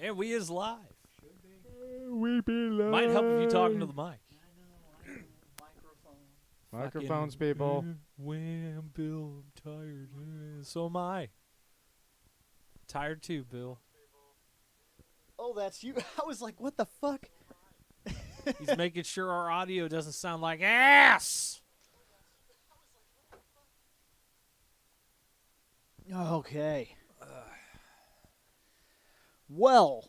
And we is live. We be live. Might help if you talking to the mic. I know. Microphone. Microphones, people. Wham, Bill, I'm tired. So am I. Tired too, Bill. Oh, that's you. I was like, what the fuck? He's making sure our audio doesn't sound like ass. Okay. Well,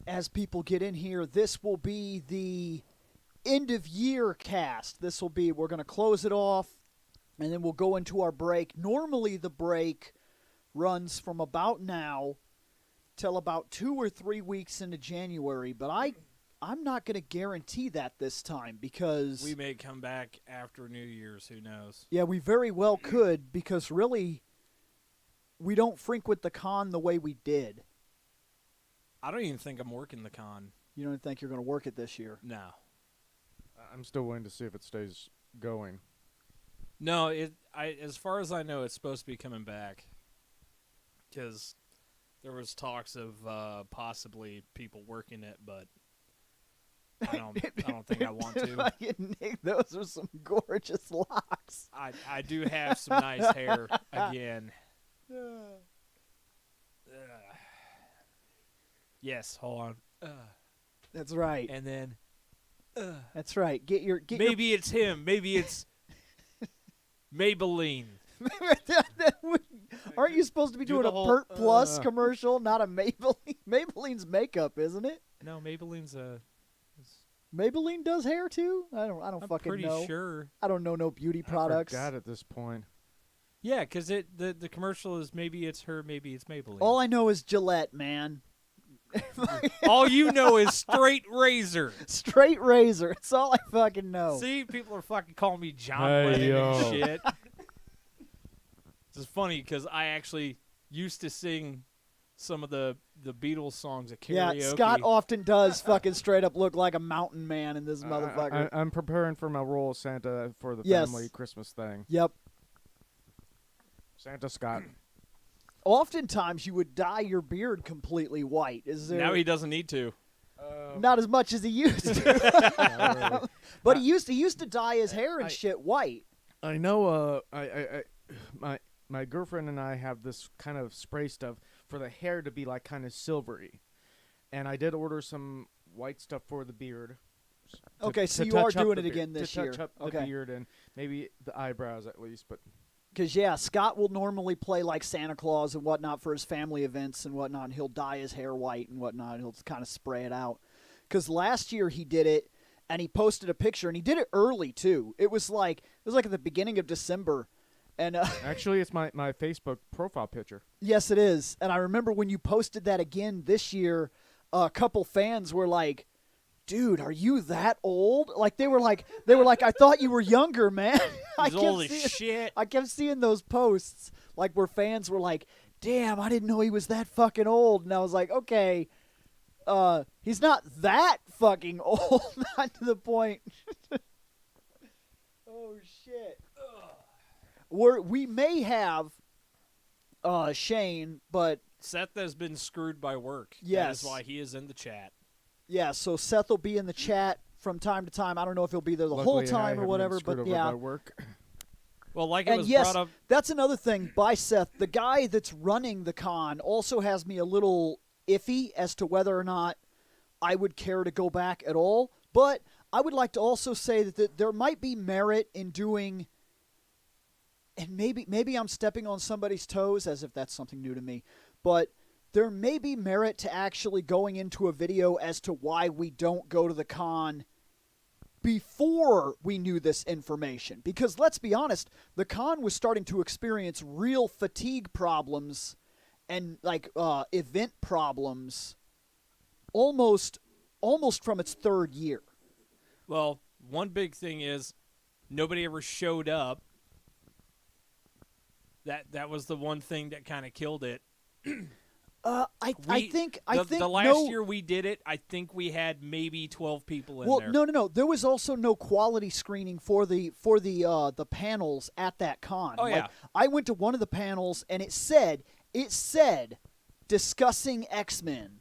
as people get in here, this will be the end of year cast. This will be, we're going to close it off, and then we'll go into our break. Normally the break runs from about now till about 2 or 3 weeks into January, but I'm not going to guarantee that this time because We may come back after New Year's. Who knows? yeah, we very well could, because really we don't frequent the con the way we did. I don't even think I'm working the con. You don't think you're going to work it this year? No. I'm still waiting to see if it stays going. No, as far as I know, it's supposed to be coming back. Because there was talks of possibly people working it, but I don't think I want to. Nick, those are some gorgeous locks. I do have some nice hair again. Yes, hold on. That's right. And then That's right. Get your maybe it's him. Maybe it's Maybelline. Aren't you supposed to be Do doing the a whole, Pert Plus commercial, not a Maybelline? Maybelline's makeup, isn't it? No, Maybelline's Maybelline does hair too? I don't I'm fucking pretty know. sure. I don't know no beauty products. I forgot at this point. Yeah, because the commercial is maybe it's her, maybe it's Maybelline. All I know is Gillette, man. All you know is straight razor. Straight razor. It's all I fucking know. See, people are fucking calling me John Hey, Lennon yo. and shit. It's funny because I actually used to sing some of the Beatles songs at Yeah, karaoke. Scott often does fucking straight up look like a mountain man in this motherfucker. I'm preparing for my role as Santa for the Yes. family Christmas thing. Yep. Santa Scott. Oftentimes you would dye your beard completely white. Is there Now he doesn't need to. not as much as he used to. But he used to dye his hair and shit white. I know. My girlfriend and I have this kind of spray stuff for the hair to be like kind of silvery, and I did order some white stuff for the beard. Okay, so you touch are up doing the it beard, again this to year. touch up the Okay. beard and maybe the eyebrows at least, but. Because, yeah, Scott will normally play like Santa Claus and whatnot for his family events and whatnot, and he'll dye his hair white and whatnot. He'll kind of spray it out. Because last year he did it, and he posted a picture, and he did it early, too. It was like at the beginning of December. And Actually, it's my Facebook profile picture. yes, it is. And I remember when you posted that again this year, a couple fans were like, dude, are you that old? Like they were like, I thought you were younger, man. He's old as shit. I kept seeing those posts like where fans were like, damn, I didn't know he was that fucking old. And I was like, okay, he's not that fucking old. Not to the point. Oh shit. We may have Shane, but Seth has been screwed by work. Yes. That is why he is in the chat. yeah, so Seth will be in the chat from time to time. I don't know if he'll be there the whole Luckily, I time or haven't been whatever, screwed but over yeah. by work. Well, like it And was yes, brought up. that's another thing by Seth. The guy that's running the con also has me a little iffy as to whether or not I would care to go back at all. But I would like to also say that there might be merit in doing, and maybe I'm stepping on somebody's toes as if that's something new to me, but there may be merit to actually going into a video as to why we don't go to the con before we knew this information. Because let's be honest, the con was starting to experience real fatigue problems and like event problems almost from its third year. Well, one big thing is nobody ever showed up. That was the one thing that kind of killed it. I think the last year we did it, I think we had maybe 12 people in there. No. There was also no quality screening for the panels at that con. Oh, Like, yeah. I went to one of the panels and it said discussing X-Men.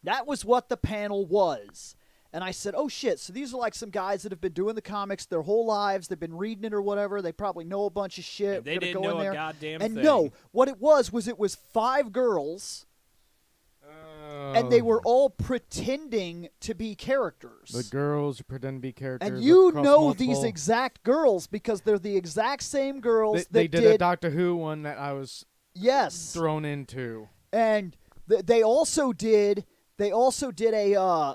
That was what the panel was. And I said, oh, shit, so these are like some guys that have been doing the comics their whole lives. They've been reading it or whatever. They probably know a bunch of shit. And they didn't know a goddamn thing. And no, what it was it was 5 girls, and they were all pretending to be characters. The girls pretend to be characters. And you know multiple... these exact girls because they're the exact same girls they did a Doctor Who one that I was thrown into. And they also did a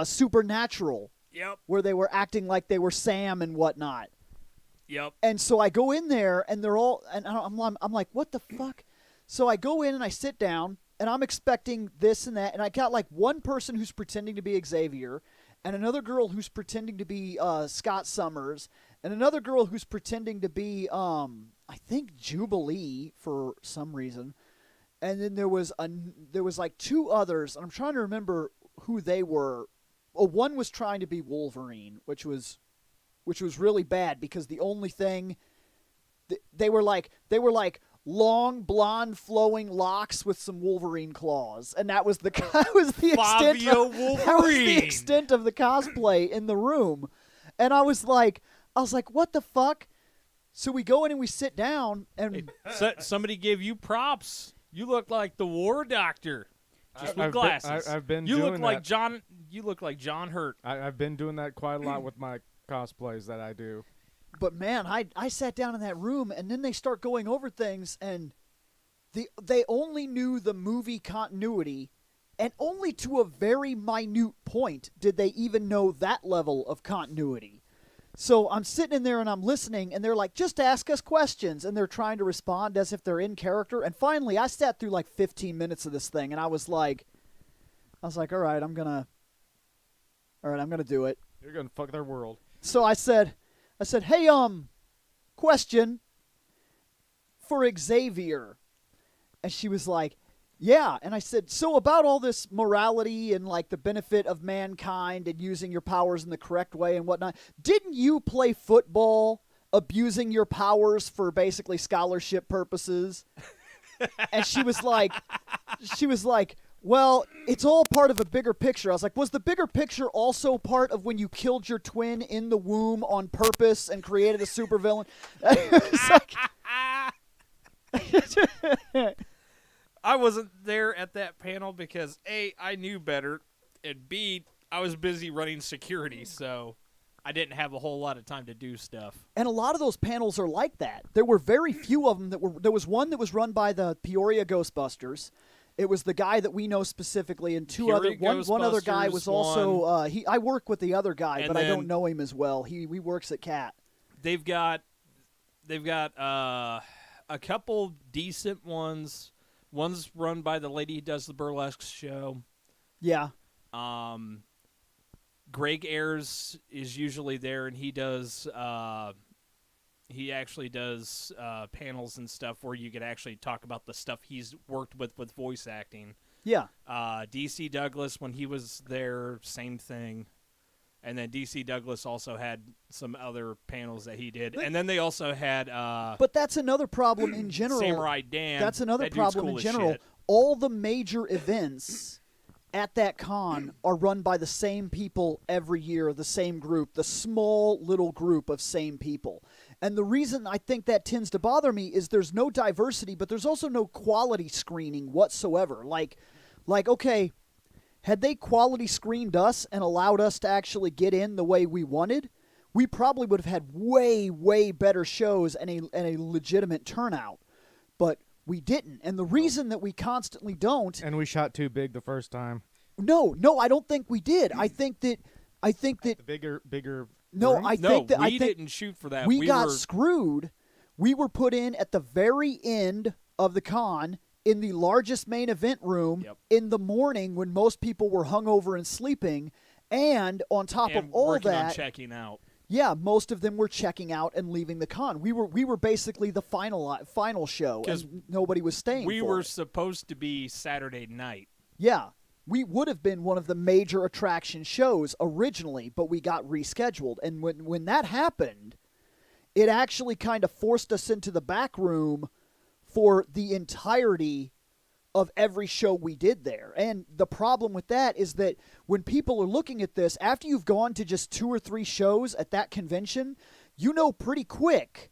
Supernatural. Yep. Where they were acting like they were Sam and whatnot. Yep. And so I go in there, and they're all, and I'm like, what the fuck? So I go in and I sit down, and I'm expecting this and that, and I got like one person who's pretending to be Xavier, and another girl who's pretending to be Scott Summers, and another girl who's pretending to be I think Jubilee for some reason. And then there was like 2 others, and I'm trying to remember who they were. Oh, one was trying to be Wolverine, which was really bad because the only thing they were like long blonde flowing locks with some Wolverine claws, and that was the extent of the cosplay in the room. And I was like, what the fuck? So we go in and we sit down, and somebody gave you props. You look like the War Doctor, just with glasses. I've been you doing look like that. John. You look like John Hurt. I've been doing that quite a lot with my cosplays that I do. But man, I sat down in that room, and then they start going over things, and they only knew the movie continuity, and only to a very minute point did they even know that level of continuity. So I'm sitting in there and I'm listening, and they're like, just ask us questions, and they're trying to respond as if they're in character. And finally, I sat through like 15 minutes of this thing, and I was like, all right, I'm gonna do it. You're gonna fuck their world. So I said, hey, question for Xavier. And she was like, yeah. And I said, so about all this morality and like the benefit of mankind and using your powers in the correct way and whatnot, didn't you play football abusing your powers for basically scholarship purposes? And she was like, well, it's all part of a bigger picture. I was like, was the bigger picture also part of when you killed your twin in the womb on purpose and created a supervillain? I wasn't there at that panel because A, I knew better, and B, I was busy running security, so I didn't have a whole lot of time to do stuff. And a lot of those panels are like that. There were very few of them that were. There was one that was run by the Peoria Ghostbusters. It was the guy that we know specifically, and one other guy was also. I work with the other guy, but I don't know him as well. He works at CAT. They've got a couple decent ones. One's run by the lady who does the burlesque show. Yeah. Greg Ayers is usually there, and he does. He actually does panels and stuff where you could actually talk about the stuff he's worked with voice acting. Yeah. DC Douglas, when he was there, same thing. And then DC Douglas also had some other panels that he did. And then they also had... but that's another problem in general. Samurai Dan. That's another problem cool in general. Shit. All the major events at that con are run by the same people every year, the same group, the small little group of same people. And the reason I think that tends to bother me is there's no diversity, but there's also no quality screening whatsoever. Like okay... Had they quality screened us and allowed us to actually get in the way we wanted, we probably would have had way, way better shows and a legitimate turnout. But we didn't. And the reason that we constantly don't... And we shot too big the first time. No, I don't think we did. I think that... The bigger... No, room? I think that... we didn't shoot for that. We got screwed. We were put in at the very end of the con... in the largest main event room in the morning when most people were hungover and sleeping, and on top of all that, on checking out. Yeah, most of them were checking out and leaving the con. We were basically the final show, and nobody was staying. We were supposed to be Saturday night. Yeah, we would have been one of the major attraction shows originally, but we got rescheduled. And when that happened, it actually kind of forced us into the back room for the entirety of every show we did there. And the problem with that is that when people are looking at this, after you've gone to just 2 or 3 shows at that convention, you know pretty quick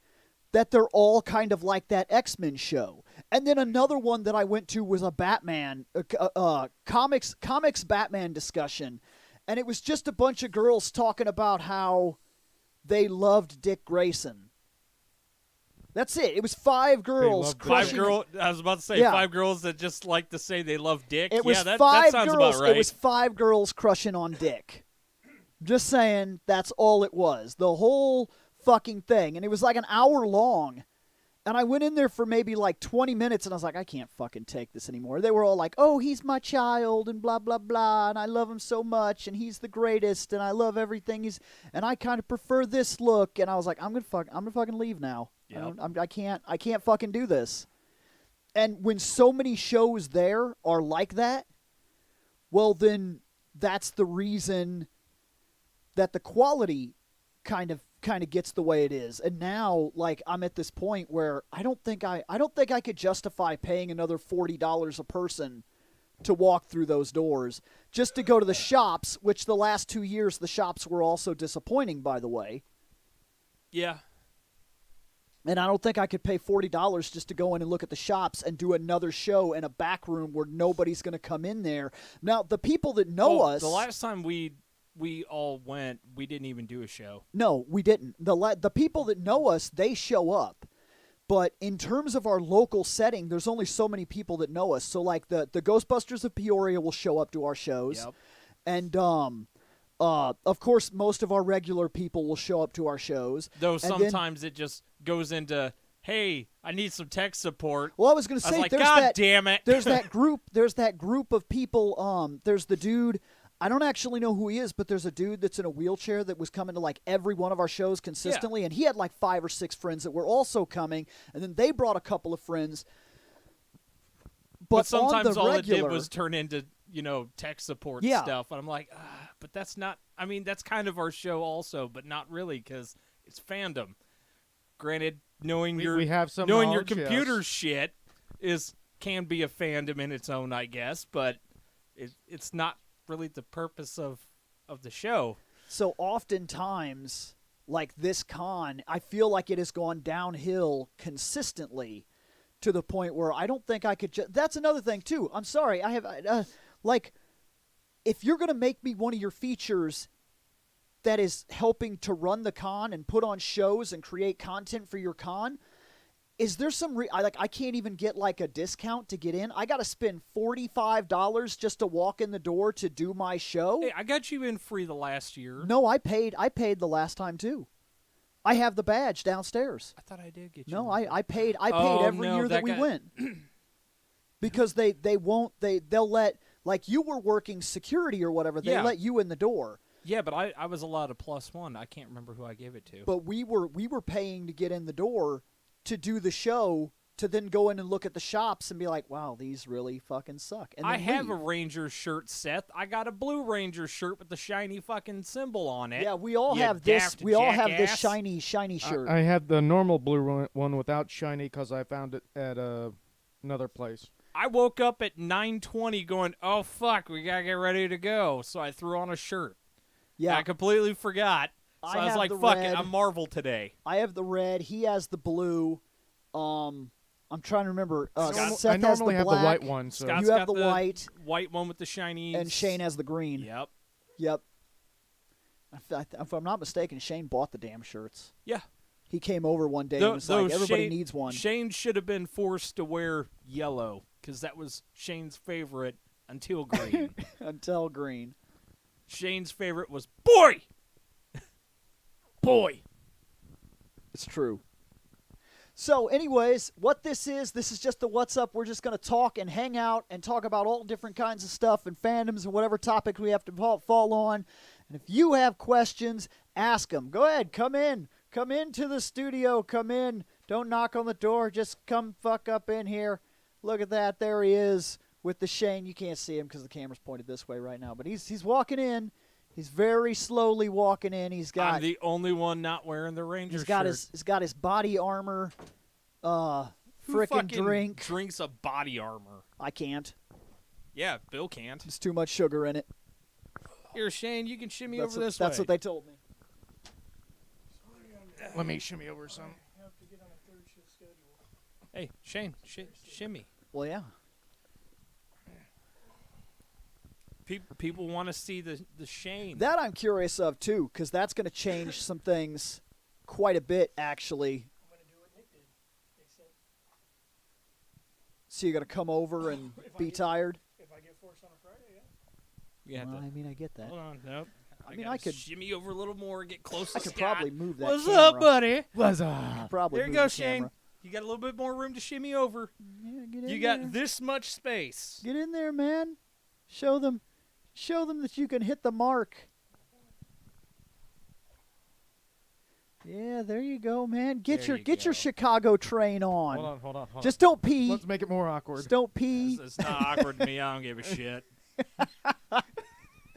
that they're all kind of like that X-Men show. And then another one that I went to was a Batman, comics Batman discussion. And it was just a bunch of girls talking about how they loved Dick Grayson. That's it. It was 5 girls crushing. I was about to say 5 girls that just like to say they love Dick. It was that 5 sounds girls. about right. It was 5 girls crushing on Dick. Just saying, that's all it was. The whole fucking thing. And it was like an hour long. And I went in there for maybe like 20 minutes, and I was like, I can't fucking take this anymore. They were all like, oh, he's my child, and blah, blah, blah, and I love him so much, and he's the greatest, and I love everything he's, and I kind of prefer this look. And I was like, I'm gonna fucking leave now. Yep. I can't fucking do this. And when so many shows there are like that, well, then that's the reason that the quality kind of gets the way it is. And now, like, I'm at this point where I don't think I could justify paying another $40 a person to walk through those doors just to go to the shops, which the last 2 years the shops were also disappointing, by the way. Yeah. And I don't think I could pay $40 just to go in and look at the shops and do another show in a back room where nobody's going to come in there. Now, the people that know us... The last time we all went, we didn't even do a show. No, we didn't. The people that know us, they show up. But in terms of our local setting, there's only so many people that know us. So, like, the Ghostbusters of Peoria will show up to our shows. Yep. And, of course, most of our regular people will show up to our shows. Though sometimes it just goes into, hey, I need some tech support. Well, I was going to say, like, God damn it. There's that group of people. There's the dude. I don't actually know who he is, but there's a dude that's in a wheelchair that was coming to like every one of our shows consistently, and he had like 5 or 6 friends that were also coming, and then they brought a couple of friends. But sometimes all regular, it did was turn into, tech support stuff, and I'm like, but that's not. I mean, that's kind of our show also, but not really because it's fandom. Granted, knowing your computer shit can be a fandom in its own, I guess, but it's not really the purpose of the show. So oftentimes, like this con, I feel like it has gone downhill consistently to the point where I don't think I could that's another thing too. I'm sorry. I have like, if you're going to make me one of your features that is helping to run the con and put on shows and create content for your con, is there some I can't even get like a discount to get in? I got to spend $45 just to walk in the door to do my show? Hey, I got you in free the last year. No, I paid the last time too. I have the badge downstairs. I thought I did get you. No, I paid every year that we went. Because they'll let, like, you were working security or whatever, they let you in the door. Yeah, but I was allowed a +1. I can't remember who I gave it to. But we were paying to get in the door to do the show, to then go in and look at the shops and be like, wow, these really fucking suck. And I have a Ranger shirt, Seth. I got a blue Ranger shirt with the shiny fucking symbol on it. Yeah, we all have this. We all have this shiny shirt. I had the normal blue one without shiny because I found it at another place. I woke up at 9:20 going, oh, fuck, we got to get ready to go. So I threw on a shirt. Yeah. I completely forgot. So I was like, fuck it, I'm Marvel today. I have the red. He has the blue. I'm trying to remember. Seth I normally has the have black. the white one. So Scott's you have got the white. White one with the shinies. And Shane has the green. Yep. If I'm not mistaken, Shane bought the damn shirts. Yeah. He came over one day and was like, everybody needs one. Shane should have been forced to wear yellow because that was Shane's favorite until green. Until green. Shane's favorite was boy. Boy. It's true. So, anyways, what this is just the What's Up. We're just going to talk and hang out and talk about all different kinds of stuff and fandoms and whatever topic we have to fall on. And if you have questions, ask them. Go ahead. Come in. Come into the studio. Come in. Don't knock on the door. Just come fuck up in here. Look at that. There he is with the Shane. You can't see him because the camera's pointed this way right now. But he's walking in. He's very slowly walking in. I'm the only one not wearing the Ranger shirt. He's got his body armor Who frickin' fucking drink. drinks a body armor? I can't. Yeah, Bill can't. There's too much sugar in it. Here, Shane, you can shimmy That's over what, this That's way. what they told me. Let me shimmy over some. Hey, Shane, shimmy. Well, yeah. People want to see the Shane. That I'm curious of, too, because that's going to change some things quite a bit, actually. I'm going to do what Nick did. Except So you're going to come over and be tired? if I get forced on a Friday, yeah. You have Well, to, I mean, I get that. hold on, nope. I mean, gotta I could- shimmy over a little more, get close I to could Scott. probably move that What's camera. up, buddy? What's up? Probably There you move go, the Shane. camera. You got a little bit more room to shimmy over. Yeah, get in You there. got this much space. Get in there, man. Show them that you can hit the mark. Yeah, there you go, man. Get There your you get your go. Chicago train on. Hold on. Just don't pee. Let's make it more awkward. Just don't pee. It's not awkward to me. I don't give a shit.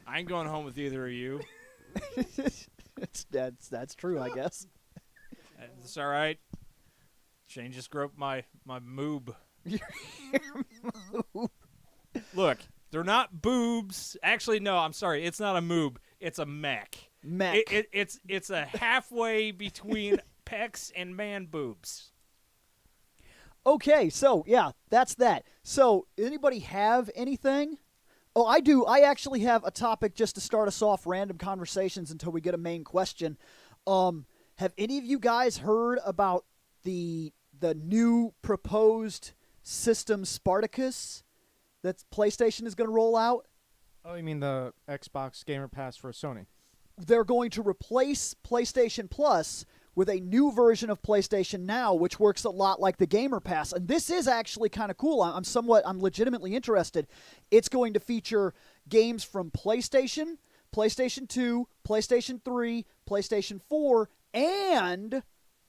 I ain't going home with either of you. That's true, I guess. It's all right. Shane just groped my moob. Look, they're not boobs. Actually, no, I'm sorry. It's not a moob. It's a mech. Mech. It's a halfway between pecs and man boobs. Okay, so yeah, that's that. So, anybody have anything? Oh, I do. I actually have a topic just to start us off, random conversations until we get a main question. Have any of you guys heard about the new proposed system Spartacus that PlayStation is going to roll out? Oh, you mean the Xbox Gamer Pass for Sony? They're going to replace PlayStation Plus with a new version of PlayStation Now, which works a lot like the Gamer Pass. And this is actually kind of cool. I'm legitimately interested. It's going to feature games from PlayStation, PlayStation 2, PlayStation 3, PlayStation 4, and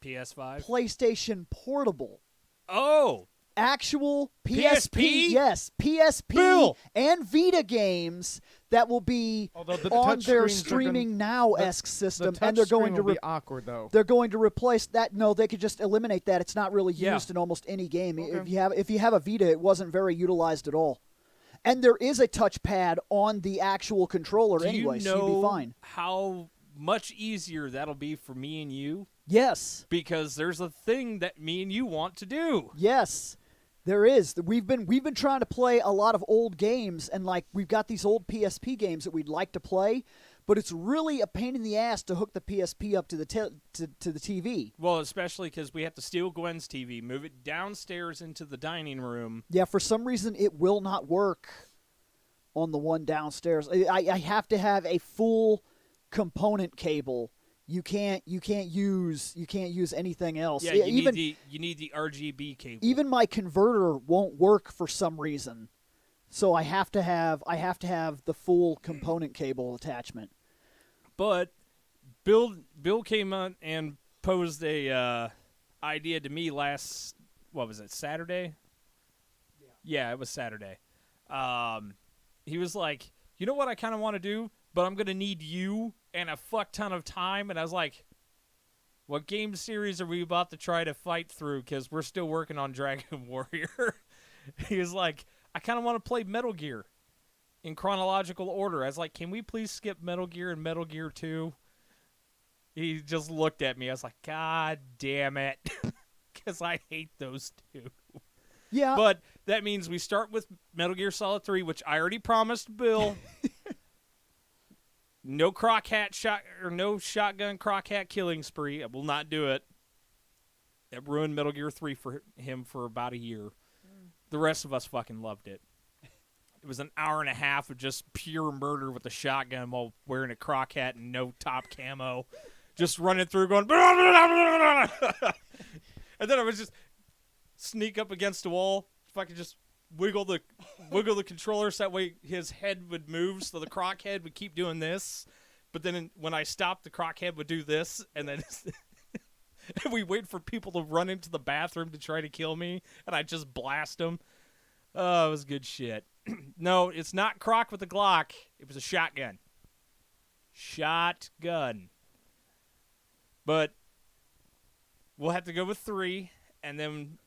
PS5. PlayStation Portable. Oh, Actual PSP? Yes, PSP Bill! and Vita games that will be Although the on touch their screens are streaming now-esque The system, touch and they're going screen to will be awkward though. they're going to replace that. No, they could just eliminate that. It's not really Yeah. used in almost any game. Okay. If you have a Vita, it wasn't very utilized at all. And there is a touchpad on the actual controller do anyway, you so you'd be know fine. how much easier that'll be for me and you? Yes. Because there's a thing that me and you want to do. Yes, there is. We've been trying to play a lot of old games, and like we've got these old PSP games that we'd like to play, but it's really a pain in the ass to hook the PSP up to the to the TV. Well, especially because we have to steal Gwen's TV, move it downstairs into the dining room. Yeah, for some reason it will not work on the one downstairs. I have to have a full component cable. You can't use anything else. Yeah, you need the RGB cable. Even my converter won't work for some reason. So I have to have the full component cable attachment. But Bill came on and posed a idea to me last, what was it, Saturday? Yeah, it was Saturday. He was like, you know what I kind of want to do, but I'm going to need you and a fuck ton of time. And I was like, what game series are we about to try to fight through? Because we're still working on Dragon Warrior. He was like, I kind of want to play Metal Gear in chronological order. I was like, can we please skip Metal Gear and Metal Gear 2? He just looked at me. I was like, God damn it. Because I hate those two. Yeah. But that means we start with Metal Gear Solid 3, which I already promised Bill. No no shotgun crock hat killing spree. I will not do it. That ruined Metal Gear 3 for him for about a year. The rest of us fucking loved it. It was an hour and a half of just pure murder with a shotgun while wearing a crock hat and no top camo. Just running through going... And then I was just sneak up against the wall. If I could just wiggle the controller so that way his head would move so the crock head would keep doing this. But then when I stopped, the crock head would do this. And then... And we wait for people to run into the bathroom to try to kill me, and I just blast them. Oh, it was good shit. No, it's not Croc with a Glock. It was a shotgun. Shotgun. But we'll have to go with 3, and then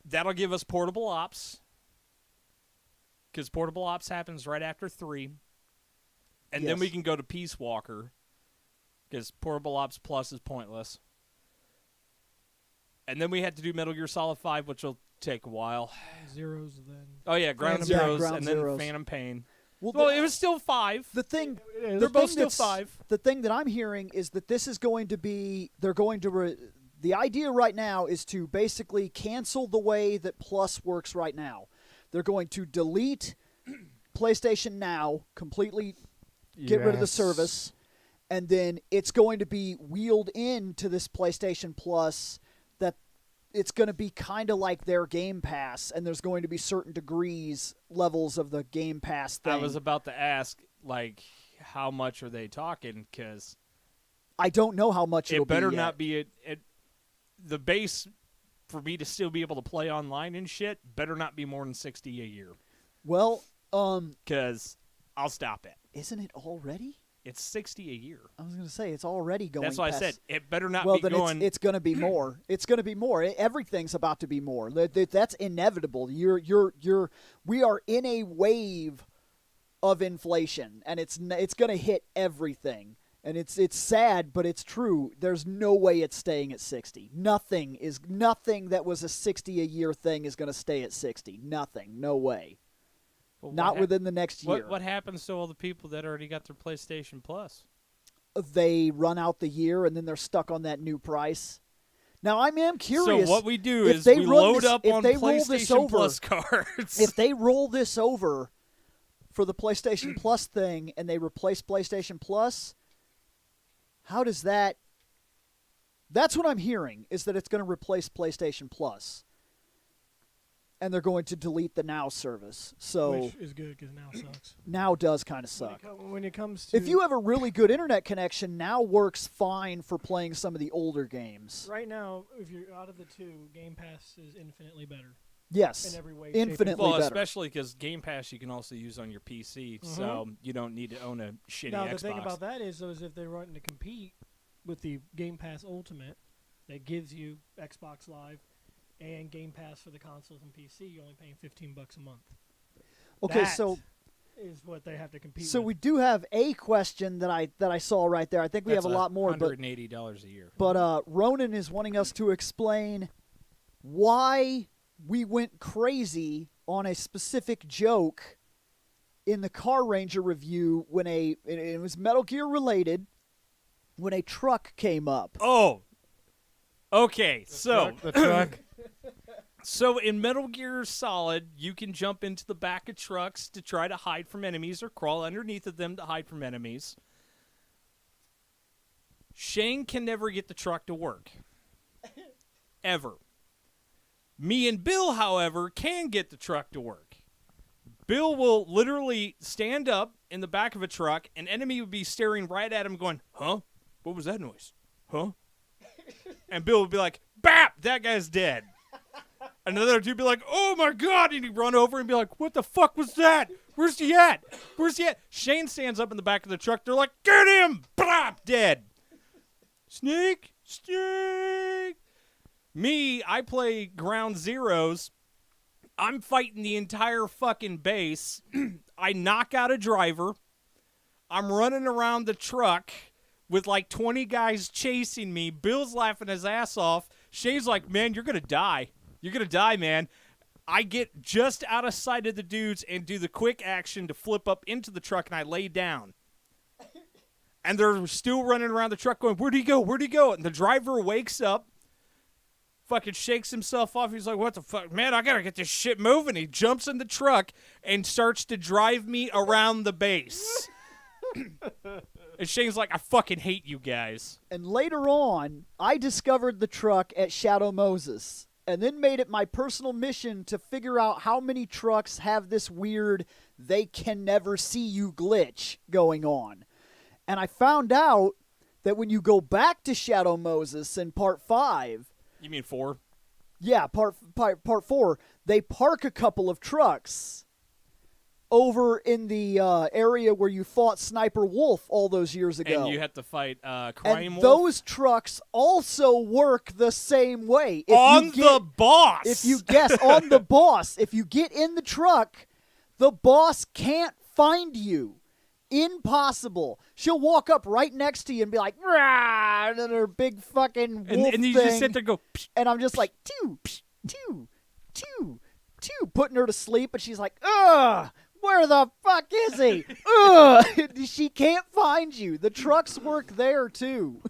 That'll give us portable ops. Because portable ops happens right after 3. And then Yes. we can go to Peace Walker. Because portable ops plus is pointless. And then we had to do Metal Gear Solid 5, which will take a while. Zeros then. Oh, yeah, Ground Yeah, Zeroes Ground and then Zeroes. Phantom Pain. Well, Well, it was still 5. the thing. They're the both thing still that's- 5. The thing that I'm hearing is that this is going to be. They're going to. The idea right now is to basically cancel the way that Plus works right now. They're going to delete PlayStation Now completely, get rid of the Yes. service, and then it's going to be wheeled into this PlayStation Plus. That it's going to be kind of like their Game Pass, and there's going to be certain levels of the Game Pass thing. I was about to ask, like, how much are they talking? Because I don't know how much it'll it better be yet. not be the base for me to still be able to play online and shit. Better not be more than 60 a year. Well, Because I'll stop it. isn't it already? It's 60 a year. I was going to say it's already going. That's why past, I said it better not Well, be then going. it's going to be more. It's going to be more. Everything's about to be more. That's inevitable. We are in a wave of inflation, and it's going to hit everything. And it's sad, but it's true. There's no way it's staying at 60. Nothing that was a 60 a year thing is going to stay at 60. Nothing. No way. Well, Not within the next year. What happens to all the people that already got their PlayStation Plus? They run out the year and then they're stuck on that new price. Now I am curious. So what we do if is they we run load this- up if on they roll this PlayStation over- Plus cards. if they roll this over for the PlayStation Plus thing and they replace PlayStation Plus, how does that? That's what I'm hearing, is that it's going to replace PlayStation Plus. And they're going to delete the Now service. So Which is good because now sucks. Now does kind of suck. When it comes to If you have a really good internet connection, Now works fine for playing some of the older games. right now, if you're out of the two, Game Pass is infinitely better Yes. in every way. shape, and Infinitely well, better. especially because Game Pass you can also use on your PC, so you don't need to own a shitty Now Xbox. the thing about that is, though, is if they're wanting to compete with the Game Pass Ultimate, that gives you Xbox Live and Game Pass for the consoles and PC, you're only paying $15 a month. Okay, That so is what they have to compete. so with. we do have a question that I saw right there. I think we That's have a lot more, but $180 a year. Ronan is wanting us to explain why we went crazy on a specific joke in the Car Ranger review when it was Metal Gear related, when a truck came up. Oh, okay. The truck. So in Metal Gear Solid, you can jump into the back of trucks to try to hide from enemies or crawl underneath of them to hide from enemies. Shane can never get the truck to work. Ever. Me and Bill, however, can get the truck to work. Bill will literally stand up in the back of a truck, an enemy would be staring right at him going, huh? What was that noise? Huh? And Bill would be like, bap! That guy's dead. Another dude would be like, oh my god! And he'd run over and be like, what the fuck was that? Where's he at? Where's he at? Shane stands up in the back of the truck. They're like, get him! Bap! Dead. Snake! Snake! Me, I play Ground Zeroes. I'm fighting the entire fucking base. I knock out a driver. I'm running around the truck with like 20 guys chasing me. Bill's laughing his ass off. Shane's like, man, you're going to die. You're going to die, man. I get just out of sight of the dudes and do the quick action to flip up into the truck, and I lay down. And they're still running around the truck going, where'd he go? Where'd he go? And the driver wakes up, fucking shakes himself off. He's like, what the fuck? Man, I got to get this shit moving. He jumps in the truck and starts to drive me around the base. And Shane's like, I fucking hate you guys. And later on, I discovered the truck at Shadow Moses, and then made it my personal mission to figure out how many trucks have this weird they can never see you glitch going on. And I found out that when you go back to Shadow Moses in part 5, You mean 4? yeah, part 4, they park a couple of trucks over in the area where you fought Sniper Wolf all those years ago. And you have to fight Crime and Wolf. those trucks also work the same way. The boss! If you guess on the boss, if you get in the truck, the boss can't find you. Impossible. She'll walk up right next to you and be like, "Rah!" And then her big fucking wolf and you thing, just sit there and go, psh, and I'm just like, two, two, two, two, putting her to sleep, and she's like, ugh, where the fuck is he? Ugh. She can't find you. The trucks work there, too.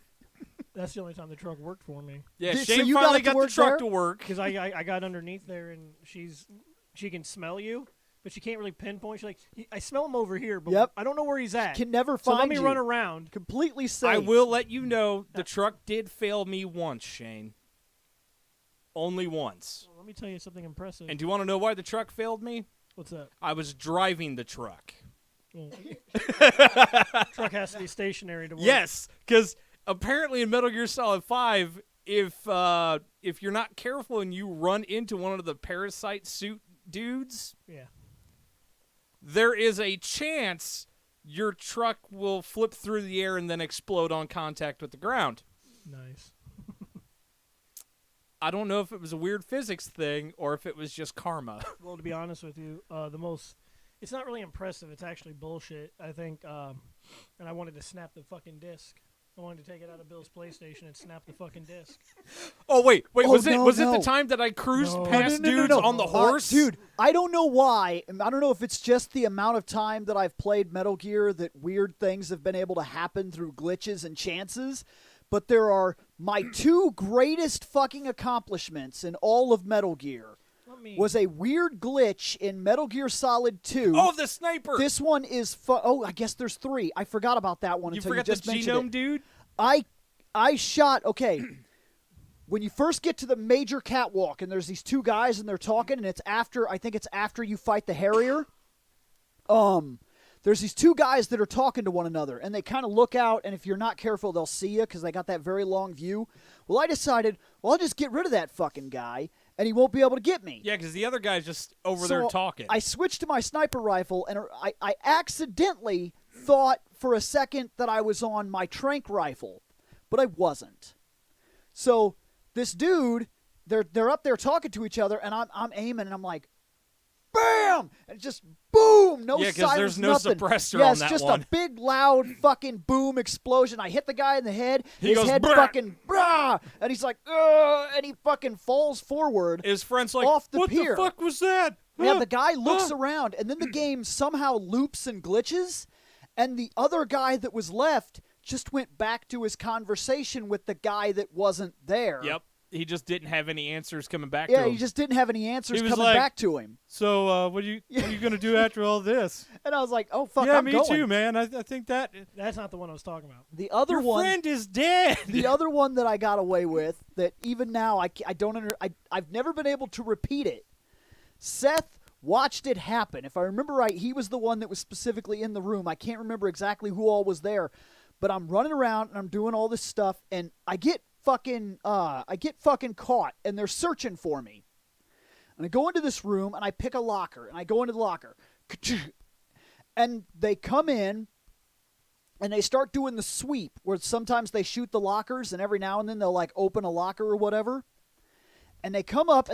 That's the only time the truck worked for me. yeah, So Shane you finally got got the truck there? to work. Because I got underneath there, and she can smell you, but she can't really pinpoint. She's like, I smell him over here, but Yep. I don't know where he's at. Can never so find let me you. run around. Completely safe. I will let you know the truck did fail me once, Shane. Only once. Well, let me tell you something impressive. And do you want to know why the truck failed me? What's that? I was driving the truck. Well, truck has to be stationary to work. Yes, because apparently in Metal Gear Solid 5, if you're not careful and you run into one of the parasite suit dudes, Yeah. there is a chance your truck will flip through the air and then explode on contact with the ground. Nice. I don't know if it was a weird physics thing or if it was just karma. Well, to be honest with you, it's not really impressive. It's actually bullshit. I think, and I wanted to snap the fucking disc. I wanted to take it out of Bill's PlayStation and snap the fucking disc. Oh wait, Oh, was no, it no. the time that I cruised No. past No, no, no, dudes no. on the horse? Dude, I don't know why. I don't know if it's just the amount of time that I've played Metal Gear that weird things have been able to happen through glitches and chances, but there are my two greatest fucking accomplishments in all of Metal Gear. Was a weird glitch in Metal Gear Solid 2. Oh, the sniper! This one is I guess there's 3. I forgot about that one you until you forgot just the mentioned genome it. dude? I shot, okay, when you first get to the major catwalk and there's these two guys and they're talking and I think it's after you fight the Harrier, there's these two guys that are talking to one another and they kind of look out and if you're not careful they'll see you because they got that very long view. Well, I decided, I'll just get rid of that fucking guy and he won't be able to get me. Yeah, because the other guy's just over there talking. I switched to my sniper rifle, and I accidentally thought for a second that I was on my tranq rifle, but I wasn't. So this dude, they're up there talking to each other, and I'm aiming, and I'm like, bam! And just boom! No silence, because there's no nothing. suppressor yeah, on it's that just one. a big, loud fucking boom explosion. I hit the guy in the head. He His goes, head "Brah!" fucking, brah! And he's like, ugh! And he fucking falls forward. His friend's like, off the what pier. the fuck was that? Yeah, the guy looks around, and then the game somehow loops and glitches, and the other guy that was left just went back to his conversation with the guy that wasn't there. Yep. He just didn't have any answers coming back to Yeah, him. he just didn't have any answers He was coming like- back to him. So, what are you going to do after all this? And I was like, oh, fuck, yeah, I'm me going. too, man. I think that That's not the one I was talking about. The other your one, friend is dead. the other one that I got away with, that even now I've never been able to repeat it. Seth watched it happen. If I remember right, he was the one that was specifically in the room. I can't remember exactly who all was there, but I'm running around and I'm doing all this stuff, and I get fucking caught, and they're searching for me. And I go into this room and I pick a locker, and I go into the locker, and they come in. And they start doing the sweep, where sometimes they shoot the lockers, and every now and then they'll like open a locker or whatever. And they come up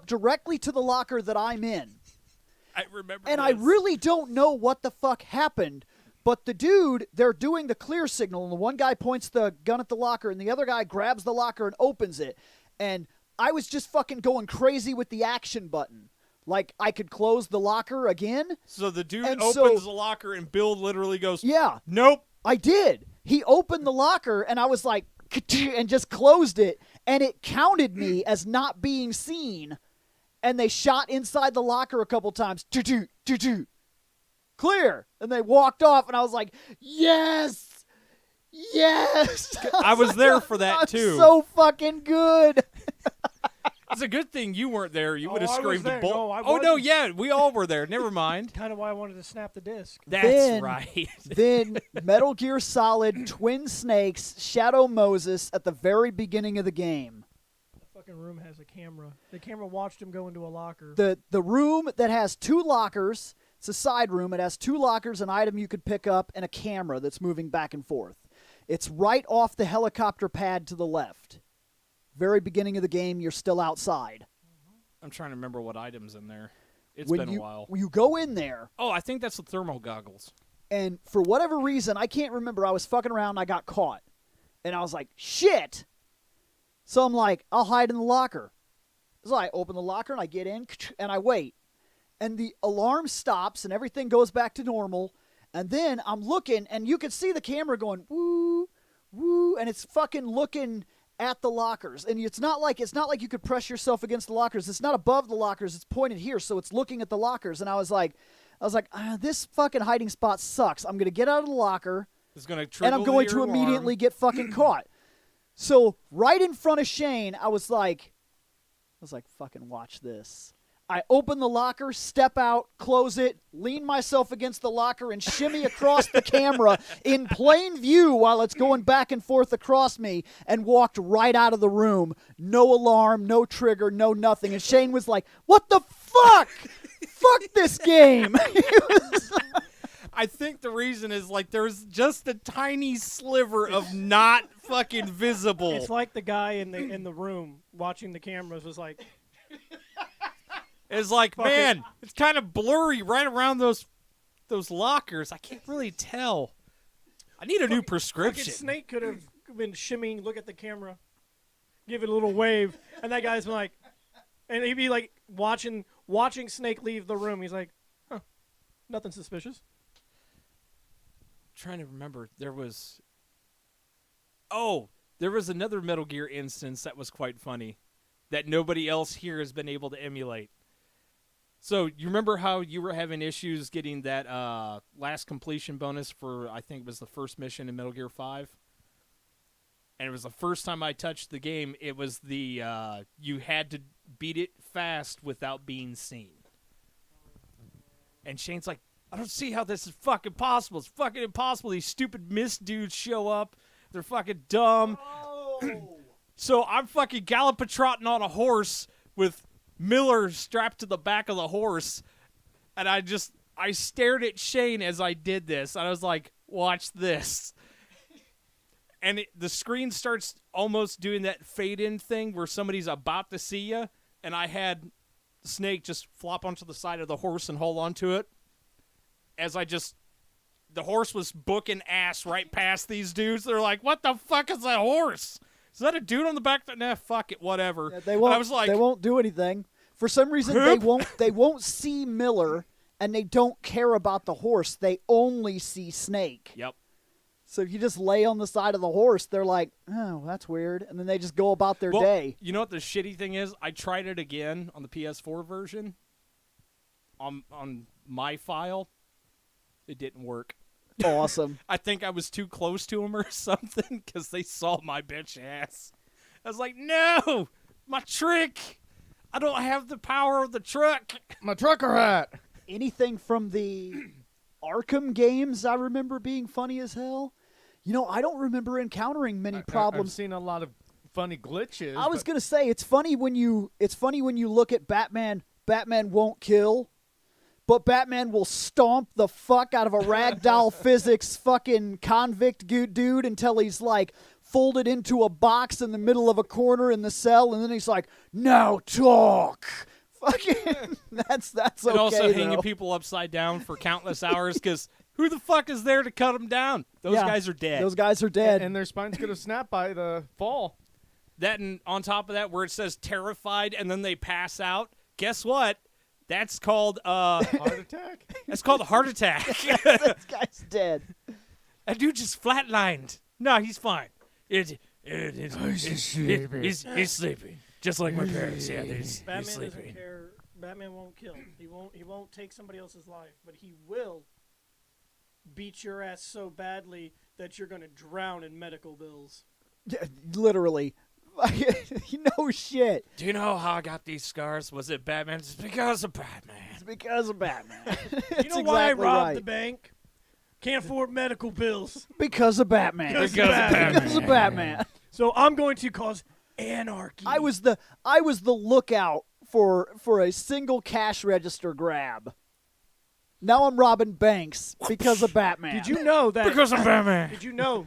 directly to the locker that I'm in. I remember And this. I really don't know what the fuck happened, but the dude, they're doing the clear signal, and the one guy points the gun at the locker, and the other guy grabs the locker and opens it. And I was just fucking going crazy with the action button. Like, I could close the locker again. So the dude And opens so- the locker, and Bill literally goes, Yeah. nope. I did. He opened the locker, and I was like, and just closed it, and it counted me as not being seen, and they shot inside the locker a couple times. Clear. And they walked off, and I was like, yes! Yes! I was there for that, I'm too. so fucking good. It's a good thing you weren't there. You would have I was screamed the there. bull. No, I Oh, no, wasn't. yeah, we all were there. Never mind. Kind of why I wanted to snap the disc. That's Then- right. Then Metal Gear Solid Twin Snakes Shadow Moses at the very beginning of the game. The fucking room has a camera. The camera watched him go into a locker. The room that has two lockers It's a side room. It has 2 lockers, an item you could pick up, and a camera that's moving back and forth. It's right off the helicopter pad to the left. Very beginning of the game, you're still outside. I'm trying to remember what items in there. It's When been a while. You go in there, Oh, I think that's the thermal goggles. and for whatever reason, I can't remember, I was fucking around and I got caught. And I was like, shit! So I'm like, I'll hide in the locker. So I open the locker and I get in and I wait. And the alarm stops and everything goes back to normal. And then I'm looking and you can see the camera going, woo, woo, and it's fucking looking at the lockers. And it's not like you could press yourself against the lockers. It's not above the lockers. It's pointed here, so it's looking at the lockers. And I was like, this fucking hiding spot sucks. I'm going to get out of the locker. It's gonna And I'm going to immediately get fucking caught. So right in front of Shane, I was like, fucking watch this. I open the locker, step out, close it, lean myself against the locker, and shimmy across the camera in plain view while it's going back and forth across me, and walked right out of the room. No alarm, no trigger, no nothing. And Shane was like, what the fuck? Fuck this game. I think the reason is like there's just a tiny sliver of not fucking visible. It's like the guy in the room watching the cameras was like, It's like, man, it's kind of blurry right around those lockers. I can't really tell. I need a new prescription. fucking Snake could have been shimmying, look at the camera, give it a little wave, and that guy's been like, and he'd be like watching Snake leave the room. He's like, huh, nothing suspicious. Trying to remember, there was another Metal Gear instance that was quite funny that nobody else here has been able to emulate. So you remember how you were having issues getting that last completion bonus for, I think it was the first mission in Metal Gear 5? And it was the first time I touched the game. It was the you had to beat it fast without being seen. And Shane's like, I don't see how this is fucking possible. It's fucking impossible. These stupid mist dudes show up. They're fucking dumb. Oh. So I'm fucking gallop-a-trotting on a horse with Miller strapped to the back of the horse. And I stared at Shane as I did this. And I was like, watch this. And the screen starts almost doing that fade-in thing where somebody's about to see you. And I had Snake just flop onto the side of the horse and hold on to it. As the horse was booking ass right past these dudes. They're like, what the fuck is that horse? Is that a dude on the back? Nah, fuck it, whatever. Yeah, they won't. I was like, they won't do anything. For some reason, they won't see Miller, and they don't care about the horse. They only see Snake. Yep. So if you just lay on the side of the horse, they're like, oh, that's weird. And then they just go about their day. You know what the shitty thing is? I tried it again on the PS4 version. On my file. It didn't work. Awesome. I think I was too close to them or something because they saw my bitch ass. I was like, no, my trick. I don't have the power of the truck. My trucker hat. Anything from the Arkham games I remember being funny as hell. You know, I don't remember encountering many problems. I've seen a lot of funny glitches. I was gonna say it's funny when you look at Batman. Batman won't kill. But Batman will stomp the fuck out of a ragdoll physics fucking convict dude until he's like folded into a box in the middle of a corner in the cell, and then he's like, "Now talk." Fucking, that's okay. And also hanging though. people upside down for countless hours because who the fuck is there to cut them down? Those guys are dead. Those guys are dead. And their spine's going to snap by the fall. That, and on top of that, where it says terrified and then they pass out, guess what? That's called Heart attack. That's called a heart attack. This guy's dead. That dude just flatlined. No, he's fine. He's sleeping, just like my parents. Yeah, he's Batman sleeping. doesn't care. Batman won't kill. He won't take somebody else's life, but he will beat your ass so badly that you're gonna drown in medical bills. Yeah, literally. No shit. Do you know how I got these scars? Was it Batman? It's because of Batman. It's because of Batman. You know why I robbed the bank? Can't afford medical bills. Because of Batman. Because of Batman. Because of Batman. So I'm going to cause anarchy. I was the lookout for a single cash register grab. Now I'm robbing banks because of Batman. Did you know that? Because I'm Batman. Did you know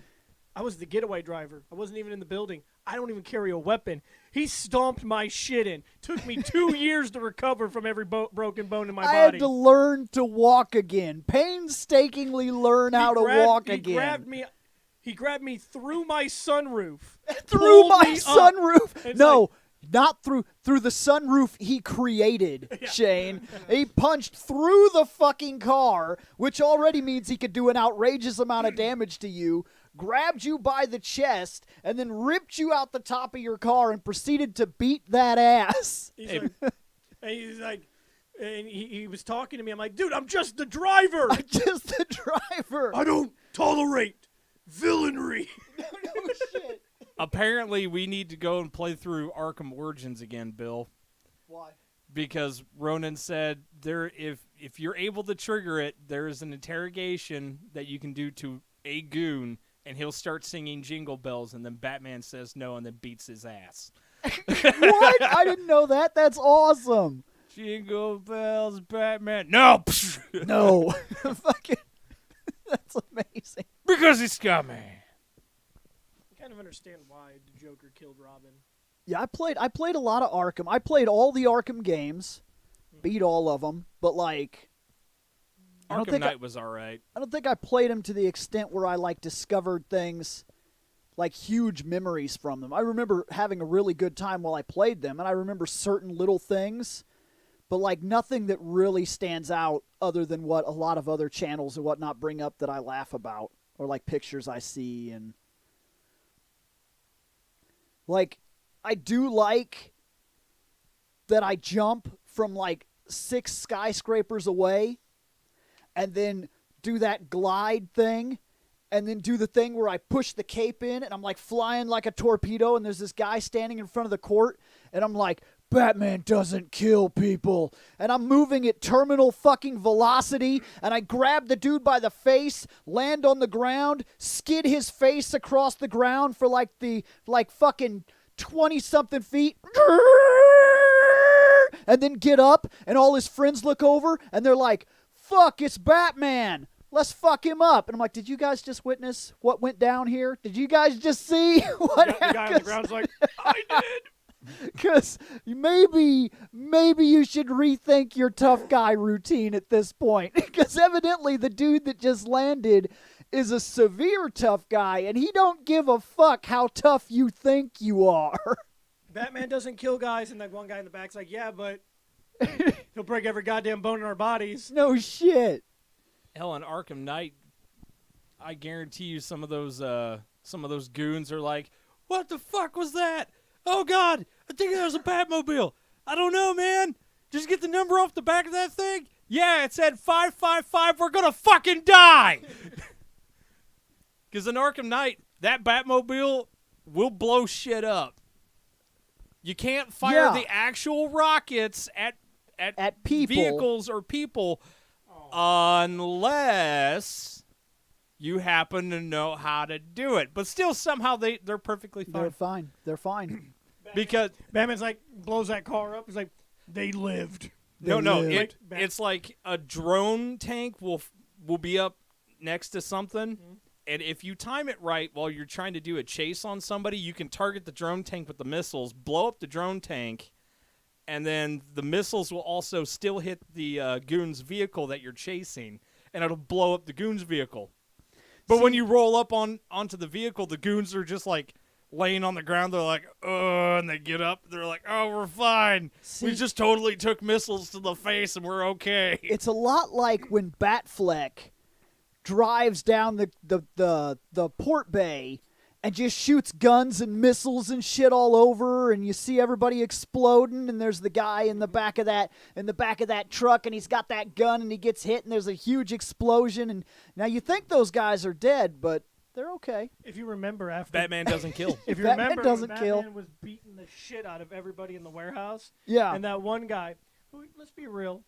I was the getaway driver? I wasn't even in the building. I don't even carry a weapon. He stomped my shit in. Took me 2 years to recover from every broken bone in my I body. had to learn to walk again. Painstakingly learn how to walk again. He grabbed me through my sunroof. Through pulled my me up. sunroof. It's No, not through the sunroof he created, Shane. He punched through the fucking car, which already means he could do an outrageous amount of damage to you, grabbed you by the chest, and then ripped you out the top of your car and proceeded to beat that ass. And he was talking to me. I'm like, dude, I'm just the driver. I'm just the driver. I don't tolerate villainry. No shit. Apparently, we need to go and play through Arkham Origins again, Bill. Why? Because Ronan said if you're able to trigger it, there is an interrogation that you can do to a goon, and he'll start singing Jingle Bells, and then Batman says no, and then beats his ass. What? I didn't know that. That's awesome. Jingle Bells, Batman. No! No. Fucking. That's amazing. Because he's scummy. I kind of understand why the Joker killed Robin. Yeah, I played a lot of Arkham. I played all the Arkham games, beat all of them, but like Arkham Knight was alright. I don't think I played them to the extent where I like discovered things like huge memories from them. I remember having a really good time while I played them, and I remember certain little things, but like nothing that really stands out other than what a lot of other channels and whatnot bring up that I laugh about, or like pictures I see. And like, I do like that I jump from like 6 skyscrapers away and then do that glide thing and then do the thing where I push the cape in and I'm like flying like a torpedo, and there's this guy standing in front of the court and I'm like, Batman doesn't kill people. And I'm moving at terminal fucking velocity, and I grab the dude by the face, land on the ground, skid his face across the ground for like fucking 20-something feet, and then get up, and all his friends look over, and they're like, fuck, it's Batman. Let's fuck him up. And I'm like, did you guys just witness what went down here? Did you guys just see what happened? The guy on the ground's like, I did. Because maybe you should rethink your tough guy routine at this point. Because evidently the dude that just landed is a severe tough guy, and he don't give a fuck how tough you think you are. Batman doesn't kill guys, and that one guy in the back's like, yeah, but he'll break every goddamn bone in our bodies. No shit. Hell, in Arkham Knight, I guarantee you some of those goons are like, what the fuck was that? Oh, God, I think that was a Batmobile. I don't know, man. Just get the number off the back of that thing. Yeah, it said 555. We're going to fucking die. Because in Arkham Knight, that Batmobile will blow shit up. You can't fire the actual rockets at people. Vehicles or people unless you happen to know how to do it. But still, somehow they're perfectly fine. They're fine. Because Batman's like, blows that car up. He's like, they lived. It's like a drone tank will be up next to something, and if you time it right while you're trying to do a chase on somebody, you can target the drone tank with the missiles, blow up the drone tank, and then the missiles will also still hit the goon's vehicle that you're chasing, and it'll blow up the goon's vehicle. But when you roll up onto the vehicle, the goons are just like laying on the ground. They're like, oh, and they get up. They're like, oh, we're fine. We just totally took missiles to the face, and we're okay. It's a lot like when Batfleck drives down the port bay and just shoots guns and missiles and shit all over, and you see everybody exploding, and there's the guy in the back of that truck, and he's got that gun, and he gets hit, and there's a huge explosion, and now you think those guys are dead, but they're okay. If you remember after Batman doesn't kill. If you Batman remember doesn't when kill. Batman was beating the shit out of everybody in the warehouse. Yeah. And that one guy, who, let's be real,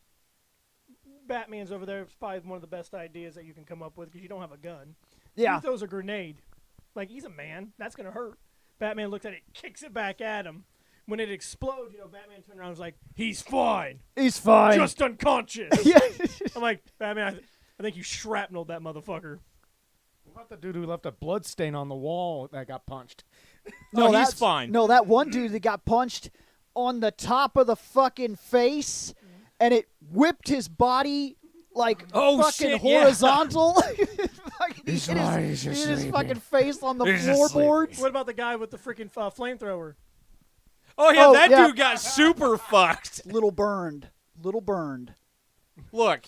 Batman's over there. It's probably one of the best ideas that you can come up with because you don't have a gun. Yeah. He throws a grenade. Like, he's a man. That's going to hurt. Batman looks at it, kicks it back at him. when it explodes, Batman turned around and was like, "He's fine, He's fine. just unconscious." Yeah. I'm like, Batman, I think you shrapneled that motherfucker. What about the dude who left a blood stain on the wall that got punched? No, he's that's- fine. No, that one dude that got punched on the top of the fucking face, and it whipped his body like Oh, fucking shit, yeah. horizontal. Fucking He's hit fine, his, he's just hit his sleeping. fucking face on the He's just floorboards. What about the guy with the freaking flamethrower? Oh yeah, Oh, that yeah. dude got super fucked. Little burned. Look,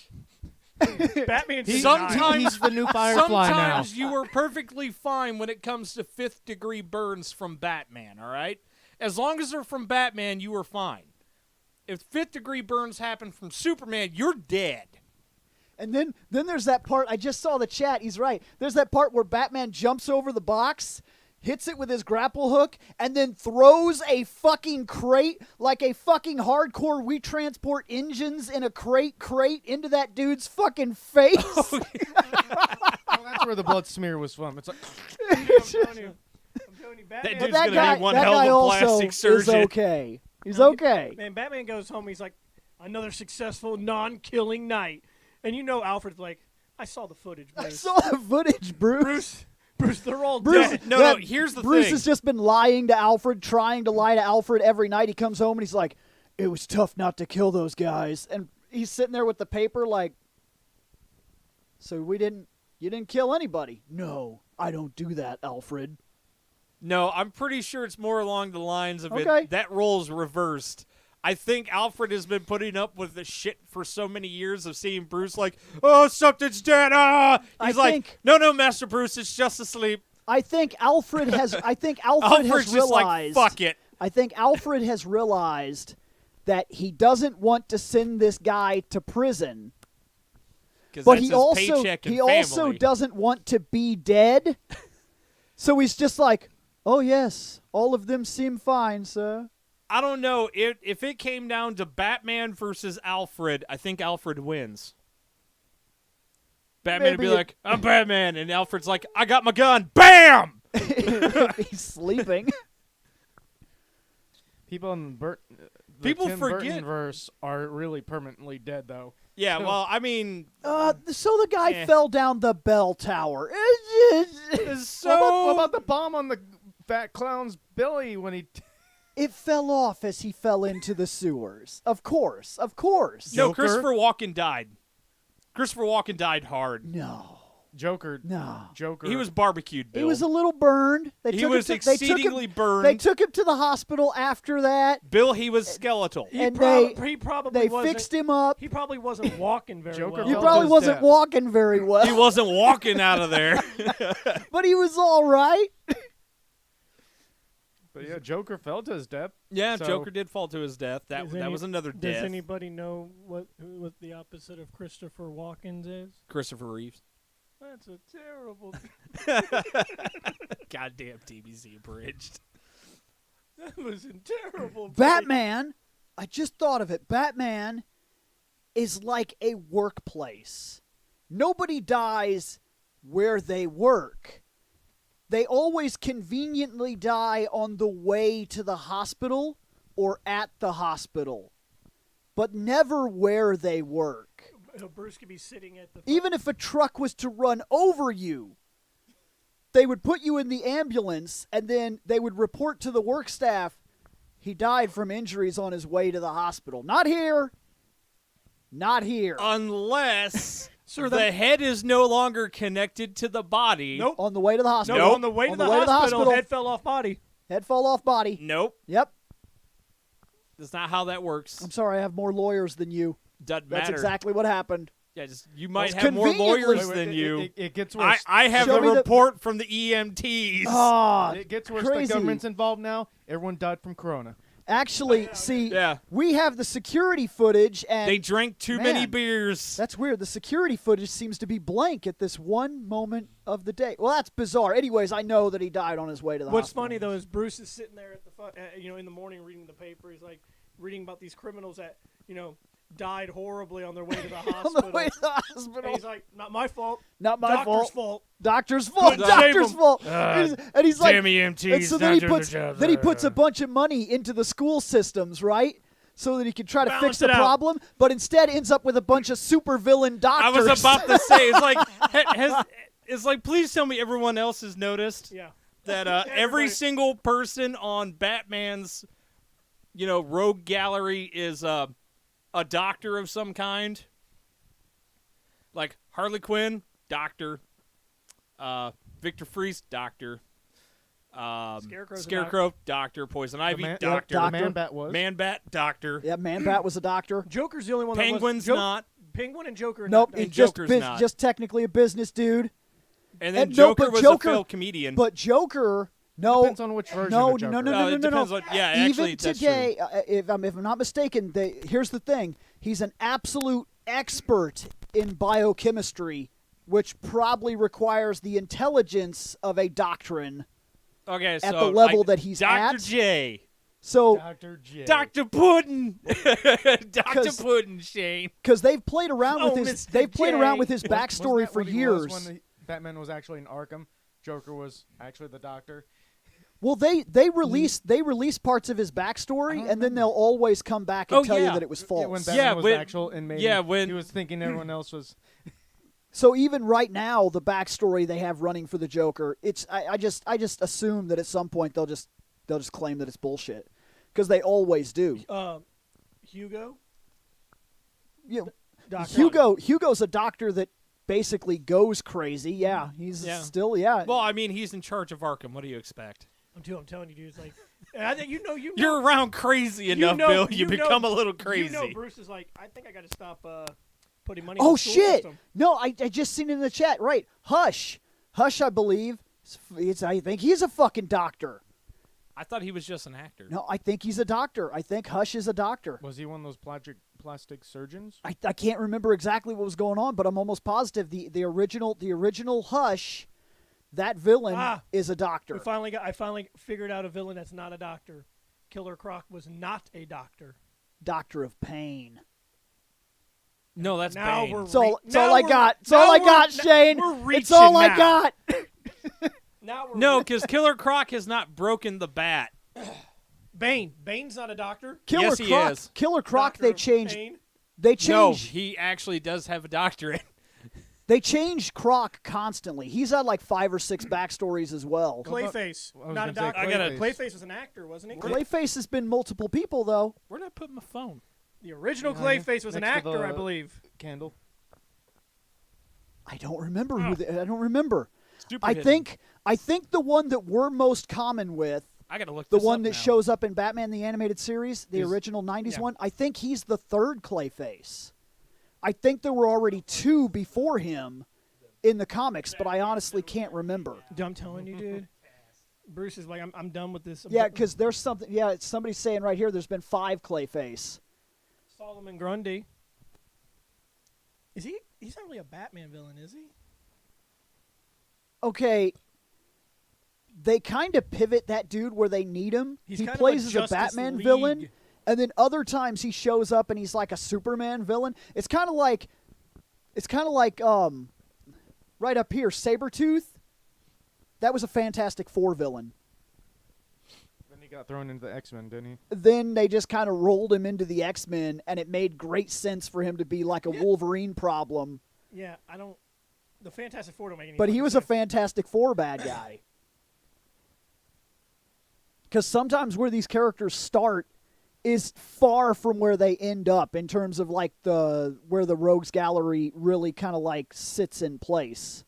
Batman. sometimes He's the new Firefly now. sometimes you were perfectly fine when it comes to 5th degree burns from Batman. All right, as long as they're from Batman, you were fine. If 5th degree burns happen from Superman, you're dead. And then there's that part. I just saw the chat. He's right. There's that part where Batman jumps over the box, hits it with his grapple hook, and then throws a fucking crate like a fucking hardcore We Transport Engines in a crate into that dude's fucking face. Well, that's where the blood smear was from. It's like I'm telling you, Batman. That But dude's that gonna guy, need one that hell guy of a also plastic is surgeon. okay. He's okay. Man, Batman goes home. He's like, another successful non-killing night. And Alfred's like, I saw the footage, Bruce. I saw the footage, Bruce. Bruce, they're all Bruce, dead. No, here's the Bruce thing. has just been lying to Alfred, trying to lie to Alfred every night. He comes home and he's like, "It was tough not to kill those guys." And he's sitting there with the paper, like, "So you didn't kill anybody?" "No, I don't do that, Alfred." No, I'm pretty sure it's more along the lines of Okay. it. That role's reversed. I think Alfred has been putting up with the shit for so many years of seeing Bruce like, oh, something's dead. Ah! He's like, think- no, Master Bruce, it's just asleep. I think Alfred has. Alfred's has just realized. like, fuck it. I think Alfred has realized that he doesn't want to send this guy to prison. Because But that's he his also paycheck and he family. also doesn't want to be dead. So he's just like, "Oh yes, all of them seem fine, sir." I don't know. If it came down to Batman versus Alfred, I think Alfred wins. Batman would Maybe be it- like, I'm Batman. And Alfred's like, I got my gun. Bam! He's sleeping. people in the People Tim forget- Burton verse are really permanently dead, though. Yeah, well, I mean, So the guy Eh. fell down the bell tower. it's so... What about the bomb on the fat clown's belly when he? It fell off as he fell into the sewers. Of course. No, Joker? Christopher Walken died. Christopher Walken died hard. No. Joker. No. He was barbecued, Bill. He was a little burned. He was exceedingly burned. They took him to the hospital after that. Bill, he was skeletal. He And probably They wasn't, fixed him up. He probably wasn't walking very Joker well. He fell probably to his wasn't death. walking very well, He wasn't walking out of there. but he was all right. But yeah, Joker fell to his death. Yeah, So- Joker did fall to his death. That was another Does death. anybody know what the opposite of Christopher Walken's is? Christopher Reeves. That's a terrible. Goddamn TBC abridged. That was a terrible. Batman, I just thought of it. Batman is like a workplace. Nobody dies where they work. They always conveniently die on the way to the hospital or at the hospital, but never where they work. Bruce could be sitting at the. Even if a truck was to run over you, they would put you in the ambulance and then they would report to the work staff, he died from injuries on his way to the hospital. Not here. Not here. Unless Sir, the that- head is no longer connected to the body. Nope. On the way to the hospital. No, Nope. on the way to On the the way to the hospital, hospital. head fell off body. Head fall off body. Nope. Yep. That's not how that works. I'm sorry, I have more lawyers than you. Doesn't That's matter. exactly what happened. Yeah, just you might Well, have more conveniently- lawyers than you. It gets I, worse. I have Show the me the- report from the EMTs. Ah, It gets worse. crazy. The government's involved now. Everyone died from corona. Actually, see, Yeah. we have the security footage, and They drank too many Man. beers. that's weird. The security footage seems to be blank at this one moment of the day. Well, that's bizarre. Anyways, I know that he died on his way to the What's hospital. funny though is Bruce is sitting there at the in the morning reading the paper. He's like reading about these criminals that died horribly on their way to the On hospital. the way to the And hospital. he's like, not my fault. Not my Doctor's fault. Doctor's fault. Couldn't save Doctor's him. fault. And he's like, damn EMTs, and so then he puts a bunch of money into the school systems, right? So that he can try to Balance fix the it out. problem, but instead ends up with a bunch of supervillain I doctors. was about to say, it's like, please tell me everyone else has noticed Yeah. that every Everybody- single person on Batman's, rogue gallery is a doctor of some kind. Like Harley Quinn, doctor. Victor Freeze, doctor. Scarecrow's a Scarecrow, doctor. Poison Ivy, Man- doctor. Doctor. Man-Bat was. Man-Bat, doctor. Yeah, Man-Bat was a doctor. Joker's the only one Penguin's that was. not. Penguin and Joker. are Nope, not he's And just Joker's not. just technically a business dude. And then And no, Joker but was Joker- a failed comedian. But Joker, no, Depends on which version no, of Joker. no, no, No, no, it no, no, depends no. on- yeah, actually, Even that's today, if I'm not mistaken, here's the thing: he's an absolute expert in biochemistry, which probably requires the intelligence of a doctrine. okay, so at the level that he's Dr. at. J. So, Dr. J. Dr. Puddin. Dr. 'Cause- Puddin, Shane. because they've played around Oh, with his, Mr. they've played J. around with his Wasn't backstory that for what he years. was when Batman was actually in Arkham. Joker was actually the doctor. Well, they release parts of his backstory, and then they'll always come back and Oh, tell you yeah. that it was Yeah, false. when Batman Yeah, was when- the actual inmate. yeah, and when- he was thinking everyone else was. So even right now, the backstory they have running for the Joker, I just assume that at some point they'll just claim that it's bullshit, because they always do. Hugo. You know, Doctor. Hugo's a doctor that basically goes crazy. Yeah, he's Yeah. still Well, I mean, he's in charge of Arkham. What do you expect? I'm telling you, dude. It's like, and I think you know. You're around crazy enough, Bill. You become a little crazy. You know, Bruce is like, I think I got to stop putting money. Oh in the school shit! system. No, I just seen it in the chat. Right, Hush, I believe. I think he's a fucking doctor. I thought he was just an actor. No, I think he's a doctor. I think Hush is a doctor. Was he one of those plastic surgeons? I can't remember exactly what was going on, but I'm almost positive the original Hush, that villain is a doctor. I finally figured out a villain that's not a doctor. Killer Croc was not a doctor. Doctor of Pain. No, that's Now Bane. we're It's all now I we're- got. It's now all I we're- got, Shane. we're It's all reaching I now. got. Now we're No, because Killer Croc has not broken the bat. Bane. Bane's not a doctor. Killer Yes, he Croc. is. Killer Croc. Doctor They of changed. Bane. They No, changed. he actually does have a doctorate. They changed Croc constantly. He's had like 5 or 6 backstories as well. Clayface, I was not a gonna say doctor. I gotta- Clayface was an actor, wasn't he? Clayface has been multiple people though. Where'd I put my phone? The original Behind you, Clayface was an next to actor, I the- believe. Candle. I don't remember I don't remember. Super I hidden. think the one that we're most common with, I gotta look the this one up that now. shows up in Batman the Animated Series, the Is- original 90s yeah. one, I think he's the 3rd Clayface. I think there were already 2 before him in the comics, but I honestly can't remember. I'm telling you, dude. Bruce is like, I'm done with this. Yeah, because there's something. Yeah, it's somebody's saying right here. There's been 5 Clayface. Solomon Grundy. Is he? He's not really a Batman villain, is he? Okay. They kind of pivot that dude where they need him. He's He kind of plays a as a Justice Batman League. villain, and then other times he shows up and he's like a Superman villain. It's kind of like, right up here, Sabretooth. That was a Fantastic Four villain. Then he got thrown into the X-Men, didn't he? Then they just kind of rolled him into the X-Men, and it made great sense for him to be like a Wolverine problem. Yeah, I don't. The Fantastic Four don't make any. But he fucking was a sense. Fantastic Four bad guy. Because sometimes where these characters start is far from where they end up in terms of like where the Rogues Gallery really kind of like sits in place.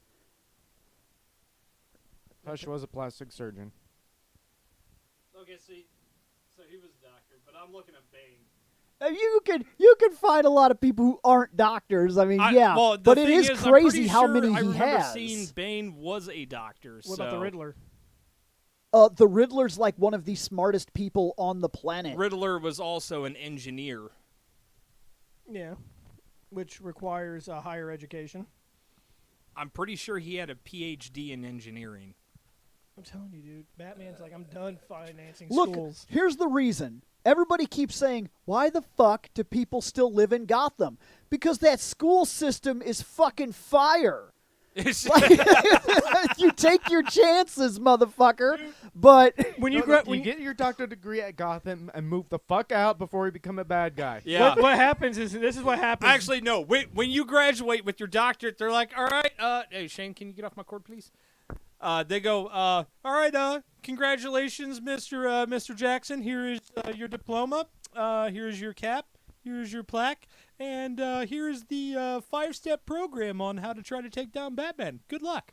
Hush was a plastic surgeon. Okay, see, so he was a doctor, but I'm looking at Bane. You could find a lot of people who aren't doctors. I mean, yeah, well, the but it thing is I'm crazy pretty how sure many I he remember has. seeing Bane was a doctor. What about the Riddler? The Riddler's like one of the smartest people on the planet. Riddler was also an engineer. Yeah, which requires a higher education. I'm pretty sure he had a PhD in engineering. I'm telling you, dude. Batman's like, I'm done financing Look, schools. here's the reason. everybody keeps saying, why the fuck do people still live in Gotham? Because that school system is fucking fire. You take your chances, motherfucker. But When you you get your doctorate degree at Gotham and move the fuck out before you become a bad guy. Yeah. what happens is this is what happens. Actually, no. When you graduate with your doctorate, they're like, all right, hey, Shane, can you get off my cord, please? They go, all right, congratulations, Mr. Jackson. Here is your diploma. Here's your cap. Here's your plaque. And here's the 5-step program on how to try to take down Batman. Good luck.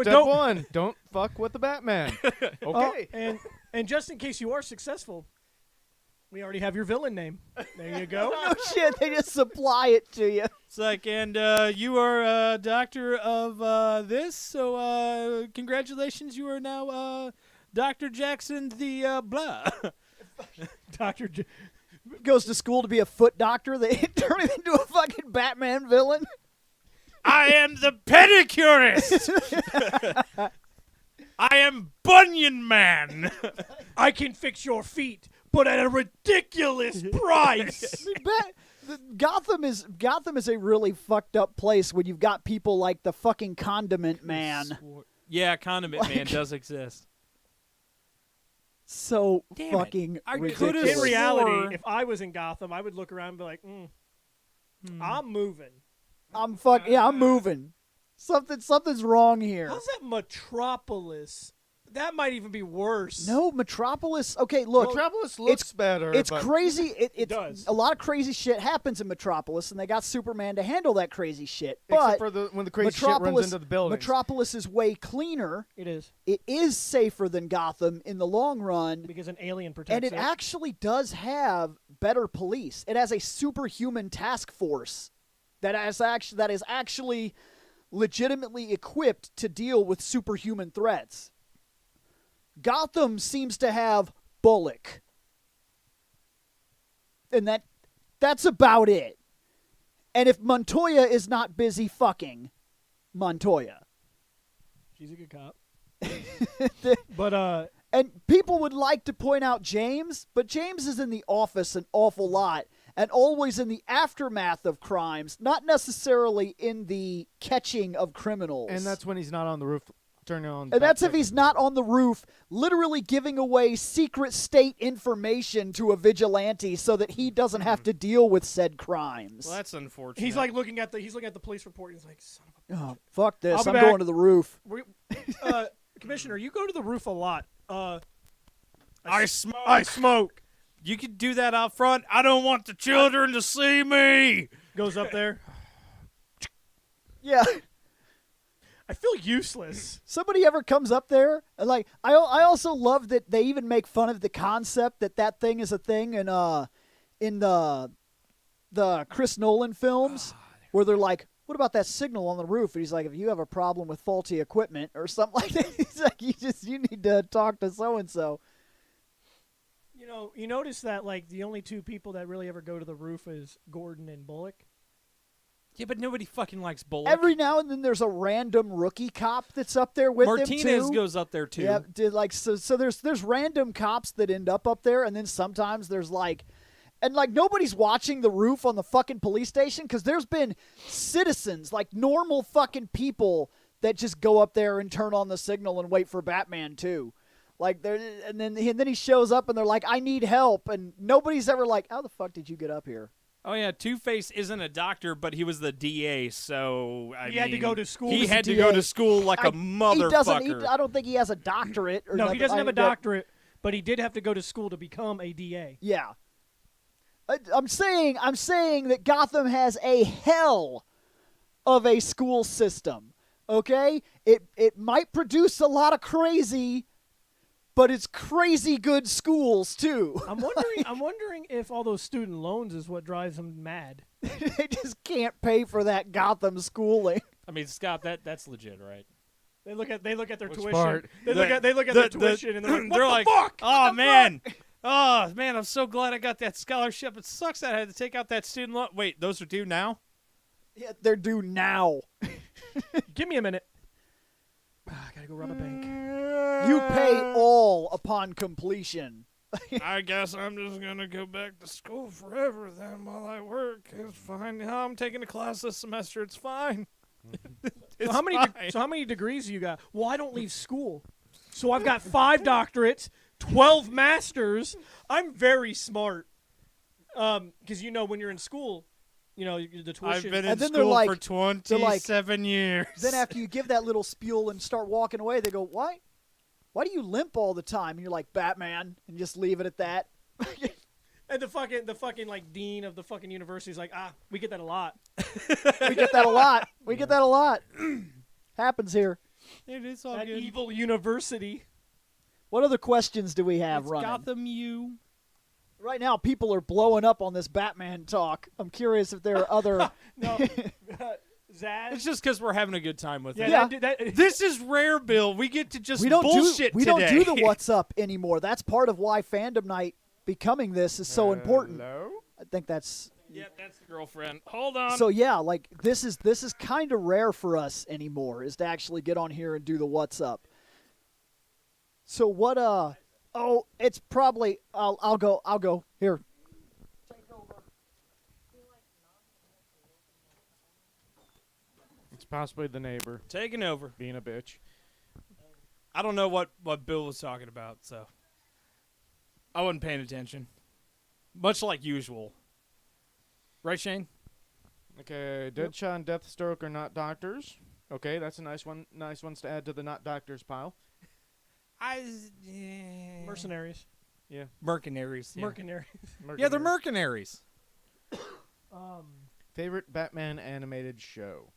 Step 1, don't fuck with the Batman. Okay. Oh, and just in case you are successful, we already have your villain name. There you go. no shit, they just supply it to you. It's like, and you are a doctor of this, so congratulations, you are now Dr. Jackson the blah. Dr. Goes to school to be a foot doctor. They turn him into a fucking Batman villain. I am the pedicurist. I am Bunyan Man. I can fix your feet, but at a ridiculous price. Gotham is a really fucked up place when you've got people like the fucking Condiment Man. Yeah, Condiment Man does exist. So Damn it. fucking I ridiculous. could've In reality, Or- if I was in Gotham, I would look around and be like, I'm moving. I'm moving. Something's wrong here. How's that Metropolis? That might even be worse. No, Metropolis. Okay, look. Metropolis looks better. It's but crazy. It does. A lot of crazy shit happens in Metropolis, and they got Superman to handle that crazy shit. Except But for when the crazy shit runs into the buildings. Metropolis is way cleaner. It is. It is safer than Gotham in the long run. Because an alien protects And it actually does have better police. It has a superhuman task force that is actually legitimately equipped to deal with superhuman threats. Gotham seems to have Bullock. And that's about it. And if Montoya is not busy fucking Montoya. She's a good cop. But And people would like to point out James, but James is in the office an awful lot and always in the aftermath of crimes, not necessarily in the catching of criminals. And that's when he's not on the roof turning on. And that's if he's not on the roof, literally giving away secret state information to a vigilante so that he doesn't have to deal with said crimes. Well, that's unfortunate. he's like looking at the police report. And he's like, son of a. Oh, fuck this. I'll be I'm back. going to the roof. Commissioner, you go to the roof a lot. I smoke. I smoke. You could do that out front. I don't want the children to see me. Goes up there. Yeah. I feel useless. Somebody ever comes up there and like I also love that they even make fun of the concept that thing is a thing in the Chris Nolan films where they're like, what about that signal on the roof? And he's like, if you have a problem with faulty equipment or something like that, he's like, you need to talk to so and so. You know, you notice that like the only two people that really ever go to the roof is Gordon and Bullock. Yeah, but nobody fucking likes Bullock. Every now and then there's a random rookie cop that's up there with Martinez them too. goes up there too. Yeah, so there's random cops that end up there, and then sometimes there's like, and like nobody's watching the roof on the fucking police station because there's been citizens, like normal fucking people, that just go up there and turn on the signal and wait for Batman too. Like and then he shows up and they're like, I need help, and nobody's ever like, how the fuck did you get up here? Oh yeah, Two-Face isn't a doctor, but he was the DA, so He had to go to school. He He was had the to go DA. to school like a motherfucker. I don't think he has a doctorate. Or No, he nothing. doesn't have a I- doctorate, but he did have to go to school to become a DA. Yeah. I'm saying that Gotham has a hell of a school system. Okay? It might produce a lot of crazy, but it's crazy good schools too. I'm wondering if all those student loans is what drives him mad. They just can't pay for that Gotham schooling. I mean, Scott, that's legit, right? They look at their Which tuition. part? They look at their tuition and they're like, what they're the like, fuck? oh man, oh man, I'm so glad I got that scholarship. It sucks that I had to take out that student loan. Wait, those are due now? Yeah, they're due now. Give me a minute. I gotta go rob a bank. You pay all upon completion. I guess I'm just gonna go back to school forever then while I work. It's fine. I'm taking a class this semester. It's fine. It's So how many degrees you got? Well, I don't leave school, so I've got 5 doctorates, 12 masters. I'm very smart. Because when you're in school, the tuition. I've been in And then they're school like- for 27 years. Then after you give that little spiel and start walking away, they go, "Why? Why do you limp all the time?" And you're like, "Batman," and just leave it at that. And the fucking like dean of the fucking university is like, we get that a lot. We get that a lot. We get that a lot. Happens here. It is all That good. evil university. What other questions do we have It's running? Gotham U. Right now, people are blowing up on this Batman talk. I'm curious if there are other. No, Zaz. It's just because we're having a good time with it. Yeah. This is rare, Bill. We get to just we don't bullshit do we today. don't do the what's up anymore. That's part of why Fandom Night becoming this is so important. Hello? I think that's Yeah, that's the girlfriend. Hold on. so. Yeah, like this is kind of rare for us anymore. Is to actually get on here and do the what's up. So what? Oh, it's probably. I'll go here. It's possibly the neighbor Taking over. being a bitch. I don't know what Bill was talking about, so I wasn't paying attention. Much like usual. Right, Shane? Okay, Deadshot and Deathstroke are not doctors. Okay, that's a nice one. Nice ones to add to the not doctors pile. Mercenaries. Yeah. Mercenaries. Yeah. Mercenaries. Yeah, they're mercenaries. Favorite Batman animated show?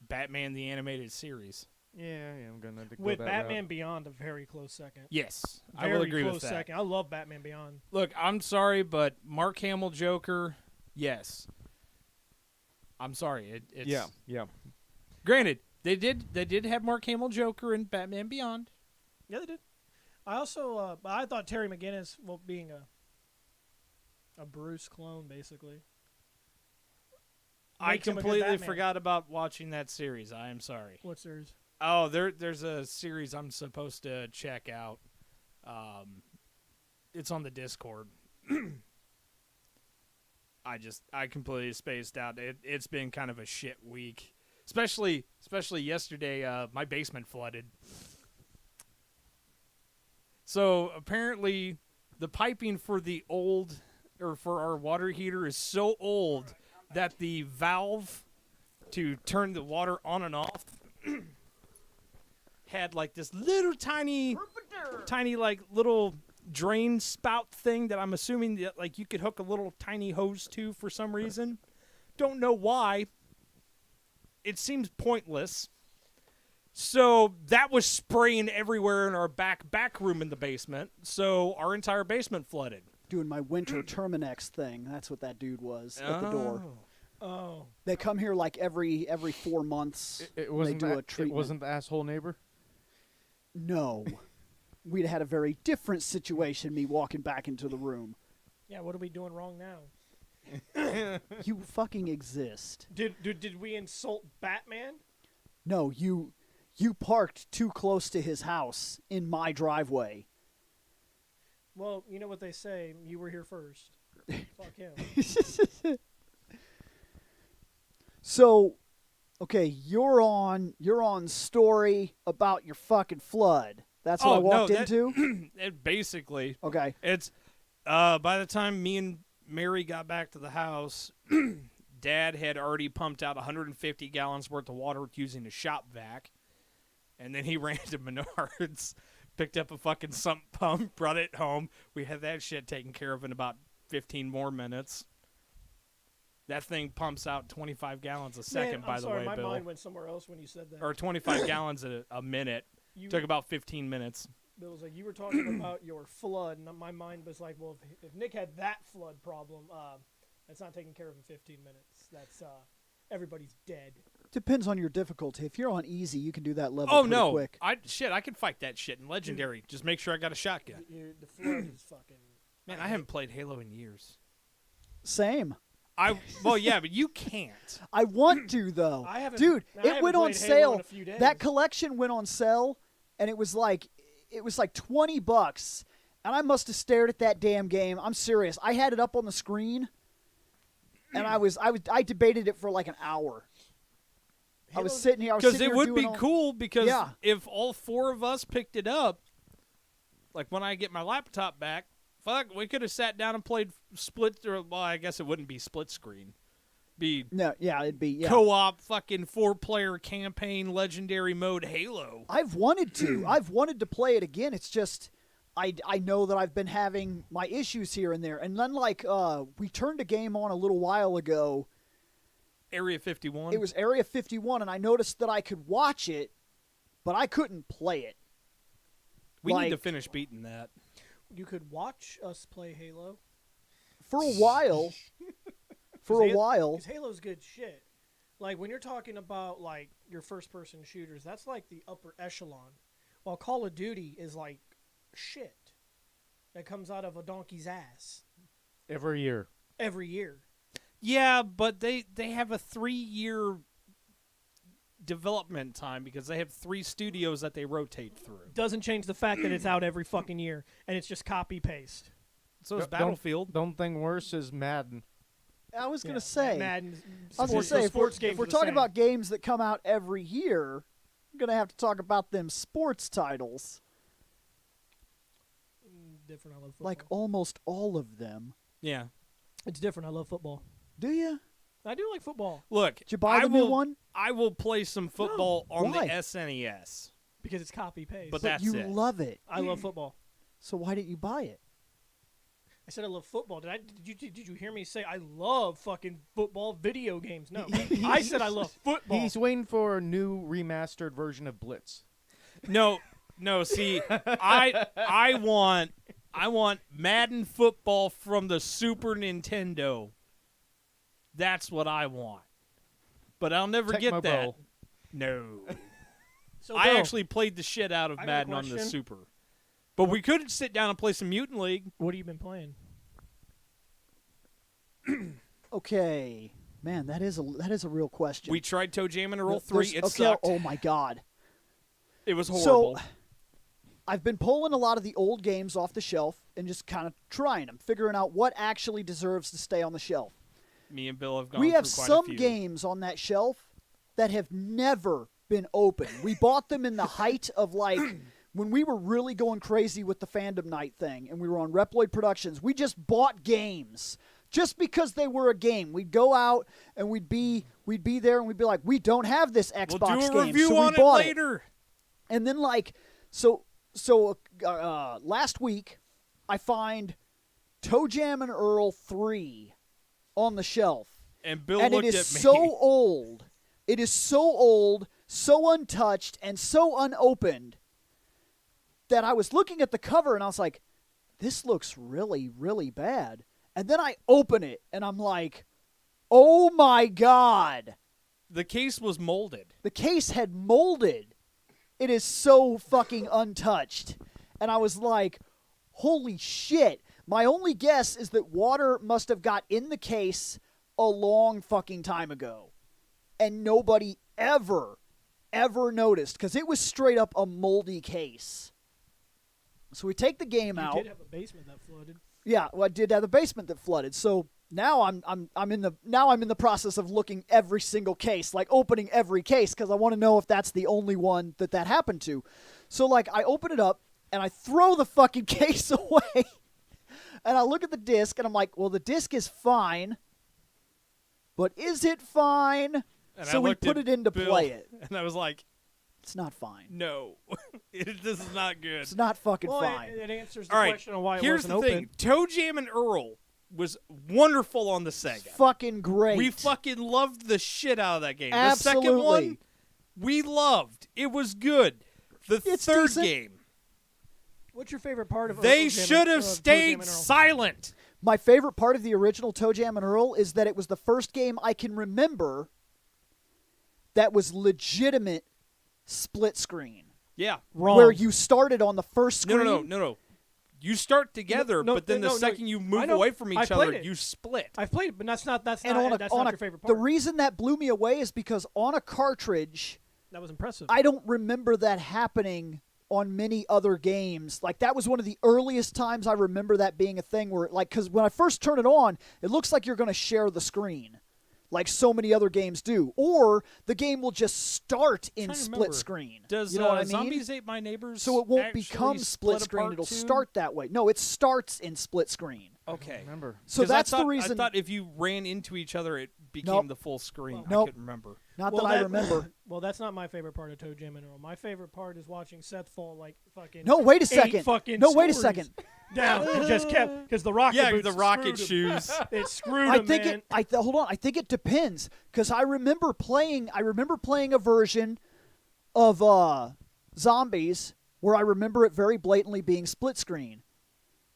Batman the Animated Series. Yeah, I'm gonna go With that Batman route. Beyond, a very close second. Yes, I Very will agree close with that. second. I love Batman Beyond. Look, I'm sorry, but Mark Hamill Joker, yes. I'm sorry. It's Yeah. Granted, they did have Mark Hamill Joker in Batman Beyond. Yeah, they did. I also, I thought Terry McGinnis, being a Bruce clone, basically. I Makes him a good completely Batman. forgot about watching that series. I am sorry. What series? Oh, there's a series I'm supposed to check out. It's on the Discord. I completely spaced out. It's been kind of a shit week, especially yesterday. My basement flooded. So apparently, the piping for for our water heater is so old that the valve to turn the water on and off had like this little tiny like little drain spout thing that I'm assuming that like you could hook a little tiny hose to for some reason. Don't know why. It seems pointless. So that was spraying everywhere in our back room in the basement. So our entire basement flooded. Doing my winter Terminex thing. That's what that dude was at the door. Oh. They come here like every 4 months. It wasn't do that, a it treatment. wasn't the asshole neighbor. No. We'd had a very different situation, me walking back into the room. Yeah, what are we doing wrong now? You fucking exist. Did we insult Batman? No, you parked too close to his house in my driveway. Well, you know what they say. You were here first. Fuck him. So, okay, you're on story about your fucking flood. That's what I walked into? It basically, Okay. it's by the time me and Mary got back to the house, Dad had already pumped out 150 gallons worth of water using a shop vac, and then he ran to Menards, picked up a fucking sump pump, brought it home. We had that shit taken care of in about 15 more minutes. That thing pumps out 25 gallons a second, Man, by I'm the sorry, way, my Bill. mind went somewhere else when you said that. Or 25 gallons a minute. Took about 15 minutes. Bill was like, you were talking about your flood, and my mind was like, well, if Nick had that flood problem, that's not taken care of in 15 minutes. That's everybody's dead. Depends on your difficulty. If you're on easy, you can do that level Oh pretty no! quick. I can fight that shit in legendary. Just make sure I got a shotgun. The flood is fucking. Man, I haven't played Halo in years. Same. Well, yeah, but you can't. I want to though. I haven't, Dude, I it haven't went on played Halo sale. in a few days. That collection went on sale and it was like $20, and I must have stared at that damn game. I'm serious. I had it up on the screen, and I debated it for like an hour. I was sitting here. Because it would be cool because Yeah. if all 4 of us picked it up, like when I get my laptop back, fuck, we could have sat down and played split. Well, I guess it wouldn't be split screen. Be it'd be co-op fucking 4-player campaign legendary mode Halo. I've wanted to play it again. It's just I know that I've been having my issues here and there. And then like we turned a game on a little while ago. Area 51. It was Area 51, and I noticed that I could watch it, but I couldn't play it. We need to like- finish beating that. You could watch us play Halo. For a while. Because Halo's good shit. Like, when you're talking about, like, your first-person shooters, that's, like, the upper echelon. While Call of Duty is, like, shit that comes out of a donkey's ass Every year. every year. Yeah, but they have a 3-year development time because they have 3 studios that they rotate through. Doesn't change the fact that it's out every fucking year, and it's just copy-paste. So is Don't- Battlefield. The only thing worse is Madden. I was going Yeah, to say. Madden, I was going to say, sports if games we're are the talking same. about games that come out every year, I'm going to have to talk about them sports titles. Different. I love football. Like almost all of them. Yeah. It's different. I love football. Do you? I do like football Look, Did you buy the new one? I will play some football on Why? the SNES. because it's copy-paste. But But that's you it. love it. I love football. So why didn't you buy it? I said I love football. Did you hear me say I love fucking football video games? No. I said I love football. He's waiting for a new remastered version of Blitz. No, see, I want Madden football from the Super Nintendo. That's what I want. But I'll never get Tecmo that. Bowl. No. So, I Bill, actually played the shit out of I got a Madden on the question. Super. But we could sit down and play some Mutant League. what have you been playing? Okay, man, that is a real question. We tried ToeJam and Earl There's- 3. It okay, sucked. oh my god. It was horrible. So, I've been pulling a lot of the old games off the shelf and just kind of trying them, figuring out what actually deserves to stay on the shelf. Me and Bill have gone We through have quite a some few. games on that shelf that have never been opened. We bought them in the height of like when we were really going crazy with the Fandom Night thing and we were on Reploid Productions. We just bought games just because they were a game. We'd go out and we'd be there and we'd be like, we don't have this Xbox We'll do a game, review so we on it bought it. later. And then like last week I find ToeJam and Earl 3 on the shelf. And Bill And looked it at is me. so old. It is so old, so untouched, and so unopened that I was looking at the cover and I was like, this looks really, really bad. And then I open it and I'm like, oh my God. The case was molded. The case had molded. It is so fucking untouched. And I was like, holy shit. My only guess is that water must have got in the case a long fucking time ago. And nobody ever noticed because it was straight up a moldy case. So we take the game You out. did have a basement that flooded. Yeah, well, I did have a basement that flooded. So now I'm in the process of looking every single case, like opening every case because I want to know if that's the only one that happened to. So like I open it up and I throw the fucking case away. And I look at the disc and I'm like, well, the disc is fine. But is it fine? And So I we looked put at it in to Bill, play it. And I was like, It's not fine. no. This is not good. It's not fucking Well, fine. it answers the All right, question on why it here's wasn't the thing. open. ToeJam and Earl was wonderful on the Sega. It's fucking great. We fucking loved the shit out of that game. The Absolutely. second one, we loved. It was good. The It's third decent. game, What's your favorite part of they ToeJam should and- have ToeJam stayed and Earl? silent. My favorite part of the original ToeJam and Earl is that it was the first game I can remember that was legitimate split screen. Yeah. Wrong. Where you started on the first screen. No. You start together, No, but then the no, second you I move know. away from I each played other, it. you split. I've played it, but that's not And your favorite part. The reason that blew me away is because on a cartridge, That was impressive. I don't remember that happening on many other games. Like, that was one of the earliest times I remember that being a thing where, like, because when I first turn it on, it looks like you're going to share the screen, like so many other games do. Or the game will just start in Trying to split remember. screen. Does you know what I mean? Zombies Ate My Neighbors So it won't actually become split screen. apart It'll too? start that way. No, it starts in split screen. Okay. Remember. So 'Cause that's I thought, the reason. I thought if you ran into each other, it became Nope. the full screen. Nope. I couldn't remember. Not Well, that I remember. Well, that's not my favorite part of ToeJam and Earl. My favorite part is watching Seth fall like fucking. No, wait a 8 second. fucking No, wait a stories second. down. It just kept because the rocket. Yeah, boots the rocket screwed him. shoes. It screwed I him, think man. hold on. I think it depends because I remember playing a version of Zombies where I remember it very blatantly being split screen.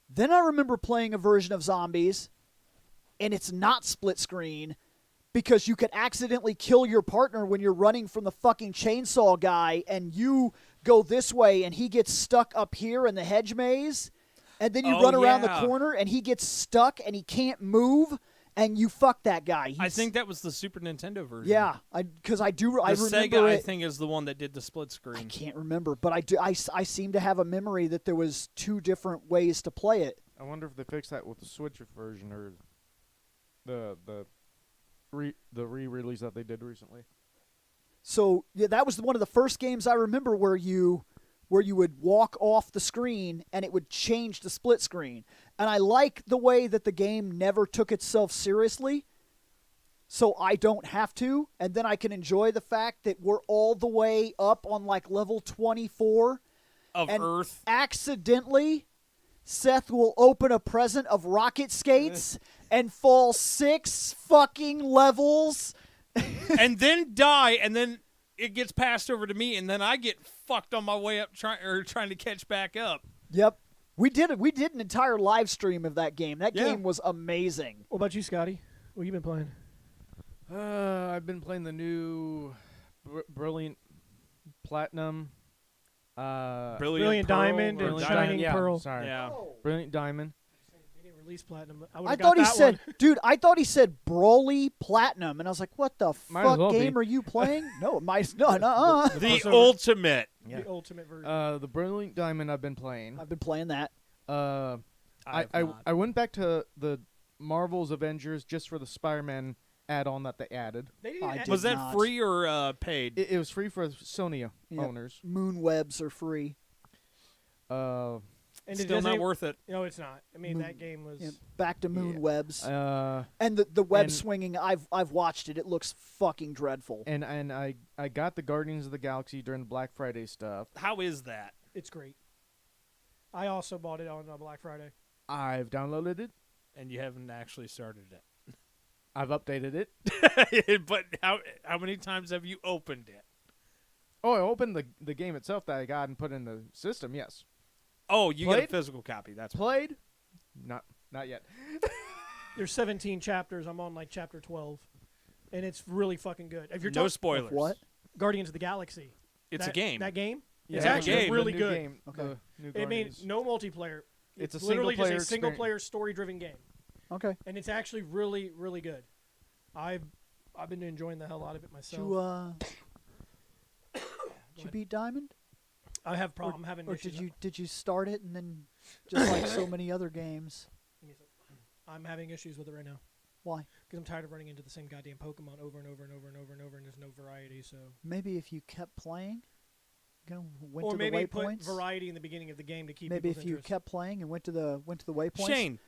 Then I remember playing a version of Zombies and it's not split screen because you could accidentally kill your partner when you're running from the fucking chainsaw guy and you go this way and he gets stuck up here in the hedge maze and then you Oh, run around the yeah. corner and he gets stuck and he can't move and you fuck that guy. I think that was the Super Nintendo version. Yeah, because I The remember Sega, I it. think, is the one that did the split I screen. can't remember, but I seem to have a memory that there was two different ways to play it. I wonder if they fixed that with the Switch version or the re-release that they did recently. So yeah, that was one of the first games I remember where you would walk off the screen and it would change to split screen. And I like the way that the game never took itself seriously. So I don't have to, and then I can enjoy the fact that we're all the way up on like level 24 Of and Earth. accidentally Seth will open a present of rocket skates and fall 6 fucking levels. And then die, and then it gets passed over to me, and then I get fucked on my way up trying to catch back up. Yep. We did an entire live stream of that game. That Yeah. game was amazing. What about you, Scotty? What you been playing? I've been playing the new Brilliant Platinum. Brilliant Diamond and Brilliant Shining Diamond, yeah, Pearl. Sorry. Yeah. Brilliant Diamond. They didn't release Platinum. I I would've got thought he that said, one. dude, I thought he said Broly Platinum. And I was like, what the Might as fuck well game be. are you playing? No, no. The crossover. ultimate. Yeah. The ultimate version. The Brilliant Diamond I've been playing. I've been playing that. I I've not. I went back to the Marvel's Avengers just for the Spider-Man add-on that they added. They didn't I add- did Was that not. free or paid? It was free for Sony Yep. owners. Moon webs are free. Uh, and Still not Disney- worth it. No, it's not. I mean, Moon- that game was. Yeah, back to moon Yeah. webs. uh, And the web and- swinging, I've watched it. It looks fucking dreadful. and I got the Guardians of the Galaxy during the Black Friday stuff. How is that? It's great. I also bought it on Black Friday. I've downloaded it. And you haven't actually started I've updated it. it. But how many times have you opened it? Oh, I opened the game itself that I got and put in the system. Yes. Oh, you got a Played? physical copy. That's Played? Not yet. There's 17 chapters. I'm on like chapter 12, and it's really fucking good. If you're no talking spoilers. Of what? Guardians of the Galaxy, It's that, a game. That game. Yeah, It's a actually game. really The new good. Game, Okay. the new It made Guardians. no multiplayer. It's a literally just single-player a single experience. player story driven game, Okay. and it's actually really really good. I've been enjoying the hell out of it Did myself. you beat Diamond? I have problem having Or issues. did you start it and then just like so many other games? I'm having issues with it right now Why? because I'm tired of running into the same goddamn Pokemon over and over and over and over and over, and there's no variety. So, Maybe if you kept playing, went or to maybe the put waypoints. variety in the beginning of the game to keep Maybe people's if you interest. kept playing and went to the waypoints. Shane,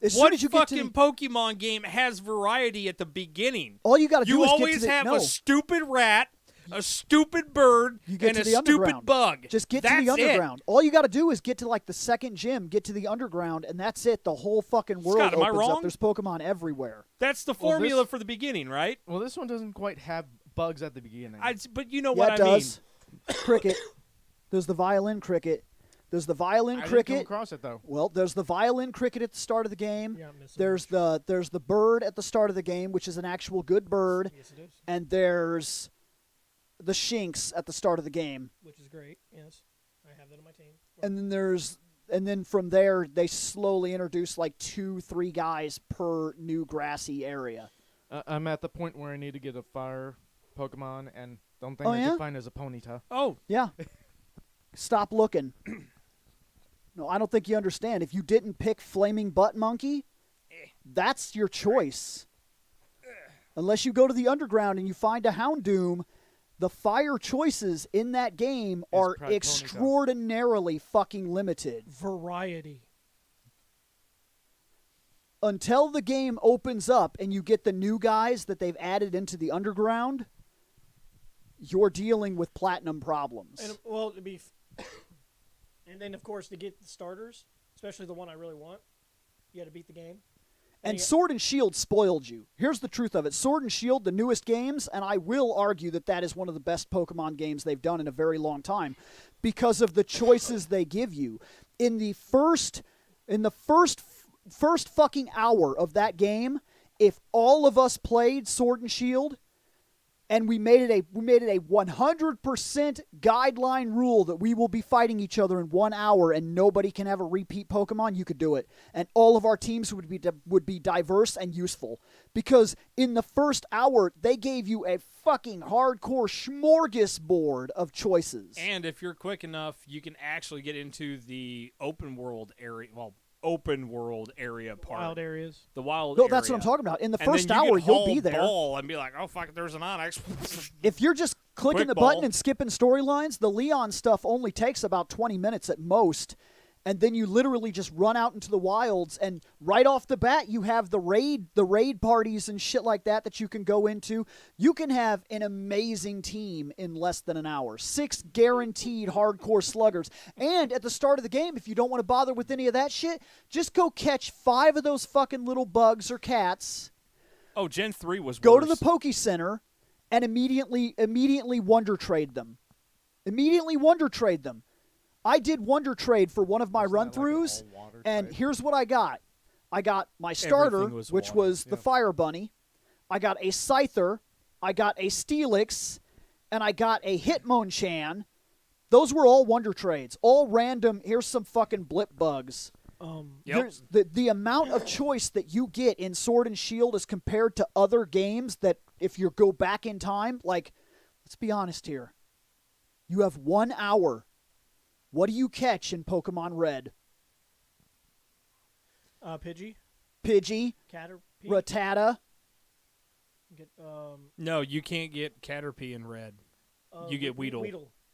as soon what as you get to fucking the, Pokemon game has variety at the beginning? all you got to do You is always get to the, have no, a stupid rat, a stupid bird, You get and to a the stupid underground. bug. just get That's to the it. underground. All you got to do is get to like the second gym, get to the underground, and that's it. The whole fucking world Scott, am I opens wrong? up. There's Pokemon everywhere. That's the Well, formula this- for the beginning, right? Well, this one doesn't quite have bugs at the beginning. But you know Yeah, what it I does. Cricket. There's the violin cricket. There's the violin I didn't come cricket. across it though. Well, there's the violin cricket at the start of the game. Yeah, I'm missing There's the bird at the start of the game, which is an actual good bird, Yes, it is, and there's the Shinx at the start of the game. which is great. Yes, I have that on my team. And then from there they slowly introduce like 2-3 guys per new grassy area. I'm at the point where I need to get a fire Pokemon, and the only thing Oh, I yeah? can find is a Ponyta. Oh, Yeah. stop looking. No, I don't think you understand. If you didn't pick Flaming Butt Monkey, that's your choice. Unless you go to the underground and you find a Houndoom, the fire choices in that game are probably extraordinarily fucking limited. Variety. Until the game opens up and you get the new guys that they've added into the underground, you're dealing with platinum problems. And well, to be, and then of course to get the starters, especially the one I really want, you got to beat the game. And Sword and Shield spoiled you. Here's the truth of it. Sword and Shield, the newest games, and I will argue that that is one of the best Pokemon games they've done in a very long time because of the choices they give you. In the first fucking hour of that game, if all of us played Sword and Shield and we made it a 100% guideline rule that we will be fighting each other in 1 hour and nobody can have a repeat Pokemon, you could do it. And all of our teams would be diverse and useful. Because in the first hour, they gave you a fucking hardcore smorgasbord of choices. And if you're quick enough, you can actually get into the open world area. Well, open world area part. Wild areas. The wild No, area. that's what I'm talking about. In the And first then you hour, can you'll be haul there. ball and be like, oh, fuck, there's an Onyx. If you're just clicking Quick the button ball. and skipping storylines, the Leon stuff only takes about 20 minutes at most. And then you literally just run out into the wilds, and right off the bat, you have the raid parties and shit like that you can go into. You can have an amazing team in less than an hour. 6 guaranteed hardcore sluggers. And at the start of the game, if you don't want to bother with any of that shit, just go catch 5 of those fucking little bugs or cats. Oh, Gen 3 was Go worse. to the Poke Center and immediately Wonder Trade them. Immediately Wonder Trade them. I did Wonder Trade for one of my run-throughs, and here's what I got. I got my starter, Everything was which water. was the Fire Bunny. I got a Scyther. I got a Steelix. And I got a Hitmonchan. Those were all Wonder Trades. All random, here's some fucking blip bugs. Yep. There's the amount of choice that you get in Sword and Shield as compared to other games that if you go back in time, like, let's be honest here. You have 1 hour. What do you catch in Pokemon Red? Pidgey. Pidgey, Caterpie. Rattata. Get, No, you can't get Caterpie in red. You get Weedle.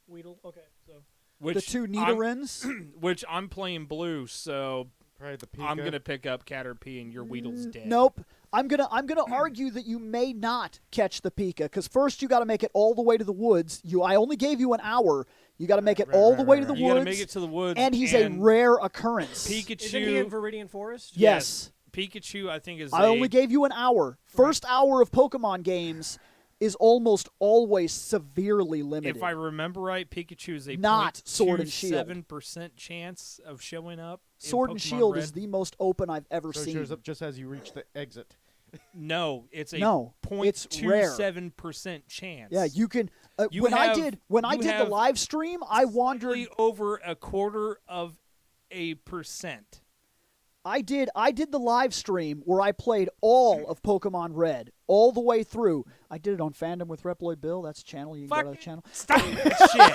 Weedle. Okay, so. Which The 2 Nidorins. Which I'm playing blue, so Probably the Pika. I'm going to pick up Caterpie and your Weedle's dead. Nope. I'm gonna argue that you may not catch the Pika, because first you got to make it all the way to the woods. I only gave you an hour. You got to make it all the way to the You woods. got to make it to the woods. and he's a rare occurrence. Pikachu. Isn't he in Viridian Forest? Yes. Pikachu, I think, is I only gave you an hour. First hour of Pokemon games is almost always severely limited. If I remember right, Pikachu is a Not Sword and Shield. 7% chance of showing up. in Sword and Pokemon Shield Red. is the most open I've ever So it seen. shows up just as you reach the exit. No, it's a No, it's rare. 0.27% chance. Yeah, you can. You When I have- did you the have live stream, I wandered. Slightly over 0.25%. I did the live stream where I played all of Pokemon Red all the way through. I did it on Fandom with ReploidBill. That's a channel. You can go to the channel. Stop that shit.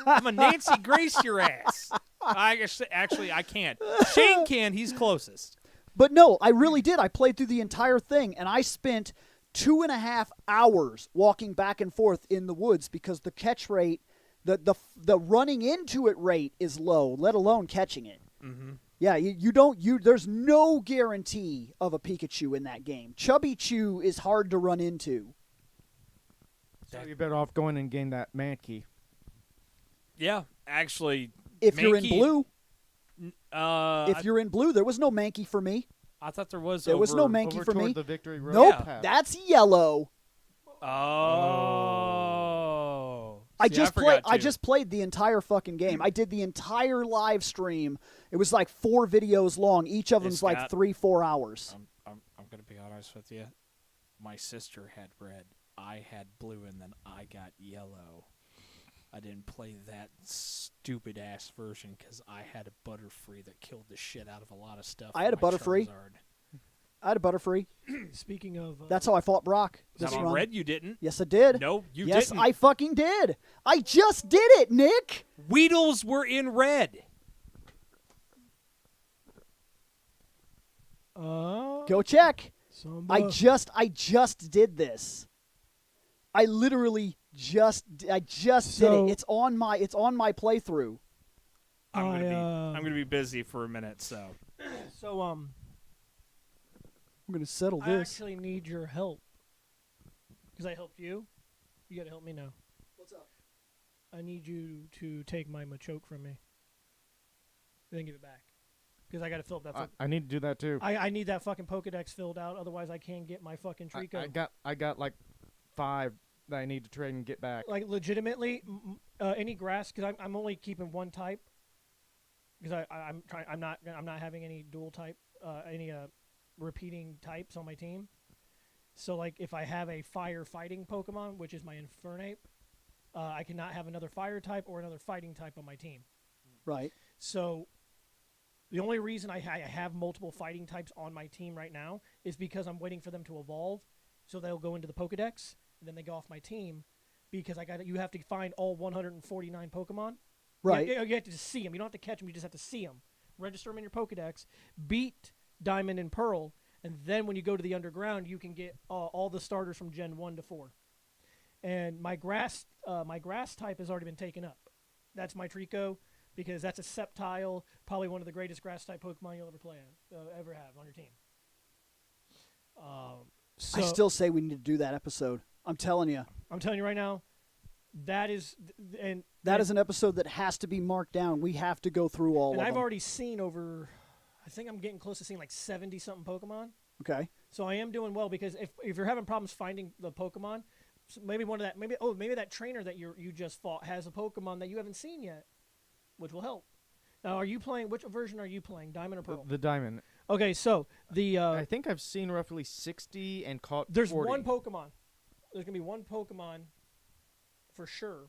I'm a Nancy Grace your ass. Actually, I can't. Shane can. He's closest. But no, I really did. I played through the entire thing, and I spent 2.5 hours walking back and forth in the woods because the catch rate, the running into it rate is low, let alone catching it. Mm-hmm. Yeah, there's no guarantee of a Pikachu in that game. Chubby Chew is hard to run into. So you're better off going and getting that Mankey. Yeah, actually. If you're in Mankey- blue, if you're in blue, there was no Mankey for me. I thought there was. There was no over- Mankey Over for toward me. the Victory Road Nope, path. that's yellow. Oh. I See, just forgot too. played the entire fucking game. I did the entire live stream. It was like 4 videos long. Each of them's like Scott, 3-4 hours. I'm gonna be honest with you. My sister had red. I had blue, and then I got yellow. I didn't play that stupid ass version because I had a Butterfree that killed the shit out of a lot of stuff. I had on a my Butterfree. Charizard. I had a Butterfree. Speaking of, That's how I fought Brock. This Not on run. red, you didn't. Yes, I did. No, you yes, didn't. I fucking did. I just did it, Nick. Weedles were in red. Go check. I just did this. I literally just did it. It's on my playthrough. I'm gonna be busy for a minute, so. I'm gonna settle I this. actually need your help because I helped you. You got to help me now. What's up? I need you to take my Machoke from me, and then give it back because I got to fill up that. I need to do that too. I need that fucking Pokedex filled out, otherwise I can't get my fucking Trico. I got like 5 that I need to trade and get back. Like legitimately, any grass because I'm only keeping one type because I'm not having any dual type any repeating types on my team. So like if I have a fire fighting Pokemon, which is my Infernape, I cannot have another fire type or another fighting type on my team. Right. So the only reason I have multiple fighting types on my team right now is because I'm waiting for them to evolve, so they'll go into the Pokedex and then they go off my team because you have to find all 149 Pokemon. Right. You have to just see them. You don't have to catch them. You just have to see them. Register them in your Pokedex. Beat Diamond and Pearl, and then when you go to the underground, you can get all the starters from Gen 1 to 4. And my grass type has already been taken up. That's my Trico because that's a Sceptile, probably one of the greatest grass type Pokemon you'll ever have on your team. So I still say we need to do that episode. I'm telling you. I'm telling you right now, that is an episode that has to be marked down. We have to go through all of them. And I've already seen over, I think I'm getting close to seeing like 70-something Pokemon. Okay. So I am doing well because if you're having problems finding the Pokemon, maybe maybe that trainer that you just fought has a Pokemon that you haven't seen yet, which will help. Now, are you playing? Which version are you playing? Diamond or Pearl? The Diamond. Okay, so I think I've seen roughly 60 and caught. There's 40. one Pokemon. There's gonna be one Pokemon for sure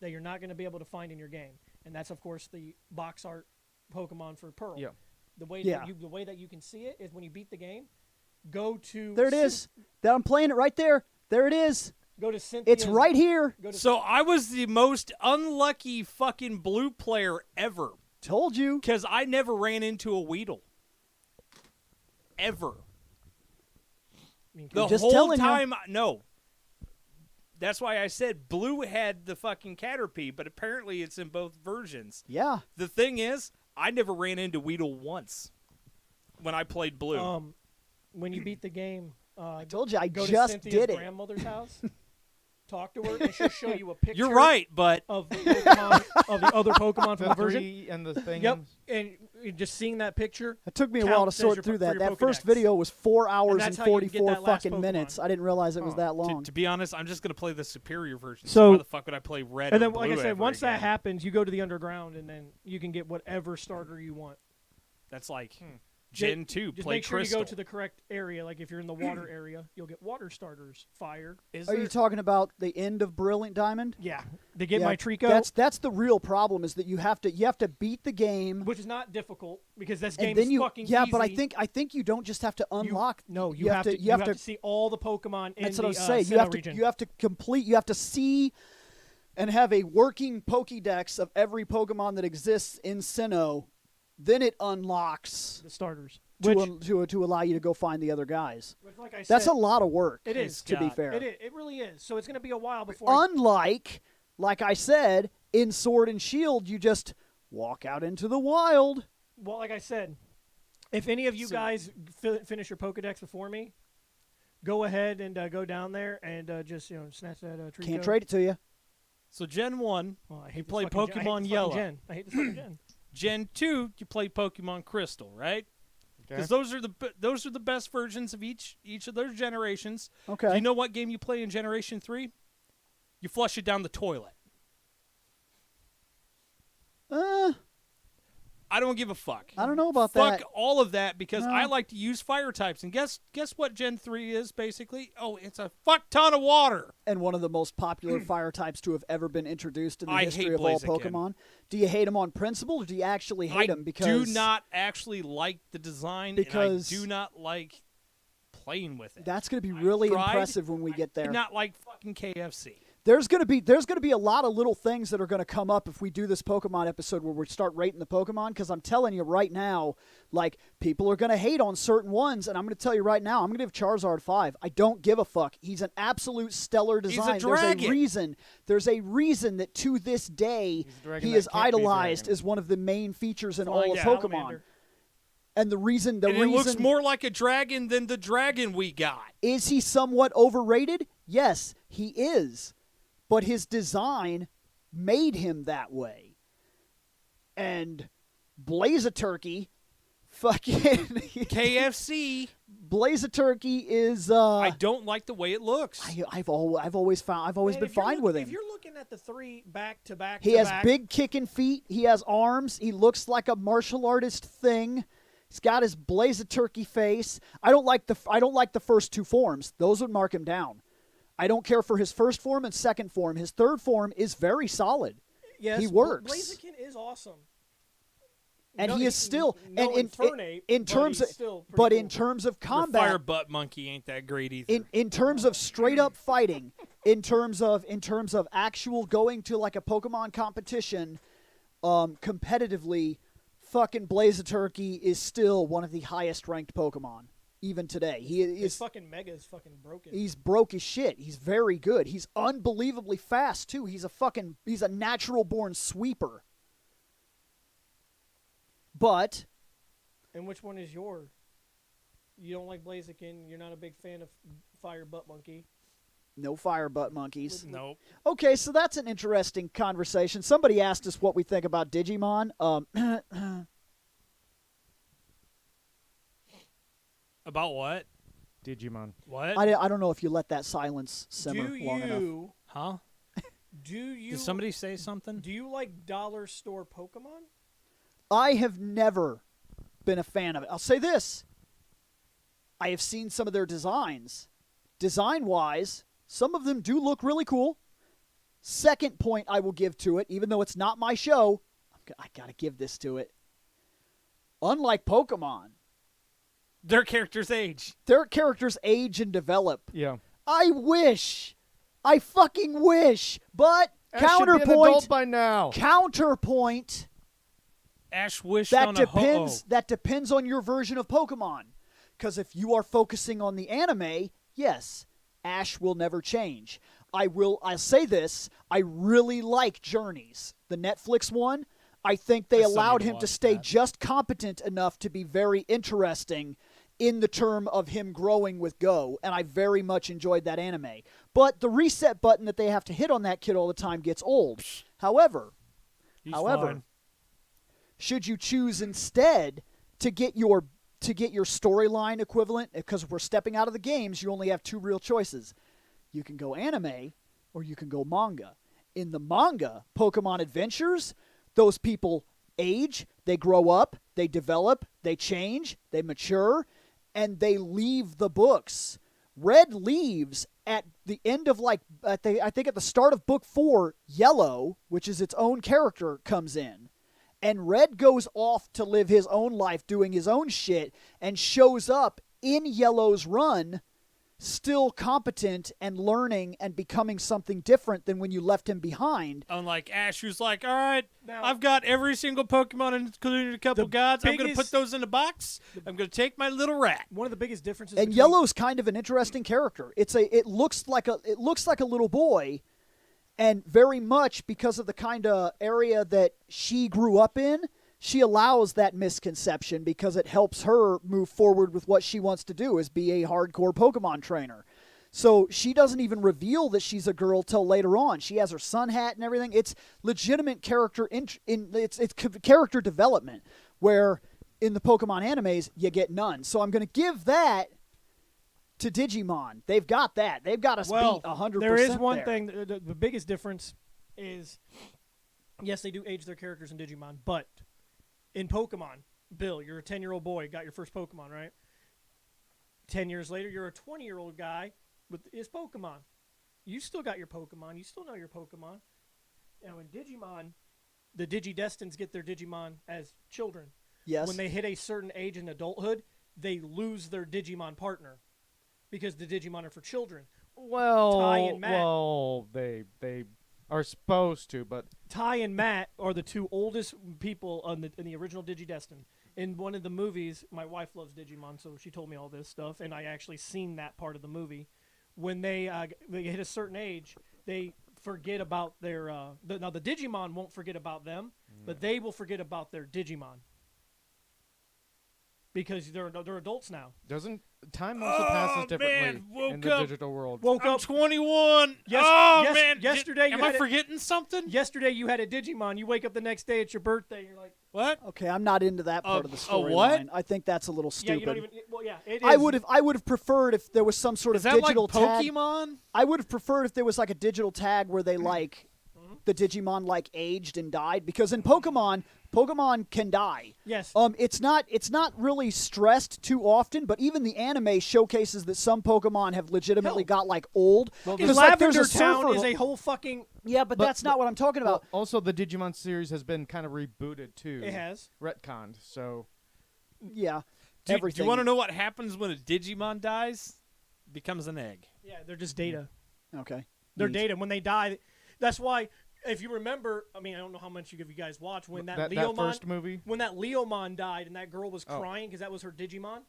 that you're not gonna be able to find in your game, and that's of course the box art Pokemon for Pearl. Yeah. The way that you can see it is when you beat the game. Go to There it is. That I'm playing it right there. There it is. Go to Cynthia's. It's right here. So I was the most unlucky fucking blue player ever. Told you. Because I never ran into a Weedle. Ever. The just whole telling time. No. That's why I said blue had the fucking Caterpie, but apparently it's in both versions. Yeah. The thing is, I never ran into Weedle once when I played blue. When you beat the game, I told you I go just to Cynthia's did it. grandmother's house. Talk to her, and she'll show you a picture. You're right, but of the Pokemon, of the other Pokemon from the version. 3 and the thing. Yep, and just seeing that picture. It took me a while to counts as sort your- through for that. your That first Pokedex. video was 4 hours and that's how you get 44 that last fucking Pokemon. minutes. I didn't realize it was that long. to be honest, I'm just going to play the superior version. So- Why the fuck would I play red And or then, blue like I said, ever once that again? happens, you go to the underground, and then you can get whatever starter you want. That's like Gen 2, Just play make sure Crystal. you go to the correct area. Like if you're in the water area, you'll get water starters. Fire. Is Are you talking about the end of Brilliant Diamond? Yeah, to get Yeah, my Trico, That's the real problem is that you have to beat the game. which is not difficult because this And game then is you, fucking yeah, easy. but I think you don't just have to unlock. You have to see all the Pokemon in That's the what I was saying. Sinnoh region. You have to complete. You have to see and have a working Pokédex of every Pokemon that exists in Sinnoh. Then it unlocks the starters. to allow you to go find the other guys. Which, like I That's said, a lot of work. It is, to be Scott. fair. It really is. So it's going to be a while before. Unlike, like I said, in Sword and Shield, you just walk out into the wild. Well, like I said, if any of you guys finish your Pokedex before me, go ahead and go down there and just snatch that Trico. Can't trade it to you. So Gen 1, Well, I hate you this play fucking gen. I hate Pokemon this fucking Yellow. gen. I hate this fucking gen. Gen 2, you play Pokemon Crystal, right? Okay. Because those are the best versions of each of those generations. Okay. Do you know what game you play in Generation 3? You flush it down the toilet. I don't give a fuck. I don't know about Fuck that. all of that because No. I like to use fire types. And guess what Gen 3 is, basically? Oh, it's a fuck ton of water. And one of the most popular fire types to have ever been introduced in the I history hate of all Blaziken. Pokemon. Do you hate them on principle, or do you actually hate them because do not actually like the design, Because- and I do not like playing with it. That's going to be really tried. impressive when we get there. Not like fucking KFC. There's gonna be a lot of little things that are gonna come up if we do this Pokemon episode where we start rating the Pokemon, because I'm telling you right now, like, people are gonna hate on certain ones, and I'm gonna tell you right now, I'm gonna give Charizard 5. I don't give a fuck. He's an absolute stellar design. He's a dragon. There's a reason that to this day he is idolized as one of the main features in all of Pokemon. Salamander. And the reason It looks more like a dragon than the dragon we got. Is he somewhat overrated? Yes, he is. But his design made him that way. And Blaze-a-Turkey, fucking KFC. Blaze-a-Turkey is. I don't like the way it looks. I've always been fine with him. If you're looking at the 3 back to back, He has big kicking feet. He has arms. He looks like a martial artist thing. He's got his Blaze-a-Turkey face. I don't like the first 2 forms. Those would mark him down. I don't care for his first form and second form. His third form is very solid. Yes, he works. Blaziken is awesome. And he is still in terms of combat. Fire butt monkey ain't that great either. In terms of straight up fighting, in terms of actual going to like a Pokemon competition, competitively, fucking Blaze-a-Turkey is still one of the highest ranked Pokemon. Even today, his fucking Mega is fucking broken. He's broke as shit. He's very good. He's unbelievably fast too. He's a natural born sweeper. But, and which one is your? You don't like Blaziken. You're not a big fan of Fire Butt Monkey. No fire butt monkeys. Nope. Okay, so that's an interesting conversation. Somebody asked us what we think about Digimon. About what? Digimon. What? I don't know if you let that silence simmer long enough. Huh? Did somebody say something? Do you like dollar store Pokemon? I have never been a fan of it. I'll say this. I have seen some of their designs. Design-wise, some of them do look really cool. Second point I will give to it, even though it's not my show, I got to give this to it. Unlike Pokemon, their characters age. Their characters age and develop. Yeah. I fucking wish. But Ash should be an adult by now. Counterpoint. Ash wished that on depends. That depends on your version of Pokemon. Because if you are focusing on the anime, yes, Ash will never change. I'll say this. I really like Journeys, the Netflix one. I think they allowed him to stay just competent enough to be very interesting in the term of him growing with Go, and I very much enjoyed that anime. But the reset button that they have to hit on that kid all the time gets old. However, fine. Should you choose instead to get your storyline equivalent, because we're stepping out of the games, you only have 2 real choices. You can go anime or you can go manga. In the manga, Pokemon Adventures, those people age, they grow up, they develop, they change, they mature, and they leave the books. Red leaves at the end of I think at the start of book 4, Yellow, which is its own character, comes in. And Red goes off to live his own life doing his own shit and shows up in Yellow's run still competent and learning and becoming something different than when you left him behind. Unlike Ash, who's like, all right, now, I've got every single Pokemon, including a couple gods. I'm going to put those in a box. I'm going to take my little rat. One of the biggest differences. And Yellow's kind of an interesting character. It looks like a little boy, and very much because of the kind of area that she grew up in, she allows that misconception because it helps her move forward with what she wants to do, is be a hardcore Pokemon trainer. So she doesn't even reveal that she's a girl till later on. She has her sun hat and everything. It's legitimate character it's character development, where in the Pokemon animes you get none. So I'm going to give that to Digimon. They've got that. They've got us beat 100%. There is one thing. The biggest difference is, yes, they do age their characters in Digimon, but in Pokemon, Bill, you're a 10-year-old boy, got your first Pokemon, right? 10 years later, you're a 20-year-old guy with his Pokemon. You still got your Pokemon. You still know your Pokemon. Now, in Digimon, the Digidestins get their Digimon as children. Yes. When they hit a certain age in adulthood, they lose their Digimon partner. because the Digimon are for children. Well, Ty and Matt. they are supposed to, but Ty and Matt are the two oldest people in the original Digidestin. In one of the movies, my wife loves Digimon, so she told me all this stuff, and I actually seen that part of the movie. When they hit a certain age, they forget about their. Now the Digimon won't forget about them, but they will forget about their Digimon because they're adults now. doesn't time also passes differently in the digital world? Woke I'm up 21. Man. Yesterday, Am I forgetting something? Yesterday you had a Digimon. You wake up the next day, it's your birthday. You're like, What? Okay, I'm not into that part of the storyline. what? I think that's a little yeah, stupid. you don't even. Well, yeah, it is. I would have preferred if there was some sort Is of that digital like tag. Pokemon? I would have preferred if there was like a digital tag where they like the Digimon like aged and died, because in Pokemon can die. Yes. It's not really stressed too often, but even the anime showcases that some Pokemon have legitimately Hell. got like old. Because like there's Lavender a Town surfer. is a whole fucking. Yeah, but that's not what I'm talking about. Also, the Digimon series has been kind of rebooted too. It has. Retconned, so Yeah, Do everything. you want to know what happens when a Digimon dies? Becomes an egg. Yeah, they're just data. Okay. They're Neat. data. When they die, that's why. If you remember, I mean, I don't know how much you guys watch when that Leomon, first movie. when that Leomon died and that girl was crying because that was her Digimon,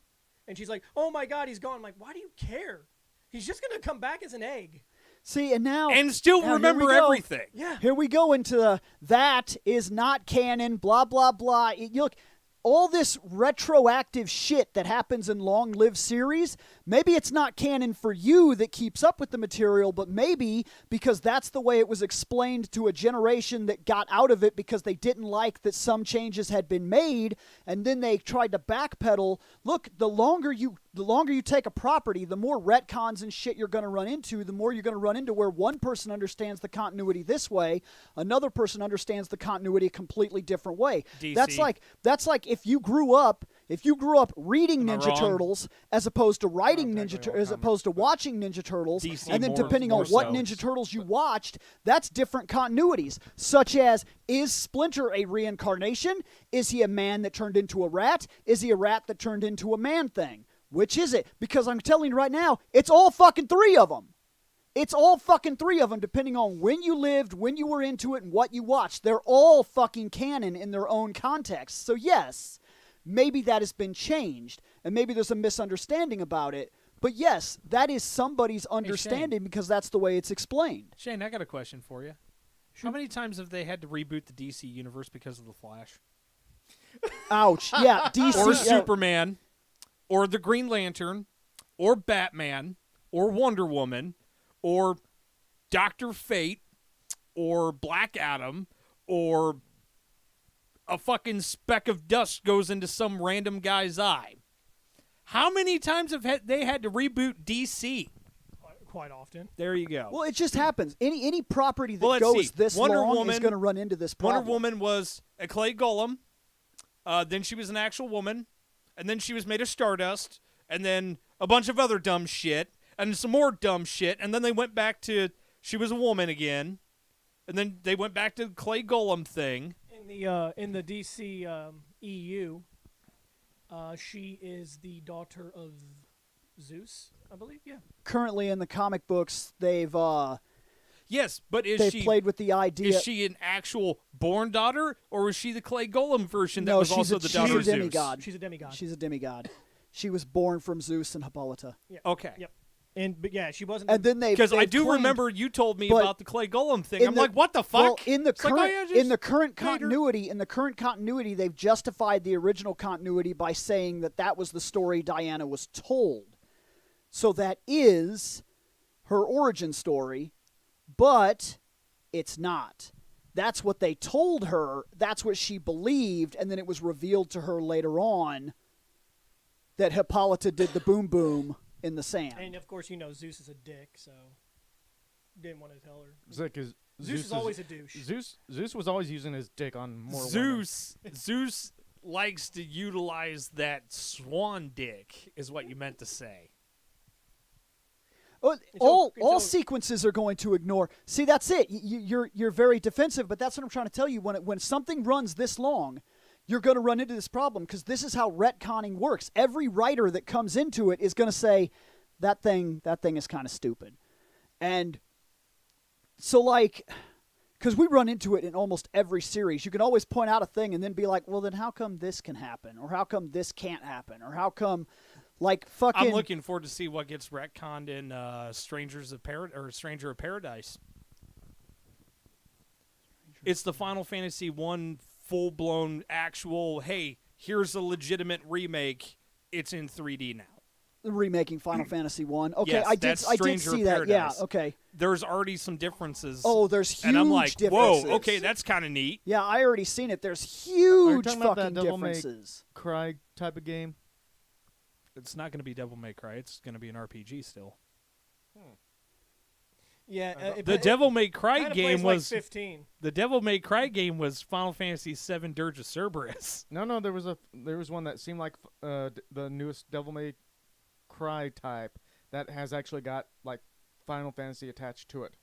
and she's like, "Oh my God, he's gone." I'm like, why do you care? He's just gonna come back as an egg. See, and now And still now here remember we go. everything. Yeah. Here we go into the that is not canon, blah, blah, blah. You look, all this retroactive shit that happens in long-lived series, maybe it's not canon for you that keeps up with the material, but maybe because that's the way it was explained to a generation that got out of it because they didn't like that some changes had been made, and then they tried to backpedal. Look, the longer you take a property, the more retcons and shit you're going to run into, the more you're going to run into where one person understands the continuity this way, another person understands the continuity a completely different way. DC. That's like if you grew up reading Am I Ninja wrong? Turtles as opposed to writing Not Ninja technically Turtles, as common. opposed to watching Ninja Turtles, DC and then more- depending on more what so. Ninja Turtles you watched, that's different continuities, such as, is Splinter a reincarnation? Is he a man that turned into a rat? Is he a rat that turned into a man thing? Which is it? Because I'm telling you right now, it's all fucking three of them. It's all fucking three of them, depending on when you lived, when you were into it, and what you watched. They're all fucking canon in their own context. So yes, maybe that has been changed, and maybe there's a misunderstanding about it. But yes, that is somebody's understanding because that's the way it's explained. Shane, I got a question for you. How many times have they had to reboot the DC universe because of the Flash? Ouch. Yeah, DC. Or yeah. Superman, or the Green Lantern, or Batman, or Wonder Woman, or Dr. Fate, or Black Adam, or a fucking speck of dust goes into some random guy's eye. How many times have they had to reboot DC? Quite often. There you go. Well, it just happens. Any property that Well, let's goes see. this Wonder long is Woman- going to run into this problem. Wonder Woman was a clay golem. Then she was an actual woman. And then she was made of stardust. And then a bunch of other dumb shit. And some more dumb shit. And then they went back to she was a woman again. And then they went back to the clay golem thing. In the DC EU, she is the daughter of Zeus, I believe. Yeah. Currently in the comic books, they've Yes, but they've played with the idea. is she an actual born daughter, or is she the clay golem version that No, was she's also a- the she's daughter a of Zeus? demigod. She's a demigod. She's a demigod. She was born from Zeus and Hippolyta. Yeah. Okay. Yep. But yeah, she wasn't. And then they Because I they've do claimed- remember you told me but about the clay golem thing. in I'm the- like, what the fuck? Well, in the It's like, current oh, yeah, in the just current made her- continuity, they've justified the original continuity by saying that was the story Diana was told. So that is her origin story, but it's not. That's what they told her. That's what she believed, and then it was revealed to her later on that Hippolyta did the boom boom in the sand. And of course, Zeus is a dick, so didn't want to tell her. Is that 'cause Zeus is always a douche. Zeus was always using his dick on more Zeus likes to utilize that swan dick, is what you meant to say. All sequences are going to ignore. See, that's it. You're very defensive, but that's what I'm trying to tell you. When something runs this long, you're going to run into this problem because this is how retconning works. Every writer that comes into it is going to say, that thing is kind of stupid. And so, like, because we run into it in almost every series, you can always point out a thing and then be like, well, then how come this can happen? Or how come this can't happen? Or how come, like, fucking... I'm looking forward to see what gets retconned in Stranger of Paradise. It's the Final Fantasy 1 full-blown actual, hey, here's a legitimate remake. It's in 3D now. Remaking Final Fantasy 1. Okay, Yes, I did that's see that. Yeah, Paradise. okay. There's already some differences. Oh, there's huge and I'm like, differences. whoa, okay, that's kind of neat. Yeah, I already seen it. There's Are you huge talking about fucking that Devil May differences. Cry type of game? It's not going to be Devil May Cry. It's going to be an RPG still. Yeah, The Devil May Cry kinda game plays was like 15. the Devil May Cry game was Final Fantasy VII Dirge of Cerberus. No, there was one that seemed like the newest Devil May Cry type that has actually got like Final Fantasy attached to it.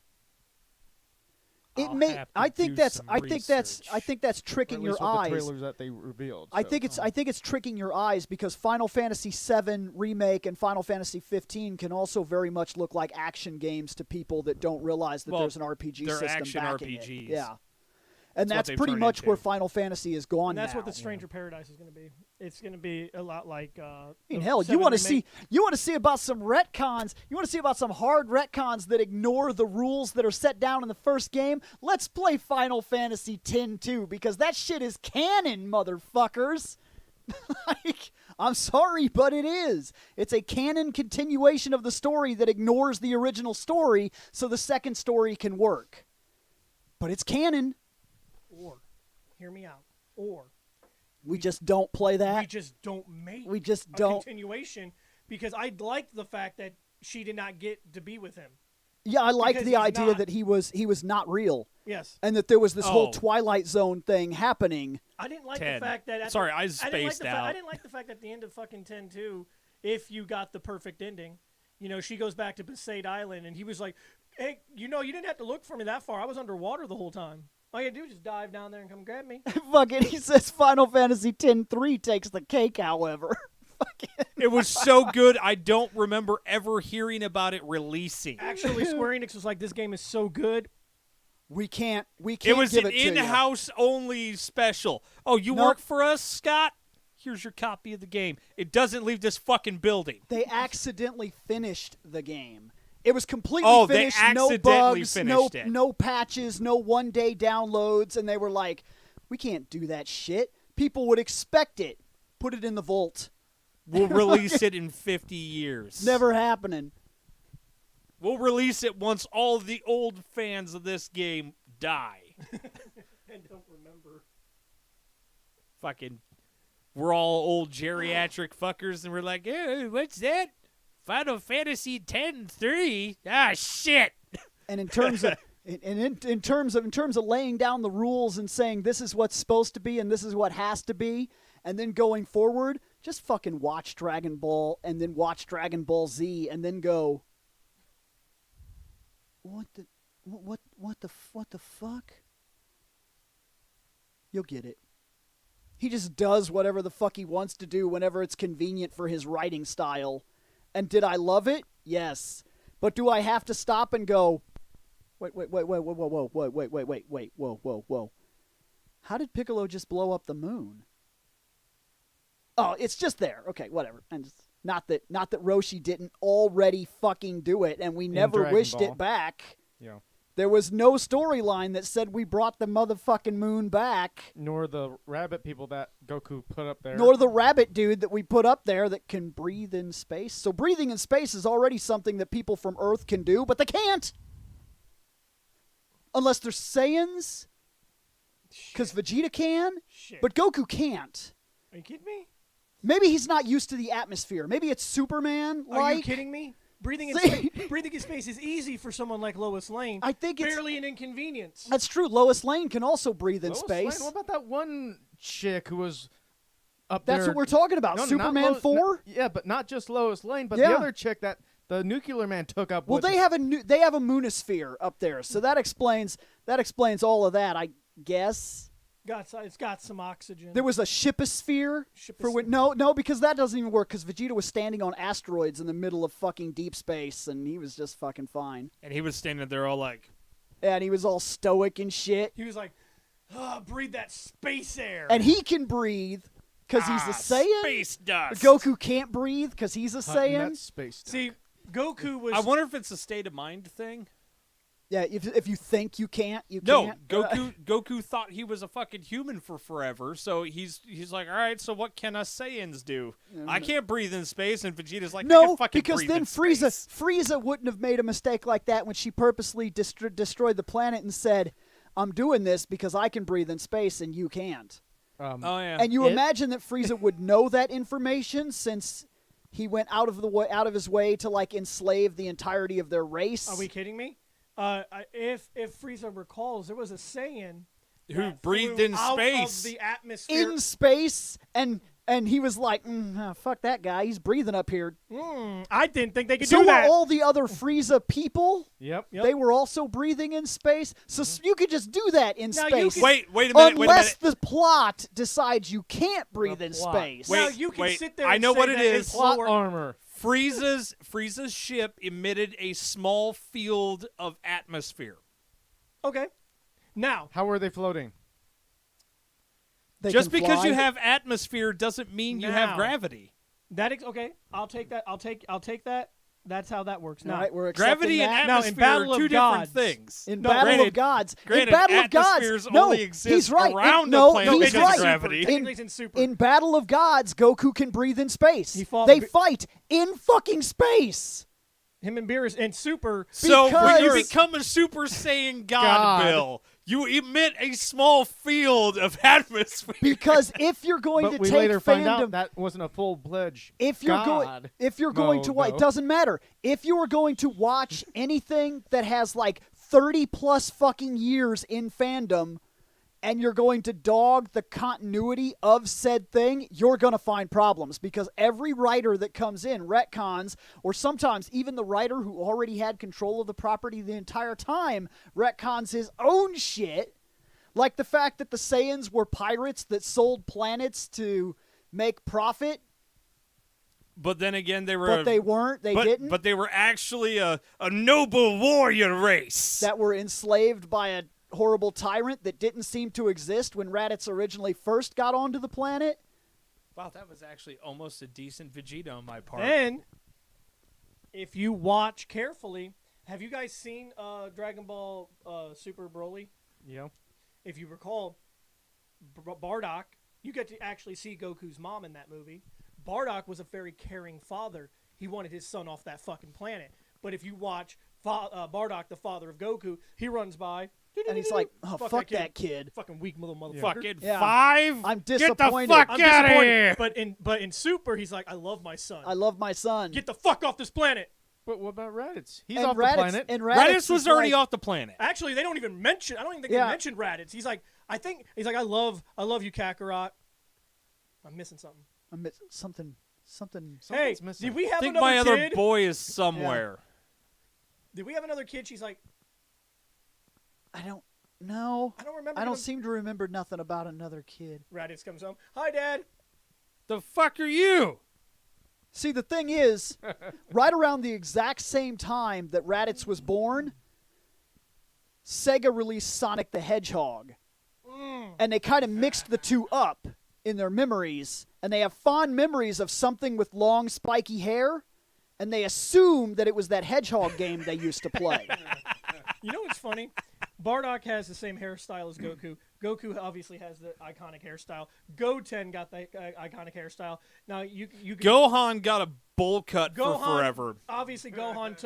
It I'll may. have to I do think that's. some I think that's. I research. think that's Or tricking at your least with the eyes. trailers that they revealed. I so. think it's. I think it's tricking your eyes because Final Fantasy VII remake and Final Fantasy 15 can also very much look like action games to people that don't realize that Well, there's an RPG they're system action backing RPGs. it. Yeah, and That's what that's they've pretty turned much into. where Final Fantasy is gone And that's now. what the Stranger Paradise is going to be. It's going to be a lot like. I mean, hell, you want to see about some retcons? You want to see about some hard retcons that ignore the rules that are set down in the first game? Let's play Final Fantasy X too, because that shit is canon, motherfuckers. Like, I'm sorry, but it is. It's a canon continuation of the story that ignores the original story, so the second story can work. But it's canon. Or, hear me out. Or We just don't play that. we just don't make. We just a don't. continuation because I liked the fact that she did not get to be with him. Yeah, I liked Because the he's idea not. that he was not real. Yes, And that there was this whole Oh. Twilight Zone thing happening. I didn't like 10. the fact that. Sorry, I I didn't like spaced the out. I didn't like the fact that at the end of fucking 10-2, if you got the perfect ending, you know, she goes back to Besaid Island, and he was like, "Hey, you know, you didn't have to look for me that far. I was underwater the whole time. All you had to do was just dive down there and come grab me." Fucking, he says Final Fantasy X-3 takes the cake, however. Fucking. It was so good, I don't remember ever hearing about it releasing. Actually, Square Enix was like, "This game is so good." We can't It was give an it to you. in-house only special. Oh, you Nope. work for us, Scott? Here's your copy of the game. It doesn't leave this fucking building. They accidentally finished the game. It was completely Oh, they finished, no accidentally bugs, finished it. no patches, no one-day downloads, and they were like, we can't do that shit. People would expect it. Put it in the vault. We'll release it in 50 years. Never happening. We'll release it once all the old fans of this game die. And don't remember. Fucking, we're all old geriatric fuckers, and we're like, hey, what's that? Final Fantasy X-3? Ah, shit. And in terms of in terms of laying down the rules and saying this is what's supposed to be and this is what has to be, and then going forward, just fucking watch Dragon Ball and then watch Dragon Ball Z and then go, what the fuck? You'll get it. He just does whatever the fuck he wants to do whenever it's convenient for his writing style. And did I love it? Yes. But do I have to stop and go, wait, whoa. How did Piccolo just blow up the moon? Oh, it's just there. Okay, whatever. And just, not that Roshi didn't already fucking do it and we never Dragon wished Ball. it back. Yeah. There was no storyline that said we brought the motherfucking moon back. Nor the rabbit people that Goku put up there. Nor the rabbit dude that we put up there that can breathe in space. So breathing in space is already something that people from Earth can do, but they can't. Unless they're Saiyans. Because Vegeta can, Shit. but Goku can't. Are you kidding me? Maybe he's not used to the atmosphere. Maybe it's Superman. Are you kidding me? Breathing in space is easy for someone like Lois Lane. I think it's barely an inconvenience. That's true. Lois Lane can also breathe in Lois space. Lane? What about that one chick who was up there? That's what we're talking about. No, not Superman 4? Yeah, but not just Lois Lane, but Yeah. the other chick that the nuclear man took up Well, with. they have a moonosphere up there, so that explains all of that, I guess. It's got some oxygen. There was a shiposphere for when no, because that doesn't even work because Vegeta was standing on asteroids in the middle of fucking deep space and he was just fucking fine. And he was standing there all like, And he was all stoic and shit. He was like, breathe that space air. And he can breathe because he's a Saiyan. Space dust. Goku can't breathe because he's a Hunting that Saiyan. space duck. See, Goku was. I wonder if it's a state of mind thing. Yeah, if you think you can't, you No, can't. Goku thought he was a fucking human for forever, so he's like, all right, so what can us Saiyans do? I can't breathe in space, and Vegeta's like, I No, can fucking because breathe then in space. Frieza wouldn't have made a mistake like that when she purposely destroyed the planet and said, "I'm doing this because I can breathe in space and you can't." Oh yeah, And you imagine that Frieza would know that information since he went out of his way to like enslave the entirety of their race. Are we kidding me? If Frieza recalls, there was a Saiyan who that breathed flew in out space. of the atmosphere. in space, and he was like, "Fuck that guy, he's breathing up here." I didn't think they could So do that. were all the other Frieza people. Yep. They were also breathing in space, so you could just do that in Now you space. can- Wait a minute. Unless the plot decides you can't breathe in plot. space. Now Wait, you can wait, sit there. I And know say what it that is. it's Plot lower- armor. Frieza's ship emitted a small field of atmosphere. Okay. Now, How were they floating? They Just can because fly. you have atmosphere doesn't mean you have Now. gravity. okay. I'll take that. I'll take that. That's how that works. All Now, right, we're accepting Gravity and that. Now, in atmosphere Battle are two of different Gods- things. In No, Battle granted- of Gods. granted, In Battle of Gods. atmospheres No, only exist he's right. around no, the planet he's because of right. gravity. Technically, it's in Super. In Battle of Gods, Goku can breathe in space. He fought- They fight in fucking space. Him and Beerus and Super. So when you Because- become a Super Saiyan God, God. Bill, you emit a small field of atmosphere. Because if you're going But to we take later find out fandom, that wasn't a full pledge. if you're God going to watch, mode, it doesn't matter. If you are going to watch anything that has like 30 plus fucking years in fandom, and you're going to dog the continuity of said thing, you're going to find problems because every writer that comes in retcons, or sometimes even the writer who already had control of the property the entire time retcons his own shit. Like the fact that the Saiyans were pirates that sold planets to make profit, But then again, they were. but they weren't. They didn't. But they were actually a noble warrior race. That were enslaved by a horrible tyrant that didn't seem to exist when Raditz originally first got onto the planet. Wow, that was actually almost a decent Vegeta on my part. Then, if you watch carefully, have you guys seen Dragon Ball Super Broly? Yeah. If you recall, Bardock, you get to actually see Goku's mom in that movie. Bardock was a very caring father. He wanted his son off that fucking planet. But if you watch Bardock, the father of Goku, he runs by. And he's like, "Oh, fuck kid. that kid." Fucking weak little motherfucker. Fucking Yeah. 5. I'm Get disappointed. the fuck I'm out of disappointed. here. But in Super, he's like, I love my son. I love my son. Get the fuck off this planet. But what about Raditz? He's and off Raditz, the planet. And Raditz was is already like, off the planet. Actually, they don't even mention. I don't even think Yeah. they mentioned Raditz. He's like, I love you, Kakarot. I'm missing something. Something. Hey, Something's missing. did we I have think another my other kid? boy is somewhere. Did we have another kid? She's like, I don't know. I don't remember. I don't seem to remember nothing about another kid. Raditz comes home. Hi, Dad. The fuck are you? See, the thing is, right around the exact same time that Raditz was born, Sega released Sonic the Hedgehog. And they kind of mixed the two up in their memories. And they have fond memories of something with long, spiky hair. And they assume that it was that Hedgehog game they used to play. You know what's funny? Bardock has the same hairstyle as Goku. Goku obviously has the iconic hairstyle. Goten got the iconic hairstyle. Now you can, Gohan got a bowl cut Gohan, for forever. Obviously, Gohan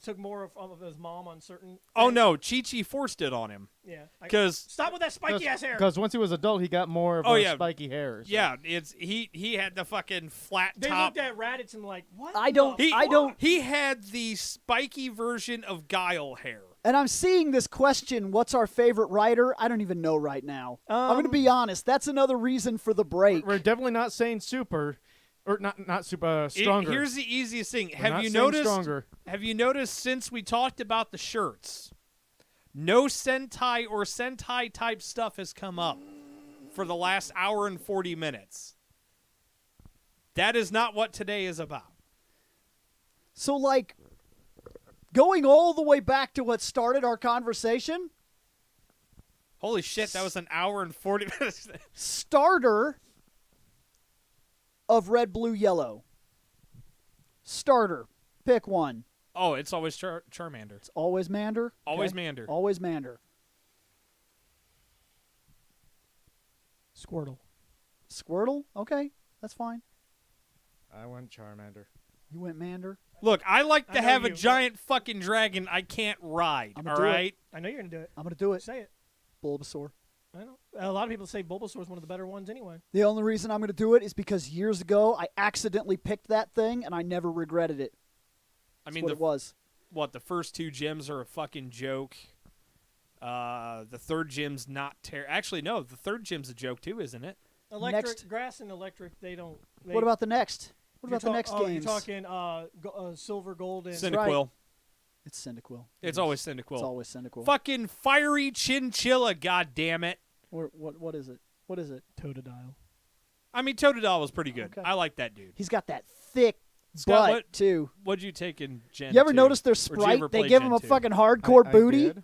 took more of his mom on certain. Oh things. no, Chi-Chi forced it on him. Yeah. Because Stop with that spiky ass hair. Because once he was adult, he got more of spiky hair. So. yeah, he had the fucking flat They top. looked at Raditz and like, what? I don't- the- He had the spiky version of Guile hair. And I'm seeing this question, what's our favorite writer? I don't even know right now. I'm going to be honest. That's another reason for the break. We're definitely not saying super, or not super, stronger. Here's the easiest thing. We're Have not you saying noticed? Stronger. Have you noticed since we talked about the shirts, no Sentai or Sentai type stuff has come up. for the last hour and 40 minutes. That is not what today is about. So, like, going all the way back to what started our conversation, Holy shit, that was an hour and 40 minutes. starter of red, blue, yellow. Starter. Pick one. Oh, it's always Charmander. It's always Mander. Always Okay. Mander. Always Mander. Squirtle. Squirtle? Okay, that's fine. I went Charmander. You went Mander. Look, I like I to know have a you. giant fucking dragon I can't ride, I'm gonna all do it. right? I know you're gonna do it. I'm going to do it. Say it. Bulbasaur. I know. A lot of people say Bulbasaur is one of the better ones anyway. The only reason I'm going to do it is because years ago I accidentally picked that thing and I never regretted it. I That's mean, what it was. the first two gyms are a fucking joke. The third gym's not Actually, no, the third gym's a joke too, isn't it? Electric, Next. grass and electric, they don't. They, What about the next? What you're about the next oh, games? You're talking silver, gold, and Right. Cyndaquil. It's Cyndaquil. It's always Cyndaquil. It's always Cyndaquil. Fucking fiery chinchilla, goddammit. What is it? What is it? Totodile. I mean, Totodile was pretty good. Okay. I like that dude. He's got that thick Scott, butt too. What'd you take in Gen You ever 2? notice their Or did you sprite? ever They play give Gen him a 2? fucking hardcore I booty. did.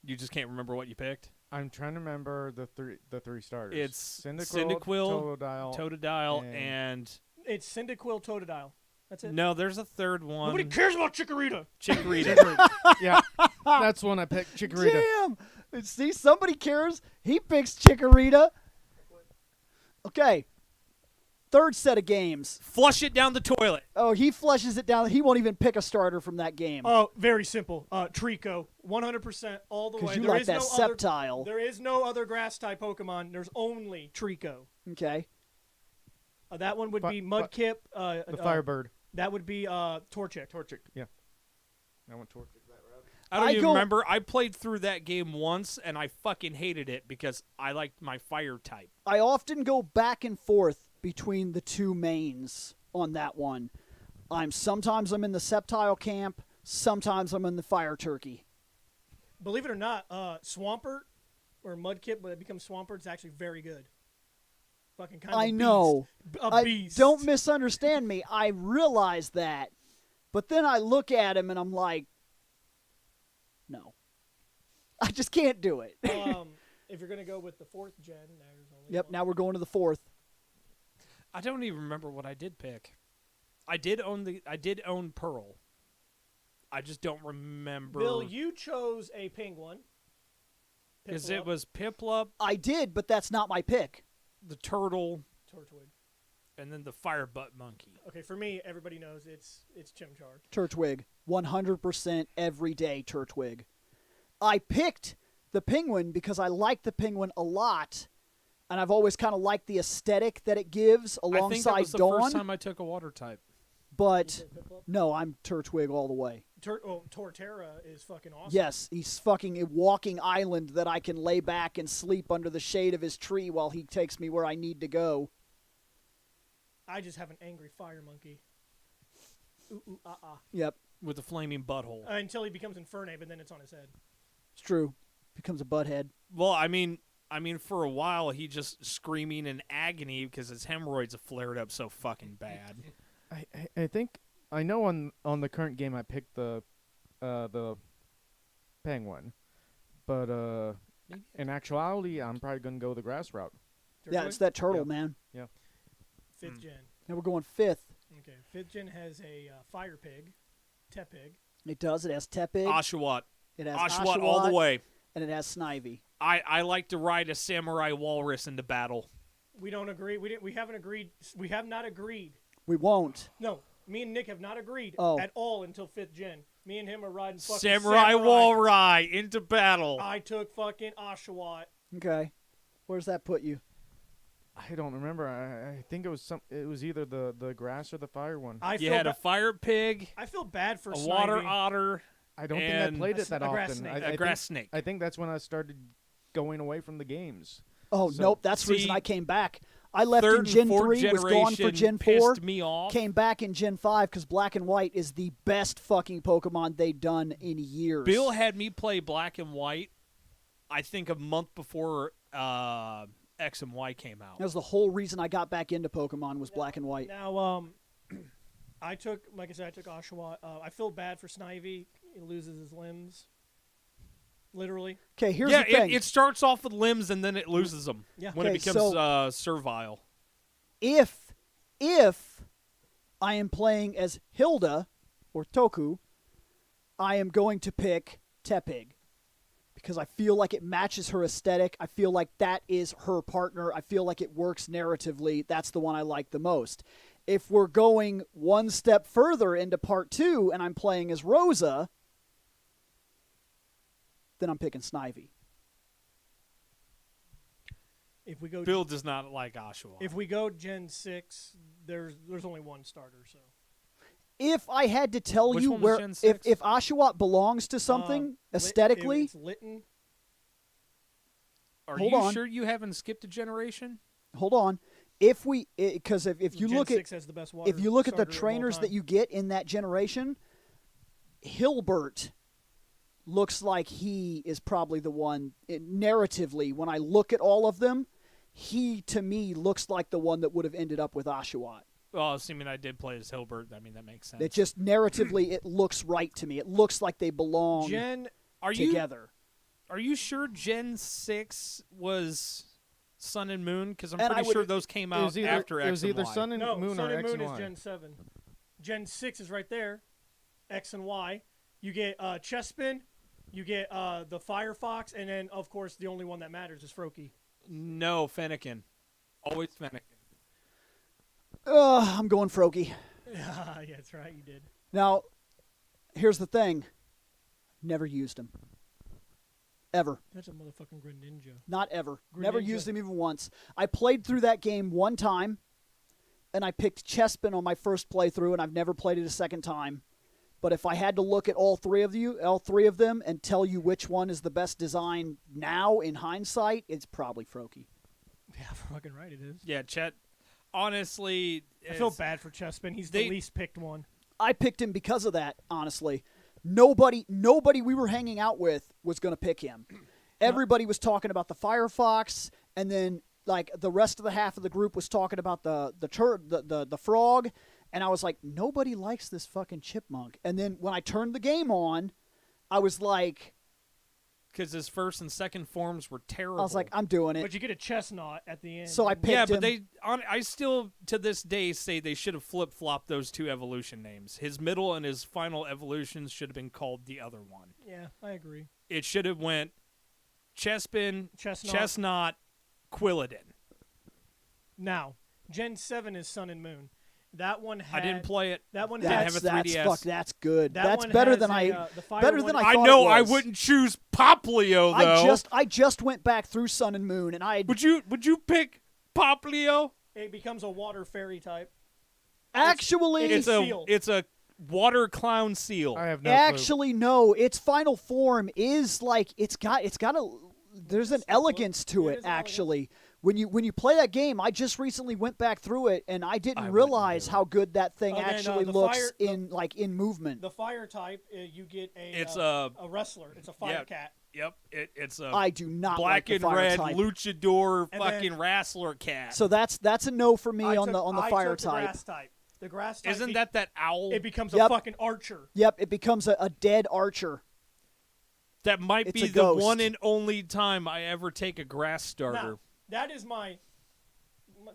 You just can't remember what you picked? I'm trying to remember the three starters. It's Cyndaquil, Totodile, Totodile, and It's Cyndaquil, Totodile. That's it. no, there's a third one. Nobody cares about Chikorita. Chikorita. yeah, that's one I picked. Chikorita. Damn! See, somebody cares. He picks Chikorita. Okay. Third set of games. Flush it down the toilet. Oh, he flushes it down. He won't even pick a starter from that game. Oh, very simple. Trico, 100% all the way. Because you There like is that no other- Sceptile. There is no other grass type Pokemon. There's only Trico. Okay. That one would Fi- be Mudkip. The Firebird. That would be Torchic. Torchic. Yeah. I went Torchic that route. I don't I even go- remember. I played through that game once, and I fucking hated it because I liked my fire type. I often go back and forth between the two mains on that one. Sometimes I'm in the Sceptile camp, sometimes I'm in the Fire Turkey. Believe it or not, Swampert or Mudkip, when it becomes Swampert, it's actually very good. Fucking kind of I know. A beast. Don't misunderstand me. I realize that. But then I look at him and I'm like, no. I just can't do it. If you're going to go with the 4th gen, there's only Yep, one. now we're going to the 4th. I don't even remember what I did pick. I did own Pearl. I just don't remember. Bill, you chose a penguin. because it was Piplup, I did, but that's not my pick. the turtle, Tortwig. and then the fire butt monkey. Okay, for me, everybody knows it's Chimchar. Turtwig. 100% every day Turtwig. I picked the penguin because I like the penguin a lot, and I've always kind of liked the aesthetic that it gives I think that alongside was the Dawn. first time I took a water type. But no, I'm Turtwig all the way. Torterra is fucking awesome. Yes, he's fucking a walking island that I can lay back and sleep under the shade of his tree while he takes me where I need to go. I just have an angry fire monkey. Ooh, ooh, Yep, With a flaming butthole. Until he becomes Infernape, and then it's on his head. it's true. Becomes a butthead. Well, I mean, for a while he just screaming in agony because his hemorrhoids have flared up so fucking bad. I think I know on the current game I picked the penguin, but in actuality I'm probably gonna go the grass route. Yeah, Turtwig? it's that turtle, Yeah. man. 5th gen. Now we're going 5th. Okay, 5th gen has a fire pig, Tepig. It does. It has Tepig. Oshawott. It has Oshawott all the way. And it has Snivy. I like to ride a samurai walrus into battle. We don't agree. We haven't agreed. We have not agreed. We won't. No, me and Nick have not agreed at all until 5th gen. Me and him are riding fucking Samurai walrus into battle. I took fucking Oshawott. Okay. Where's that put you? I don't remember. I think it was It was either the grass or the fire one. You had a fire pig, I feel bad for a Snivy. water otter, I don't think and I played it that a grass often. snake. I a grass think, snake. I think that's when I started going away from the games. Oh, So- nope. That's the reason See, I came back. I left in Third Gen and fourth 3, was gone for generation Gen 4, pissed me off. came back in Gen 5 because Black and White is the best fucking Pokemon they've done in years. Bill had me play Black and White, I think a month before X and Y came out. That was the whole reason I got back into Pokemon was black and white. Now, I took Oshawott. I feel bad for Snivy. He loses his limbs. Literally. Okay, here's the thing. It starts off with limbs and then it loses them Yeah. when it Okay, becomes servile. If I am playing as Hilda or Toku, I am going to pick Tepig because I feel like it matches her aesthetic. I feel like that is her partner. I feel like it works narratively. That's the one I like the most. If we're going one step further into part 2 and I'm playing as Rosa, then I'm picking Snivy. If we go, Bill does not like Oshawott. if we go Gen 6, there's only one starter. So If I had to tell Which you one was where, Gen 6? if Oshawott belongs to something aesthetically, it's Litten. Are hold you on. sure you haven't skipped a generation? hold on. If you Gen look 6 at has the best water if you look at the starter of all trainers that time. you get in that generation, Hilbert looks like he is probably the one narratively. When I look at all of them, he to me looks like the one that would have ended up with Oshawott. Well, assuming I did play as Hilbert, I mean that makes sense. It just narratively it looks right to me. It looks like they belong Are together. you sure Gen 6 was Sun and Moon? Because I'm And I pretty would- sure those came out after X it was and either Y. Sun and No, Moon Sun or and X Moon and is Y. Gen 7. Gen 6 is right there. X and Y. You get Chespin. You get the Firefox, and then of course the only one that matters is Froakie. No, Fennekin. Always Fennekin. I'm going Froakie. Yeah, that's right. You did. Now, here's the thing. Never used him. Ever. That's a motherfucking Greninja. Not ever. Greninja. Never used him even once. I played through that game one time, and I picked Chespin on my first playthrough, and I've never played it a second time. But if I had to look at all three of them, and tell you which one is the best design now in hindsight, it's probably Froakie. Yeah, fucking right it is. Yeah, Chet. Honestly, I feel bad for Chespin. He's the least picked one. I picked him because of that, honestly. Nobody we were hanging out with was going to pick him. Everybody was talking about the Firefox, and then like the rest of the half of the group was talking about the frog, and I was like, nobody likes this fucking chipmunk. And then when I turned the game on, I was like, because his first and second forms were terrible. I was like, I'm doing it. But you get a Chestnut at the end. So I picked yeah, him. but I still to this day say they should have flip flopped those two evolution names. His middle and his final evolutions should have been called the other one. Yeah, I agree. It should have went Chespin, Chestnut. Chestnut, Quilladin. Now, Gen 7 is Sun and Moon. That one had. I didn't play it. That one Didn't had. have a that's 3DS. fuck. That's good. That That's one better has than the fire better one- than I I thought know it I was. wouldn't choose Poplio though. I just went back through Sun and Moon, and I Would you pick Poplio? It becomes a water fairy type. actually it's a seal. It's a water clown seal. I have no clue. actually no. Its final form is like it's got a there's an elegance to Yeah, it there's an actually. When you play that game, I just recently went back through it, and I didn't wouldn't realize do it. how good that thing Then, actually the looks fire- in movement. The fire type, you get It's a wrestler. It's a fire yeah. cat. Yep, it's a I do not black like the and fire red type. luchador And fucking then- wrestler cat. So that's a no for me I on took- the I fire took the type. grass type. The grass type. Isn't that owl? It becomes Yep. a fucking archer. Yep, it becomes a dead archer. That might It's be a the ghost. one and only time I ever take a grass starter. Now, that is my.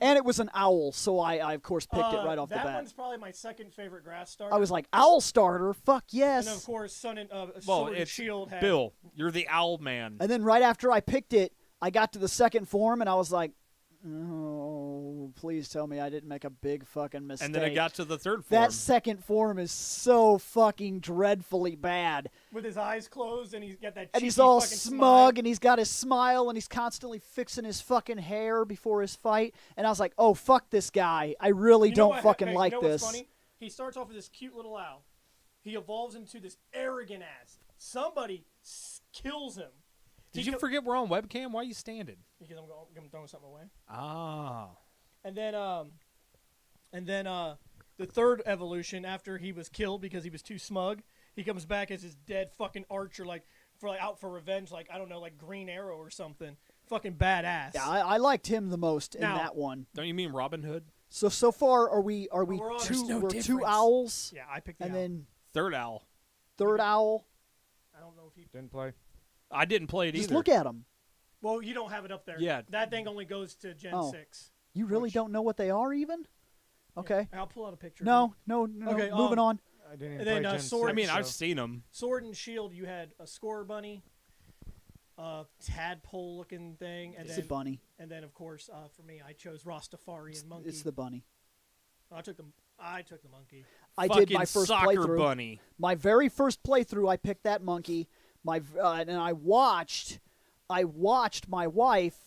And it was an owl, so I of course picked it right off the that bat. one's probably my second favorite grass starter. I was like, owl starter? Fuck and yes. of course, Sun and well, Sword and it's Shield had. Bill. You're the owl man. And then right after I picked it, I got to the second form, and I was like, oh, please tell me I didn't make a big fucking mistake. And then I got to the third form. that second form is so fucking dreadfully bad. With his eyes closed, and he's got that. And he's cheeky all fucking smug, smile. and he's got his smile, and he's constantly fixing his fucking hair before his fight. And I was like, oh, fuck this guy. I really You know don't what- fucking hey, like you know this. What's funny? He starts off with this cute little owl. He evolves into this arrogant ass. Somebody kills him. Did you forget we're on webcam? Why are you standing? Because I'm throwing something away. Ah. And then the third evolution, after he was killed because he was too smug, he comes back as his dead fucking archer, out for revenge, like I don't know, like Green Arrow or something. fucking badass. Yeah, I liked him the most in Now- that one. Don't you mean Robin Hood? So far are we we're on- two There's no we're two difference. owls Yeah, I picked the and owl. then Third owl. third owl? I don't know if he. Didn't play. I didn't play it Just either. look at them. Well, you don't have it up there. Yeah. That thing only goes to Gen Oh. 6. You really Which- don't know what they are even? Okay. I'll pull out a picture. No. Okay, Moving on. I didn't even And then, play Gen Sword- I mean, 6, I've so- seen them. Sword and Shield, you had a score bunny, a tadpole looking thing, and It's then the bunny. of course for me I chose Rastafarian monkey. It's the bunny. I took the monkey. I Fucking did my first soccer playthrough. bunny. My very first playthrough, I picked that monkey. And I watched my wife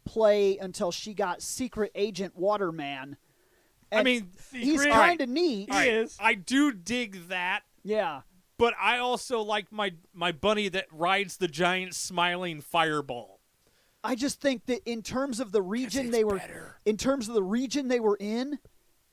play until she got Secret Agent Waterman. I And mean, he's Secret- kind of neat. He is. I do dig that, Yeah. but I also like my bunny that rides the giant smiling fireball. I just think that in terms of the region it's they were better. in terms of the region they were in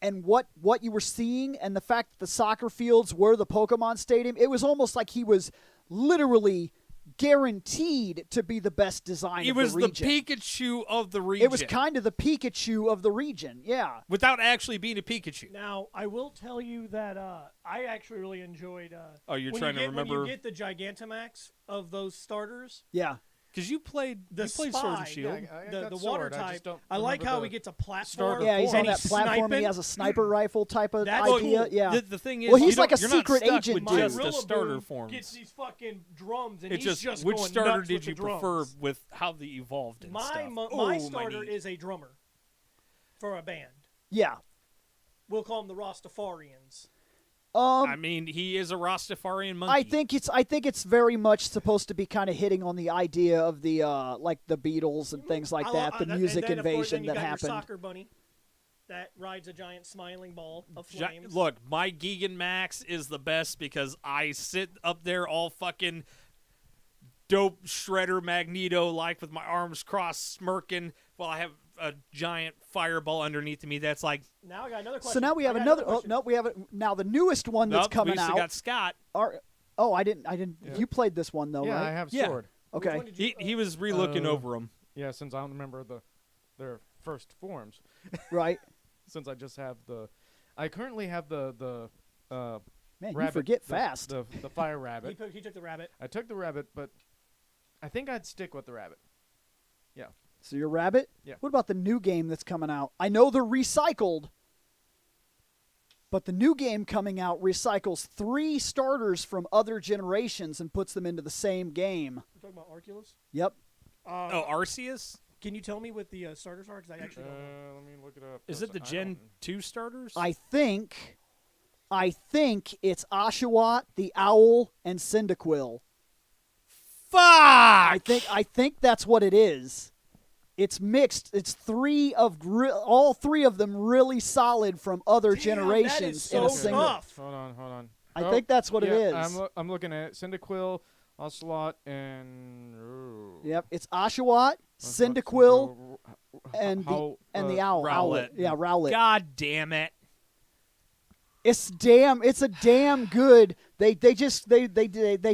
and what you were seeing and the fact that the soccer fields were the Pokemon Stadium, it was almost like he was literally guaranteed to be the best design It of was the the region. Pikachu of the region. It was kind of the Pikachu of the region. Yeah. without actually being a Pikachu. Now I will tell you that I actually really enjoyed. Oh, you're when trying you to get, remember when you get the Gigantamax of those starters. Yeah. because you played The Sword and spy, Shield. Yeah, I the got the Sword, water I just type. don't I like remember how the he gets a platform. start Yeah, he's on and that he's platform and he sniping. has a sniper rifle type of That's idea. cool. Yeah. The thing is, Well, he's you like a don't- you're secret not stuck agent, with too. just the Rillaboom starter forms. gets these fucking drums, and It's he's just, just which going starter nuts did with you the prefer drums. with how they evolved and My stuff? my Ooh, starter knee. is a drummer for a band. Yeah. We'll call them the Rastafarians. I mean, he is a Rastafarian monkey. I think it's very much supposed to be kind of hitting on the idea of the like the Beatles and things like that, the music and then, of course, then invasion you that got happened. Your soccer bunny that rides a giant smiling ball of Gi- flames. Look, my Gigan Max is the best because I sit up there all fucking dope shredder Magneto like with my arms crossed smirking while I have a giant fireball underneath me that's like Now I got another question. So now we have I got another. Oh question. no, we have now the newest one that's nope, coming we still out. got Scott. I didn't. Yeah. You played this one though, Yeah, right? I have Yeah. Sword. Which Okay. one did you, He was relooking Uh, over him. Yeah, since I don't remember their first forms. Right. Since I just have I currently have the Man, you rabbit, forget the- fast. The fire rabbit. he took the rabbit. I took the rabbit, but I think I'd stick with the rabbit. So your rabbit. Yeah. What about the new game that's coming out? I know they're recycled, but the new game coming out recycles 3 starters from other generations and puts them into the same game. We're talking about Arceus. Yep. Oh, Arceus? Can you tell me what the starters are? Because I actually don't know. Let me look it up. Is 'cause it the I Gen don't- 2 starters? I think it's Oshawott, the Owl, and Cyndaquil. Fuck! I think that's what it is. It's mixed. It's all 3 of them really solid from other Damn, generations that is in a so single. tough. Hold on. I Oh, think that's what it yeah, is. I'm looking at it. Cyndaquil, Ocelot, and Yep, it's Oshawott, Cyndaquil, and the owl. Rowlet. Yeah, Rowlet. God damn it. It's a damn good. They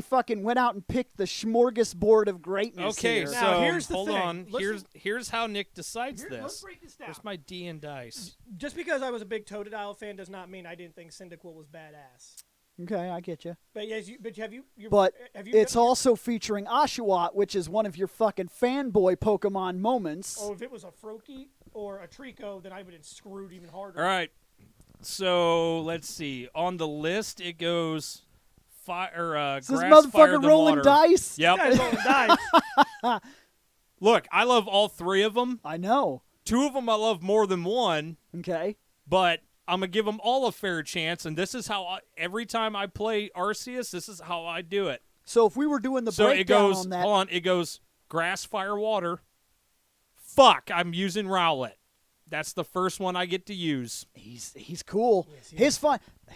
fucking went out and picked the smorgasbord of greatness. Okay, here. so Now, here's the hold thing. on. Listen- Here's how Nick decides Let's this. break this down. Here's my D and dice. Just because I was a big Totodile fan does not mean I didn't think Cyndaquil was badass. Okay, I get you. But have you? But have you it's also featuring Oshawott, which is one of your fucking fanboy Pokemon moments. Oh, if it was a Froakie or a Trico, then I would have screwed even harder. All right. So let's see. On the list, it goes fire. Is this Grass, fire, motherfucker then rolling water. dice? Yep. Guys rolling dice. Look, I love all 3 of them. I know. 2 of them I love more than 1, Okay. but I'm gonna give them all a fair chance. And this is how every time I play Arceus, this is how I do it. So if we were doing the So it breakdown goes. on that, Hold on. It goes grass, fire, water. Fuck! I'm using Rowlet. That's the first one I get to use. he's cool. Yes, he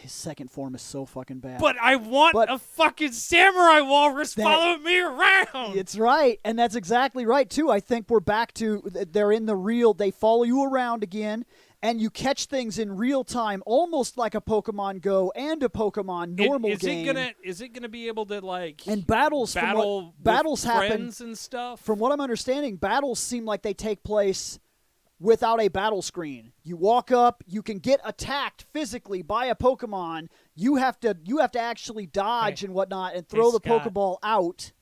His second form is so fucking bad. But I want But- a fucking samurai walrus That- following me around. It's right, and that's exactly right too. I think we're back to they're in the real. They follow you around again, and you catch things in real time, almost like a Pokemon Go and a Pokemon normal game. Is it gonna be able to like and battles battles happen friends and stuff? From what I'm understanding, battles seem like they take place without a battle screen. You walk up, you can get attacked physically by a Pokemon. You have to actually dodge and whatnot and throw the Scott. Pokeball out.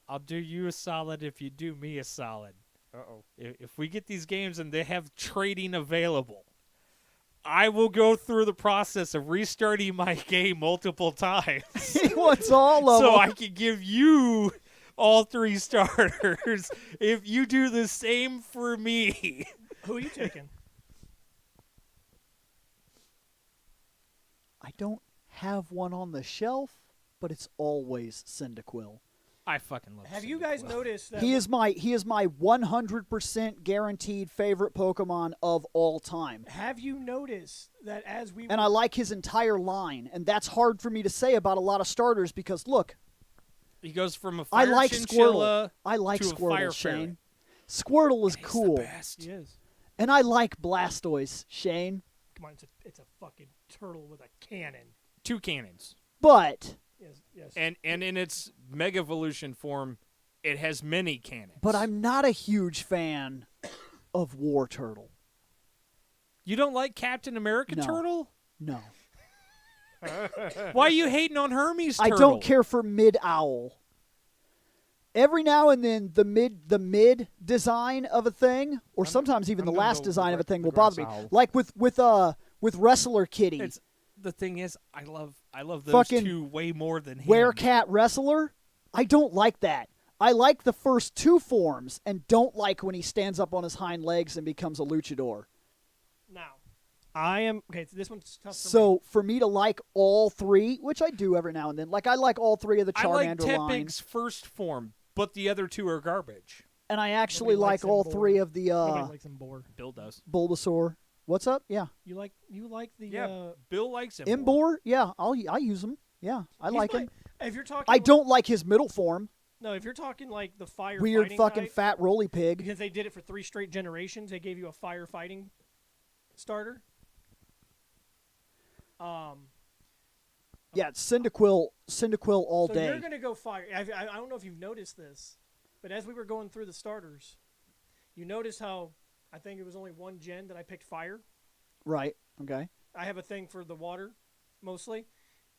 I'll do you a solid if you do me a solid. Uh-oh. If we get these games and they have trading available, I will go through the process of restarting my game multiple times. He wants all of so them. I can give you all 3 starters if you do the same for me. Who are you taking? I don't have one on the shelf, but it's always Cyndaquil. I fucking love. Have you guys noticed that He is my 100% guaranteed favorite Pokemon of all time. Have you noticed that as we And I like his entire line, and that's hard for me to say about a lot of starters because look, He goes from a I fire like chinchilla Squirtle. I like to a fire Squirtle, Shane. ferret. Squirtle is He's cool, the best. He is. and I like Blastoise, Shane. Come on, it's a fucking turtle with a cannon. 2 cannons. But Yes. And in its Mega Evolution form, it has many cannons. I'm not a huge fan of War Turtle. You don't like Captain America No. Turtle? No, Why are you hating on Hermes I Turtle? don't care for Mid Owl. Every now and then, the mid design of a thing, or sometimes even I'm the gonna last go design of a with thing the will bother me. grass owl. Like with Wrestler Kitty, It's, the thing is, I love those Fucking 2 way more than him. Werecat Wrestler. I don't like that. I like the first 2 forms, and don't like when he stands up on his hind legs and becomes a luchador. Now, I am okay. So this one's tough. For me. So for me to like all 3, which I do every now and then, like I like all 3 of the I like Charmander line, Tepig's first form, but the other 2 are garbage. and I actually Nobody likes like all him 3 bored. of the Nobody likes him bored. Bill does. Bulbasaur. What's up? Yeah, You like the Yeah, Bill likes him. Imbor. Yeah, I use him. Yeah, I he's like my- him. If you're talking, I don't like his middle form. No, if you're talking like the fire Weird fighting fucking type, fat roly pig. because they did it for 3 straight generations. They gave you a firefighting starter. Yeah, Cyndaquil all So day. you're gonna go fire. I don't know if you've noticed this, but as we were going through the starters, you noticed how I think it was only 1 gen that I picked fire. Right. Okay. I have a thing for the water, mostly,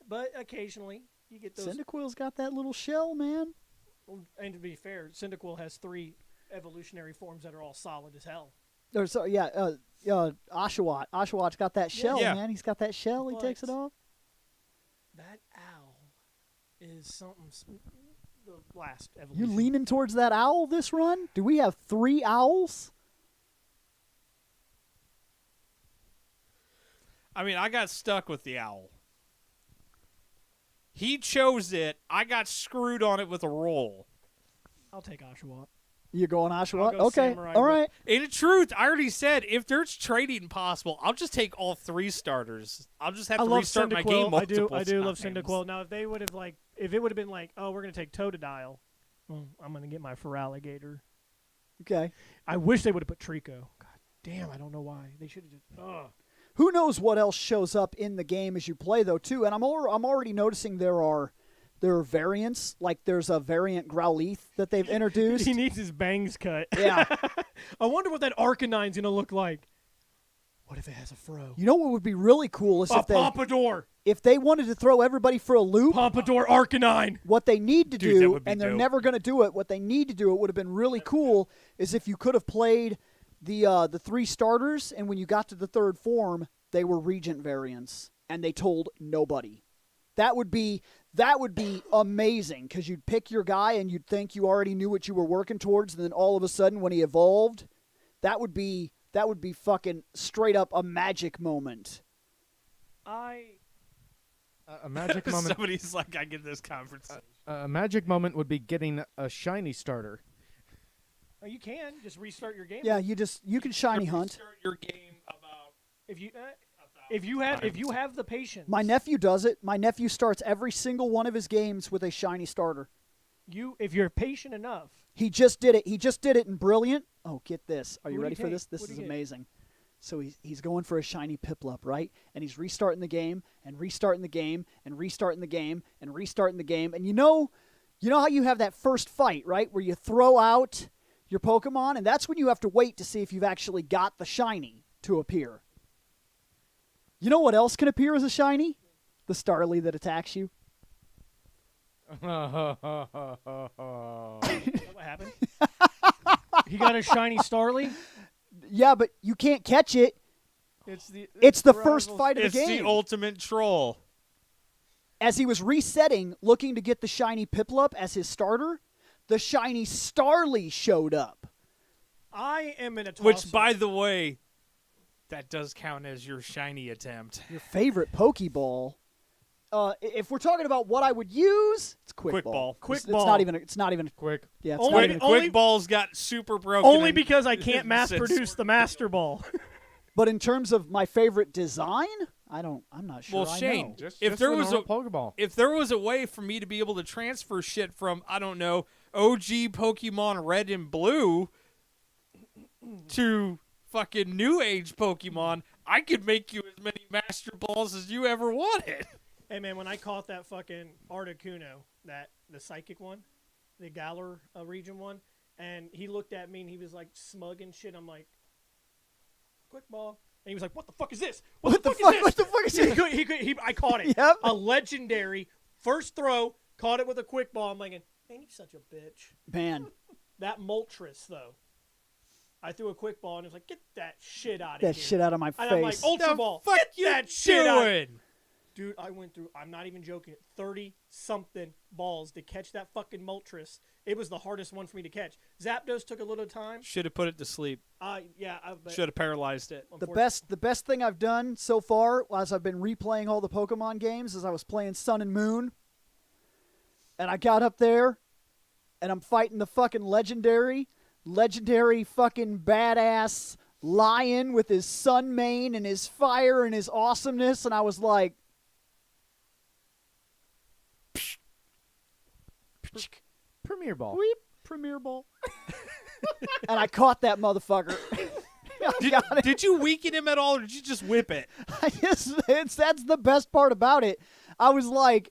but occasionally you get those. Cyndaquil's got that little shell, man. And to be fair, Cyndaquil has 3 evolutionary forms that are all solid as hell. Or so yeah, Oshawott. Oshawott's got that shell, Yeah. man. He's got that shell. He takes it But- off. That owl is something. The last You evolution. leaning towards that owl this run? Do we have 3 owls? I mean, I got stuck with the owl. He chose it. I got screwed on it with a roll. I'll take Oshawott. You're going Oshawott? go Okay. Samurai, All but- right. In truth, I already said if there's trading possible, I'll just take all 3 starters. I'll just have I to love restart my game Cyndaquil. multiple I do love times. Cyndaquil. Now, if they would have if it would have been like, oh, we're gonna take Totodile, well, I'm gonna get my Feraligatr. Okay. I wish they would have put Trico. God damn, I don't know why they should have just. Ugh. Who knows what else shows up in the game as you play though too? And I'm already noticing there are variants. Like there's a variant Growlithe that they've introduced. He needs his bangs cut. Yeah. I wonder what that Arcanine's gonna look like. What if it has a fro? You know what would be really cool is A Pompadour. if they wanted to throw everybody for a loop. Pompadour Arcanine. What they need to Dude, that do, would be and they're dope. never going to do it. What they need to do, it would have been really cool, is if you could have played the 3 starters, and when you got to the 3rd form, they were Regent variants, and they told nobody. That would be amazing because you'd pick your guy and you'd think you already knew what you were working towards, and then all of a sudden when he evolved, that would be fucking straight up a magic moment. A magic moment. Somebody's like, I get this conversation. A magic moment would be getting a shiny starter. Oh, you can just restart your game. Yeah, you can shiny hunt. Start your game about If you have the patience. My nephew does it. My nephew starts every single one of his games with a shiny starter. If you're patient enough. He just did it. He just did it in Brilliant. Oh, get this. Are you What ready do for you this? take? This What do is you get? amazing. So he's going for a shiny Piplup, right? And he's restarting the game and restarting the game and restarting the game and restarting the game. And you know how you have that first fight, right? Where you throw out your Pokemon, and that's when you have to wait to see if you've actually got the shiny to appear. You know what else can appear as a shiny? The Starly that attacks you. Is that what happened? He got a shiny Starly? Yeah, but you can't catch it. It's the first fight of the It's game. the ultimate troll. As he was resetting, looking to get the shiny Piplup as his starter, the shiny Starly showed up. I am in a toss. Which, by the way, that does count as your shiny attempt. Your favorite Pokeball. If we're talking about what I would use, it's Quick Ball. Quick It's Ball. not even. It's not even. Quick. Yeah, it's Only- not even. Quick Ball's got super broken. Only and- because I can't mass since- produce the Master Ball. But in terms of my favorite design, I'm not sure. Well, I Shane, know. Just there the was normal Pokeball. If there was a way for me to be able to transfer shit from, I don't know, OG Pokemon Red and Blue to fucking New Age Pokemon, I could make you as many Master Balls as you ever wanted. Hey, man, when I caught that fucking Articuno, the psychic one, the Galar region one, and he looked at me and he was like smug and shit, I'm like, Quick Ball. And he was like, what the fuck is this? What the fuck is this? What the fuck is this? I caught it. Yep. A legendary first throw, caught it with a Quick Ball. I'm like, man, you such a bitch. Man, That Moltres, though. I threw a Quick Ball and it was like, get that shit out of that here. shit out of my And I'm like, face. Ultra The Ball, fuck get you that shit out. doing? Dude, I went through, I'm not even joking, 30-something balls to catch that fucking Moltres. It was the hardest one for me to catch. Zapdos took a little time. Should have put it to sleep. Yeah. Should have paralyzed it. The best thing I've done so far, as I've been replaying all the Pokemon games, is I was playing Sun and Moon, and I got up there, and I'm fighting the fucking legendary fucking badass lion with his sun mane and his fire and his awesomeness, and I was like, Premier Ball. weep, Premier Ball. And I caught that motherfucker. Did you weaken him at all, or did you just whip it? That's the best part about it. I was like,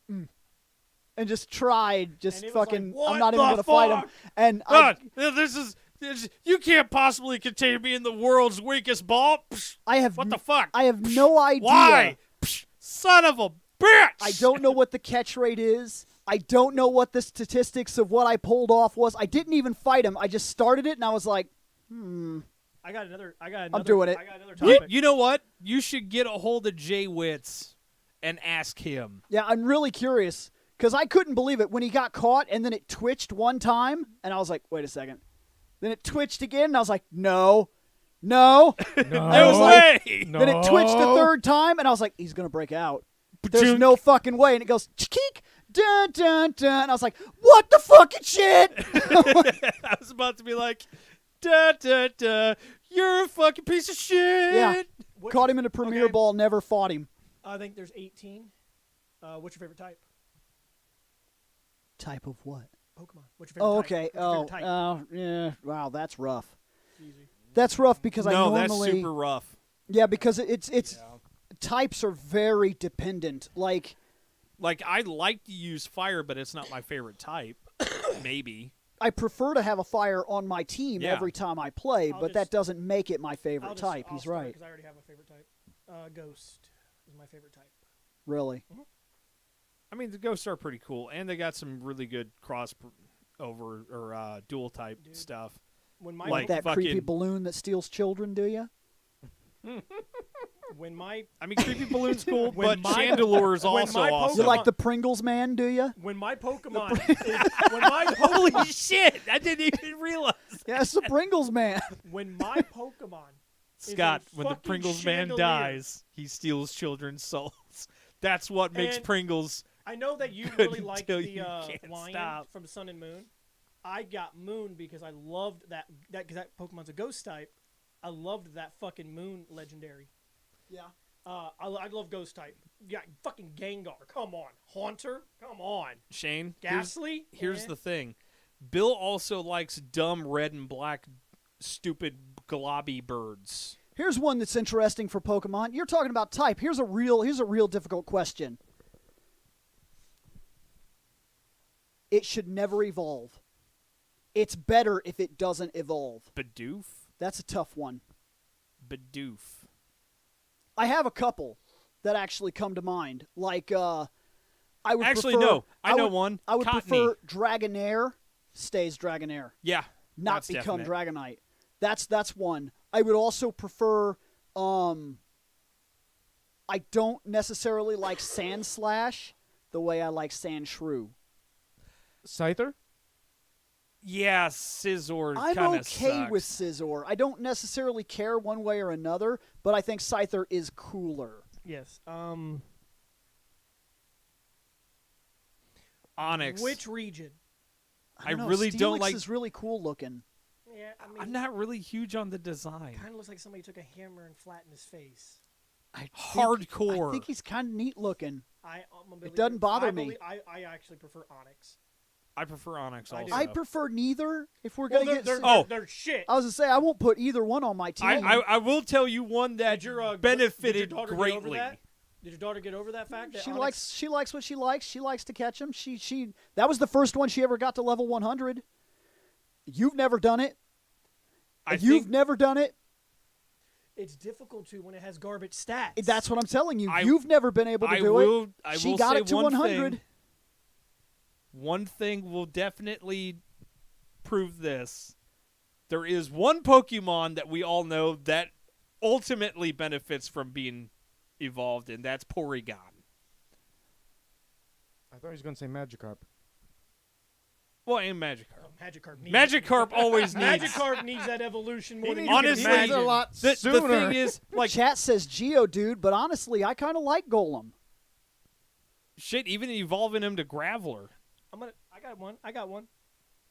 and just tried, And it was fucking. like, I'm not what even the gonna fight him. fuck? And This is you can't possibly contain me in the world's weakest ball. Psh, I have what the fuck? I have no idea. Why? Psh, son of a bitch! I don't know what the catch rate is. I don't know what the statistics of what I pulled off was. I didn't even fight him. I just started it, and I was like, I got another. I'm doing it. I got another You, topic. you know what? You should get a hold of Jay Witz and ask him. Yeah, I'm really curious because I couldn't believe it when he got caught, and then it twitched one time, and I was like, wait a second. Then it twitched again, and I was like, no. No like- way! Then it twitched a third time, and I was like, he's gonna break out. There's no fucking way. And it goes, cheek, dun, dun, dun. And I was like, what the fucking shit? I was about to be like, da da da. You're a fucking piece of shit. Yeah. What- Caught him in a Premier okay. Ball, never fought him. I think there's 18. What's your favorite type? Type of what? Pokemon. What's your favorite Oh, type? okay. What's your favorite type? Yeah. Wow, that's rough. Easy. That's rough because I No, normally. that's super rough. Yeah, because it's types are very dependent. Like, I like to use fire, but it's not my favorite type. Maybe. I prefer to have a fire on my team Yeah. every time I play, I'll but that just- doesn't make it my favorite type. He's right. Because I already have a favorite type. Ghost is my favorite type. Really. I mean, the ghosts are pretty cool, and they got some really good over or dual type Dude. stuff. When my Like that creepy fucking- balloon that steals children, do you? when my I mean, creepy balloon's cool, When but my- Chandelure is when also my awesome. You like the Pringles man, do you? when my Pokemon is, when my Holy Pokemon shit! I didn't even realize. Yeah, it's the Pringles man. when my Pokemon is a Scott, when the fucking Pringles man chandelier. dies, he steals children's souls. That's what makes And- Pringles. I know that you Good really like until the you can't lion stop. from Sun and Moon. I got Moon because I loved that because that Pokemon's a ghost type. I loved that fucking Moon legendary. Yeah. I love ghost type. Yeah, fucking Gengar. Come on, Haunter. Come on, Shane, Ghastly. here's Eh. the thing. Bill also likes dumb red and black stupid globby birds. Here's one that's interesting for Pokemon. You're talking about type. Here's a real difficult question. It should never evolve. It's better if it doesn't evolve. Bidoof? That's a tough one. Bidoof. I have a couple that actually come to mind. Like, I would Actually, prefer, no. I know would- one. I would Cottony. prefer Dragonair stays Dragonair, Yeah. not that's become definite. Dragonite. That's one. I would also prefer. I don't necessarily like Sand Slash the way I like Sand Shrew. Scyther? Yeah, Scizor I'm kind of okay sucks. with Scizor. I don't necessarily care one way or another, but I think Scyther is cooler. Yes. Onyx. Which region? I, don't know, really don't Steelix like- is really cool looking. Yeah, I mean, I'm not really huge on the design. kind of looks like somebody took a hammer and flattened his face. Hardcore. I think he's kind of neat looking. I'm a believer. doesn't bother I me. I actually prefer Onyx. I prefer Onyx I also. do. I prefer neither. If we're Well, gonna they're, get, they're, Oh. they're shit. I was gonna say I won't put either one on my team. I will tell you one that Did your benefited daughter get over greatly. that? Did your daughter get over that fact? That She Onyx- likes what she likes. She likes to catch them. She that was the first one she ever got to level 100. You've never done it. You've never done it. It's difficult to when it has garbage stats. That's what I'm telling you. I- You've never been able to I do will, it. I She will got say it to one 100. Thing. One thing will definitely prove this. There is one Pokemon that we all know that ultimately benefits from being evolved, and that's Porygon. I thought he was going to say Magikarp. Well, and Magikarp. Magikarp needs Magikarp always needs. Magikarp needs that evolution more than you Honestly, can imagine. a lot The sooner. thing is, like, Chat says Geodude, but honestly, I kind of like Golem. shit, even evolving him to Graveler. I got one.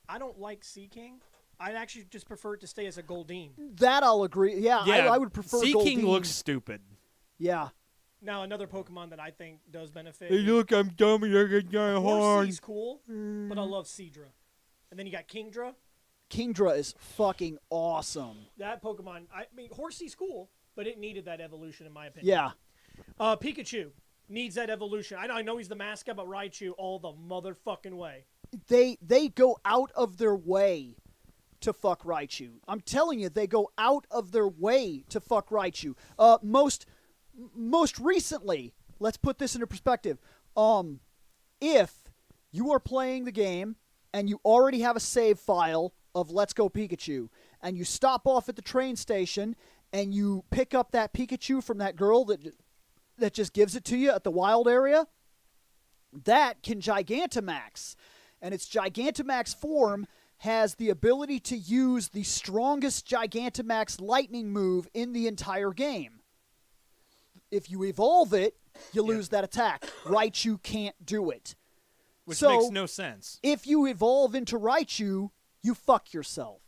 I don't like Sea King. I'd actually just prefer it to stay as a Goldeen. That I'll agree. Yeah, I would prefer Seeking Goldeen. looks stupid. Yeah. Now another Pokemon that I think does benefit. Hey, look, I'm dummy. I got giant horns. Horsey's cool, but I love Seadra. And then you got Kingdra. Kingdra is fucking awesome. That Pokemon, I mean, Horsey's cool, but it needed that evolution in my opinion. Yeah. Pikachu needs that evolution. I know he's the mascot, but Raichu all the motherfucking way. They go out of their way to fuck Raichu. I'm telling you, they go out of their way to fuck Raichu. Most recently, let's put this into perspective. If you are playing the game and you already have a save file of Let's Go Pikachu, and you stop off at the train station and you pick up that Pikachu from that girl that just gives it to you at the wild area, that can Gigantamax. And its Gigantamax form has the ability to use the strongest Gigantamax lightning move in the entire game. If you evolve it, you lose that attack. Raichu can't do it. Which So, makes no sense. If you evolve into Raichu, you fuck yourself.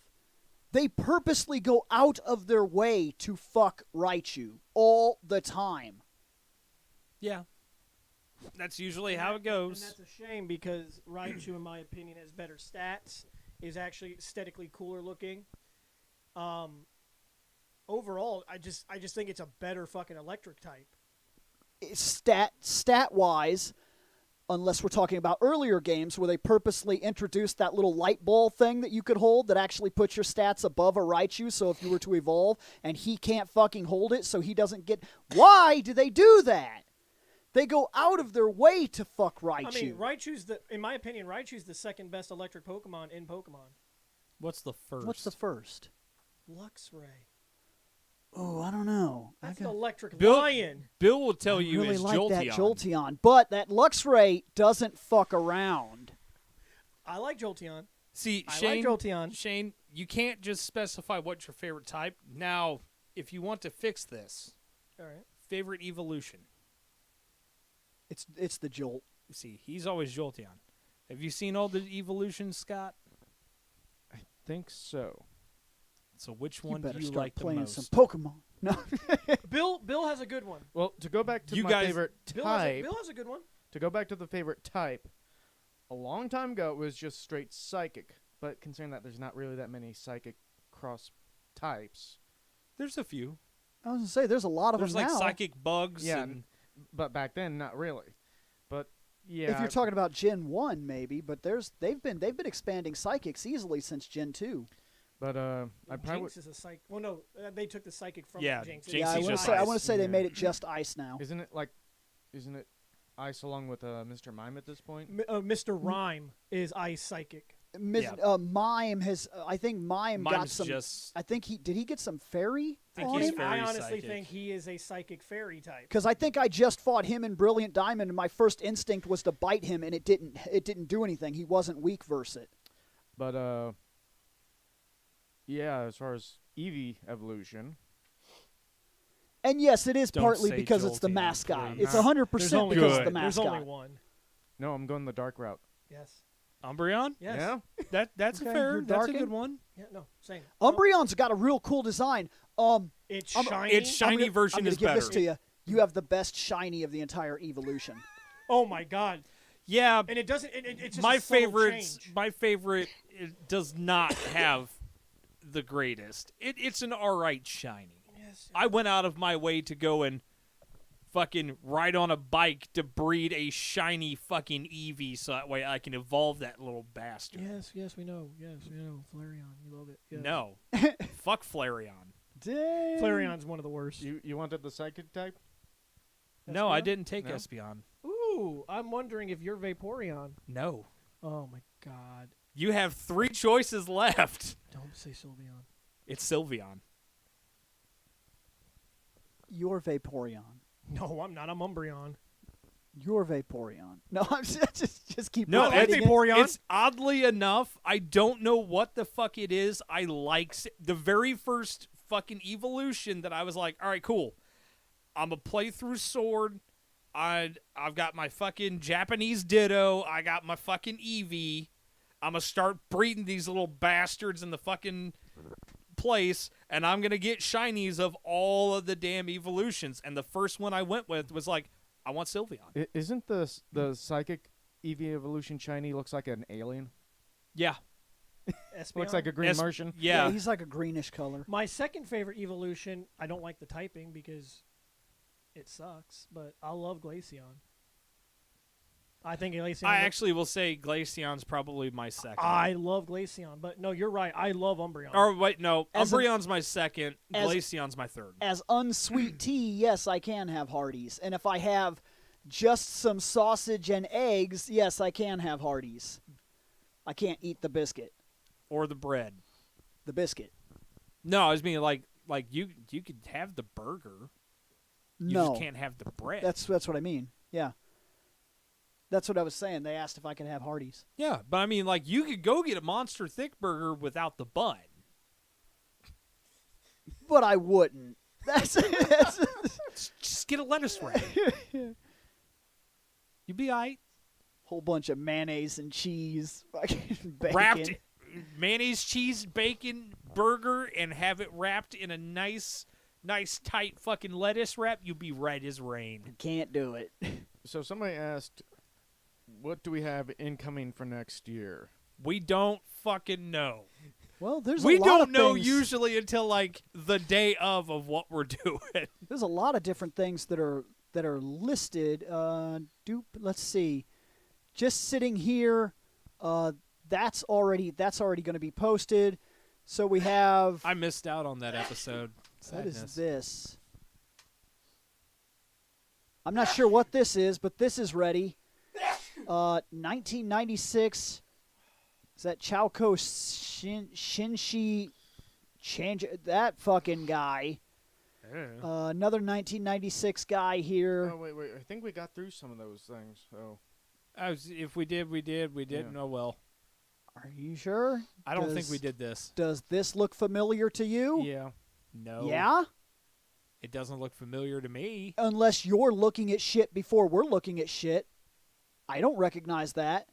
They purposely go out of their way to fuck Raichu all the time. Yeah. That's usually how it goes. And that's a shame because Raichu, in my opinion, has better stats, is actually aesthetically cooler looking. Overall, I just think it's a better fucking electric type. Stat wise, unless we're talking about earlier games where they purposely introduced that little light ball thing that you could hold that actually puts your stats above a Raichu, so if you were to evolve and he can't fucking hold it, so he doesn't get... Why do they do that? They go out of their way to fuck Raichu. I mean, in my opinion, Raichu's the second best electric Pokemon in Pokemon. What's the first? What's the first? Luxray. Oh, I don't know. That's an electric Bill- lion. Bill will tell I you really it's like Jolteon. that Jolteon, but that Luxray doesn't fuck around. I like Jolteon. See, I Shane, like Jolteon. Shane, you can't just specify what's your favorite type. Now, if you want to fix this, All right. favorite evolution. It's the Jolt. See, he's always Jolteon. Have you seen all the evolutions, Scott? I think so. So which You one do better you start like the playing most? some Pokemon. No. Bill has a good one. Well, to go back to You my guys- favorite Bill type, has a good one. to go back to the favorite type, a long time ago it was just straight psychic. But considering that there's not really that many psychic cross types. There's a few. I was gonna say there's a lot of There's them like now. psychic bugs. Yeah, and but back then, not really. But yeah, If you're talking about Gen 1, maybe, but they've been expanding psychics easily since Gen 2. but I probably Jinx is a psychic. Well, no, they took the psychic from Yeah, Jinx. Jinx Yeah, is just I ice. want to say they Yeah. made it just ice now. isn't it Ice along with Mr. Mime at this point? Mr. Rhyme is ice psychic. Mime has, I think Mime got mine's some. just. I think did he get some fairy I think on he's him? very I honestly psychic. think he is a psychic fairy type. Because I think I just fought him in Brilliant Diamond, and my first instinct was to bite him, and it didn't do anything. He wasn't weak versus it. But yeah, as far as Eevee evolution, And yes, it is Don't partly say because it's the Jolteon, mascot. please. It's Nah. 100% There's only because Good. of the There's mascot. only one. no, I'm going the dark route. Yes. Umbreon? Yes. Yeah, That's Okay, fair. you're That's a darking? good one. Yeah. No. Same. Umbreon's got a real cool design. It's I'm- shiny. It's shiny I'm version gonna is give better. this to you. You have the best shiny of the entire evolution. Oh my god. Yeah, And it doesn't. It's just my a subtle favorite. change. My favorite does not have the greatest. It's an alright shiny. Yes. I went out of my way to go and fucking ride on a bike to breed a shiny fucking Eevee so that way I can evolve that little bastard. Yes. Yes. We know. Yes. We know. Flareon. You love it. Yes. No. Fuck Flareon. Dang. Flareon's one of the worst. you wanted the psychic type? No, I Espeon? didn't take No? Espeon. Ooh, I'm wondering if you're Vaporeon. No. Oh my god. You have 3 choices left. Don't say Sylveon. It's Sylveon. You're Vaporeon. No, I'm not. I'm Umbreon. You're Vaporeon. No, I'm just keep No, I like repeating it. Vaporeon. It's oddly enough, I don't know what the fuck it is. I like the very first fucking evolution that I was like, all right, cool. I'm a play through Sword. I've got my fucking Japanese Ditto. I got my fucking Eevee. I'm gonna start breeding these little bastards in the fucking place, and I'm gonna get shinies of all of the damn evolutions. And the first one I went with was like, I want Sylveon. Isn't the psychic Eevee evolution shiny looks like an alien? Yeah, Espeon. Looks like a green Martian. Yeah, He's like a greenish color. My second favorite evolution. I don't like the typing because it sucks, but I love Glaceon. I think Glaceon. I actually will say Glaceon's probably my second. I love Glaceon, but no, you're right. I love Umbreon. Or wait, no, As a- Umbreon's my second. as- Glaceon's my third. As unsweet tea, yes, I can have Hardee's. And if I have just some sausage and eggs, yes, I can have Hardee's. I can't eat the biscuit. Or the bread. The biscuit. No, I was meaning like you could have the burger. You No. just can't have the bread. That's what I mean. Yeah. That's what I was saying. They asked if I could have Hardee's. yeah, but I mean like you could go get a Monster Thick burger without the bun. But I wouldn't. That's Just get a lettuce wrap. You'd be alright. whole bunch of mayonnaise and cheese, fucking bacon. Wrapped mayonnaise, cheese, bacon burger and have it wrapped in a nice tight fucking lettuce wrap, you'd be right as rain. Can't do it. So somebody asked, what do we have incoming for next year? We don't fucking know. Well, there's We a lot don't of know things. usually until like the day of what we're doing. There's a lot of different things that are listed. Let's see. Just sitting here, that's already going to be posted. So we have. I missed out on that episode. What is Sadness. this? I'm not sure what this is, but this is ready. 1996. Is that Chauko Shinshi Change? That fucking guy. Another 1996 guy here. Oh wait, I think we got through some of those things. So If we did, we did. We didn't. Yeah. Oh well. Are you sure? I don't think Does- we did this. Does this look familiar to you? yeah, No. Yeah? It doesn't look familiar to me. Unless you're looking at shit before we're looking at shit. I don't recognize that.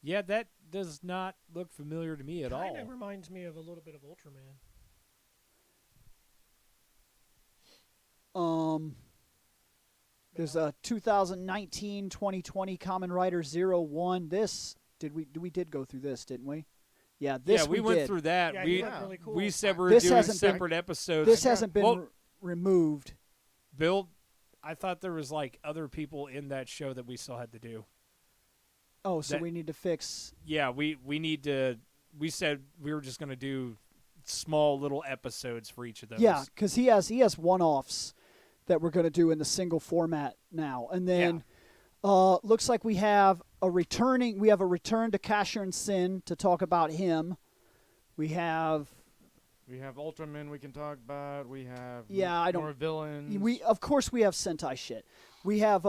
Yeah, that does not look familiar to me at all. Kinda reminds me of a little bit of Ultraman. There's a 2019-2020 Common Rider 01. This we did go through this, didn't we? Yeah, this we we went did. through that. Yeah, we you look really cool. we said we were This doing hasn't been- separate episodes. This hasn't been Well, removed. Bill, I thought there was like other people in that show that we still had to do. Oh, so that- we need to fix. Yeah, we need to. We said we were just going to do small little episodes for each of those. Yeah, because he has one-offs that we're going to do in the single format now, and then looks like we have a return to Kasher and Sin to talk about him. We have Ultraman we can talk about. We have We more villains. of course we have Sentai shit. We have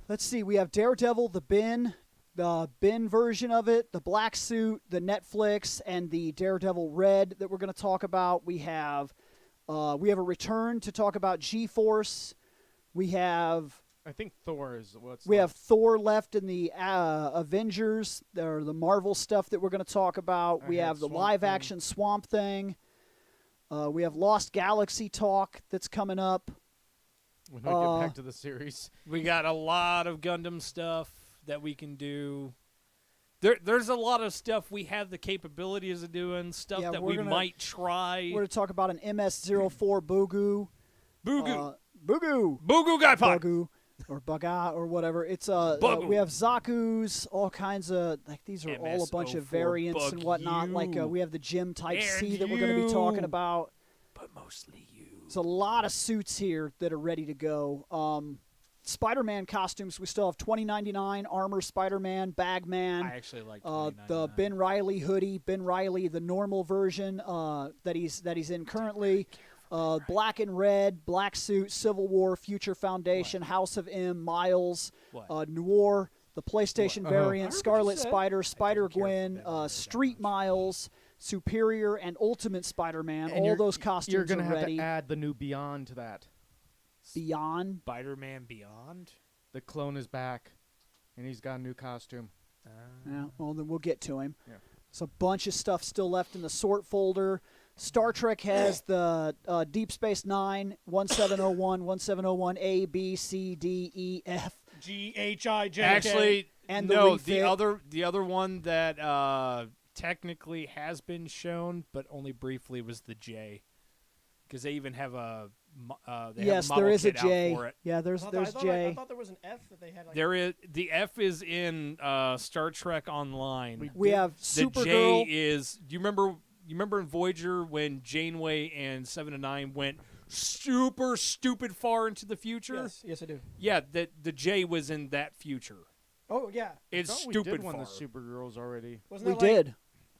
let's see, we have Daredevil, the bin version of it, the black suit, the Netflix, and the Daredevil Red that we're going to talk about. We have a return to talk about G-Force. We have I think Thor is what's we left. have Thor left in the Avengers, or the Marvel stuff that we're going to talk about. I We have have the Swamp live-action Swamp Thing. We have Lost Galaxy talk that's coming up. when we get back to the series. We got a lot of Gundam stuff that we can do. There's a lot of stuff we have the capabilities of doing, stuff Yeah, that we're we gonna- might try. We're going to talk about an MS-04 Boogu. Boogu. Boogu. Boogu Guy Pod. Bugoo or Buga or whatever. It's Bugoo. we have Zaku's, all kinds of like these are all a bunch of MS-04 variants and whatnot. Like you. we have the Gym Type C And that we're going to be talking you. about. But mostly you. There's a lot of suits here that are ready to go. Spider-Man costumes. We still have 2099 armor Spider-Man, Bagman. I actually like The Ben Riley hoodie, Ben Riley, the normal version that he's in currently. Black and Red, Black Suit, Civil War, Future Foundation, House of M, Miles, What? Noir, the PlayStation What? variant, I heard what you Scarlet said. Spider, Spider care for Gwen, Ben Riley that Street much. Miles, Superior, and Ultimate Spider-Man. And All you're- those costumes You're gonna are have ready. to add the new Beyond to that. Beyond. Spider-Man Beyond. The clone is back, and he's got a new costume. Yeah, well, then we'll get to him. Yeah. There's a bunch of stuff still left in the sort folder. Star Trek has the Deep Space Nine, 1701, 1701 A, B, C, D, E, F. GHIJ. Actually, And the no. refit. The other one that technically has been shown, but only briefly, was the J. Because they even have a Yes, model there is a kit out J. for it. Yeah, there's J. I thought there was an F that they had. Like, There is the F is in Star Trek Online. We have The J Supergirl. is. Do you remember? You remember in Voyager when Janeway and 7 and 9 went super stupid far into the future? yes, I do. Yeah, the J was in that future. Oh yeah. It's I thought stupid we did one far. of the Supergirls already. Wasn't We that like, did.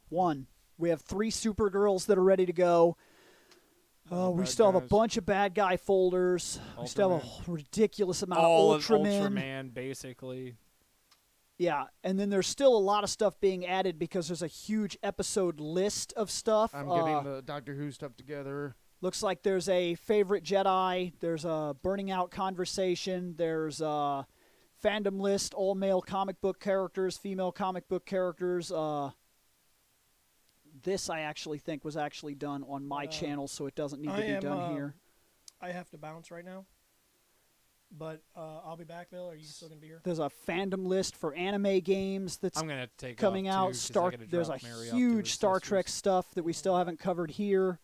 One. We have 3 Supergirls that are ready to go. We bad still have a guys. bunch of bad guy folders. We still have a ridiculous amount All of of Ultraman. Ultraman, basically. Yeah, and then there's still a lot of stuff being added because there's a huge episode list of stuff. I'm getting the Doctor Who stuff together. Looks like there's a favorite Jedi. There's a burning out conversation. There's a fandom list, all male comic book characters, female comic book characters. This I actually think was actually done on my channel, so it doesn't need to be done here. I have to bounce right now. But I'll be back, Bill. Are you still gonna be here? There's a fandom list for anime games that's I'm gonna take coming off out. Too, 'cause I gotta There's a drop Mary off to huge her Star sisters. Trek stuff that we still haven't covered here.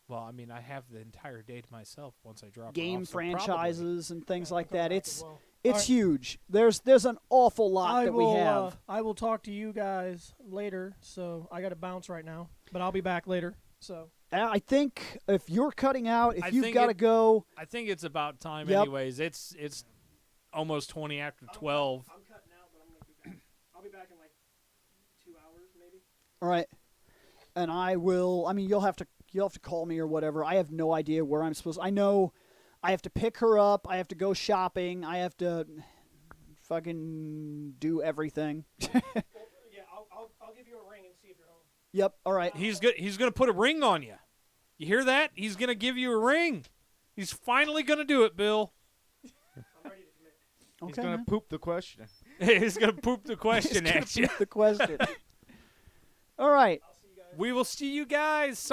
Well, I mean, I have the entire day to myself once I drop her Game off, so probably. franchises and things Yeah, like I'll come that. back It's as well. it's Alright. huge. There's an awful lot that we have. I will talk to you guys later. So I got to bounce right now, but I'll be back later. So I think if you're cutting out, if I you've think got to it- go, I think it's about time, Yep. anyways. It's almost 20 after 12. I'm cutting out, but I'm gonna be back. I'll be back in like 2 hours, maybe. all right. And I will. I mean, you'll have to call me or whatever. I have no idea where I'm supposed. I know I have to pick her up. I have to go shopping. I have to fucking do everything. Well, yeah, I'll give you a ring and see if you're home. Yep. All right. He's gonna put a ring on you. You hear that? He's gonna give you a ring. He's finally gonna do it, Bill. I'm ready to commit. He's Okay. gonna man. poop the question. He's gonna poop the question He's gonna at you. poop the question. All right. I'll see you guys. We will see you guys some.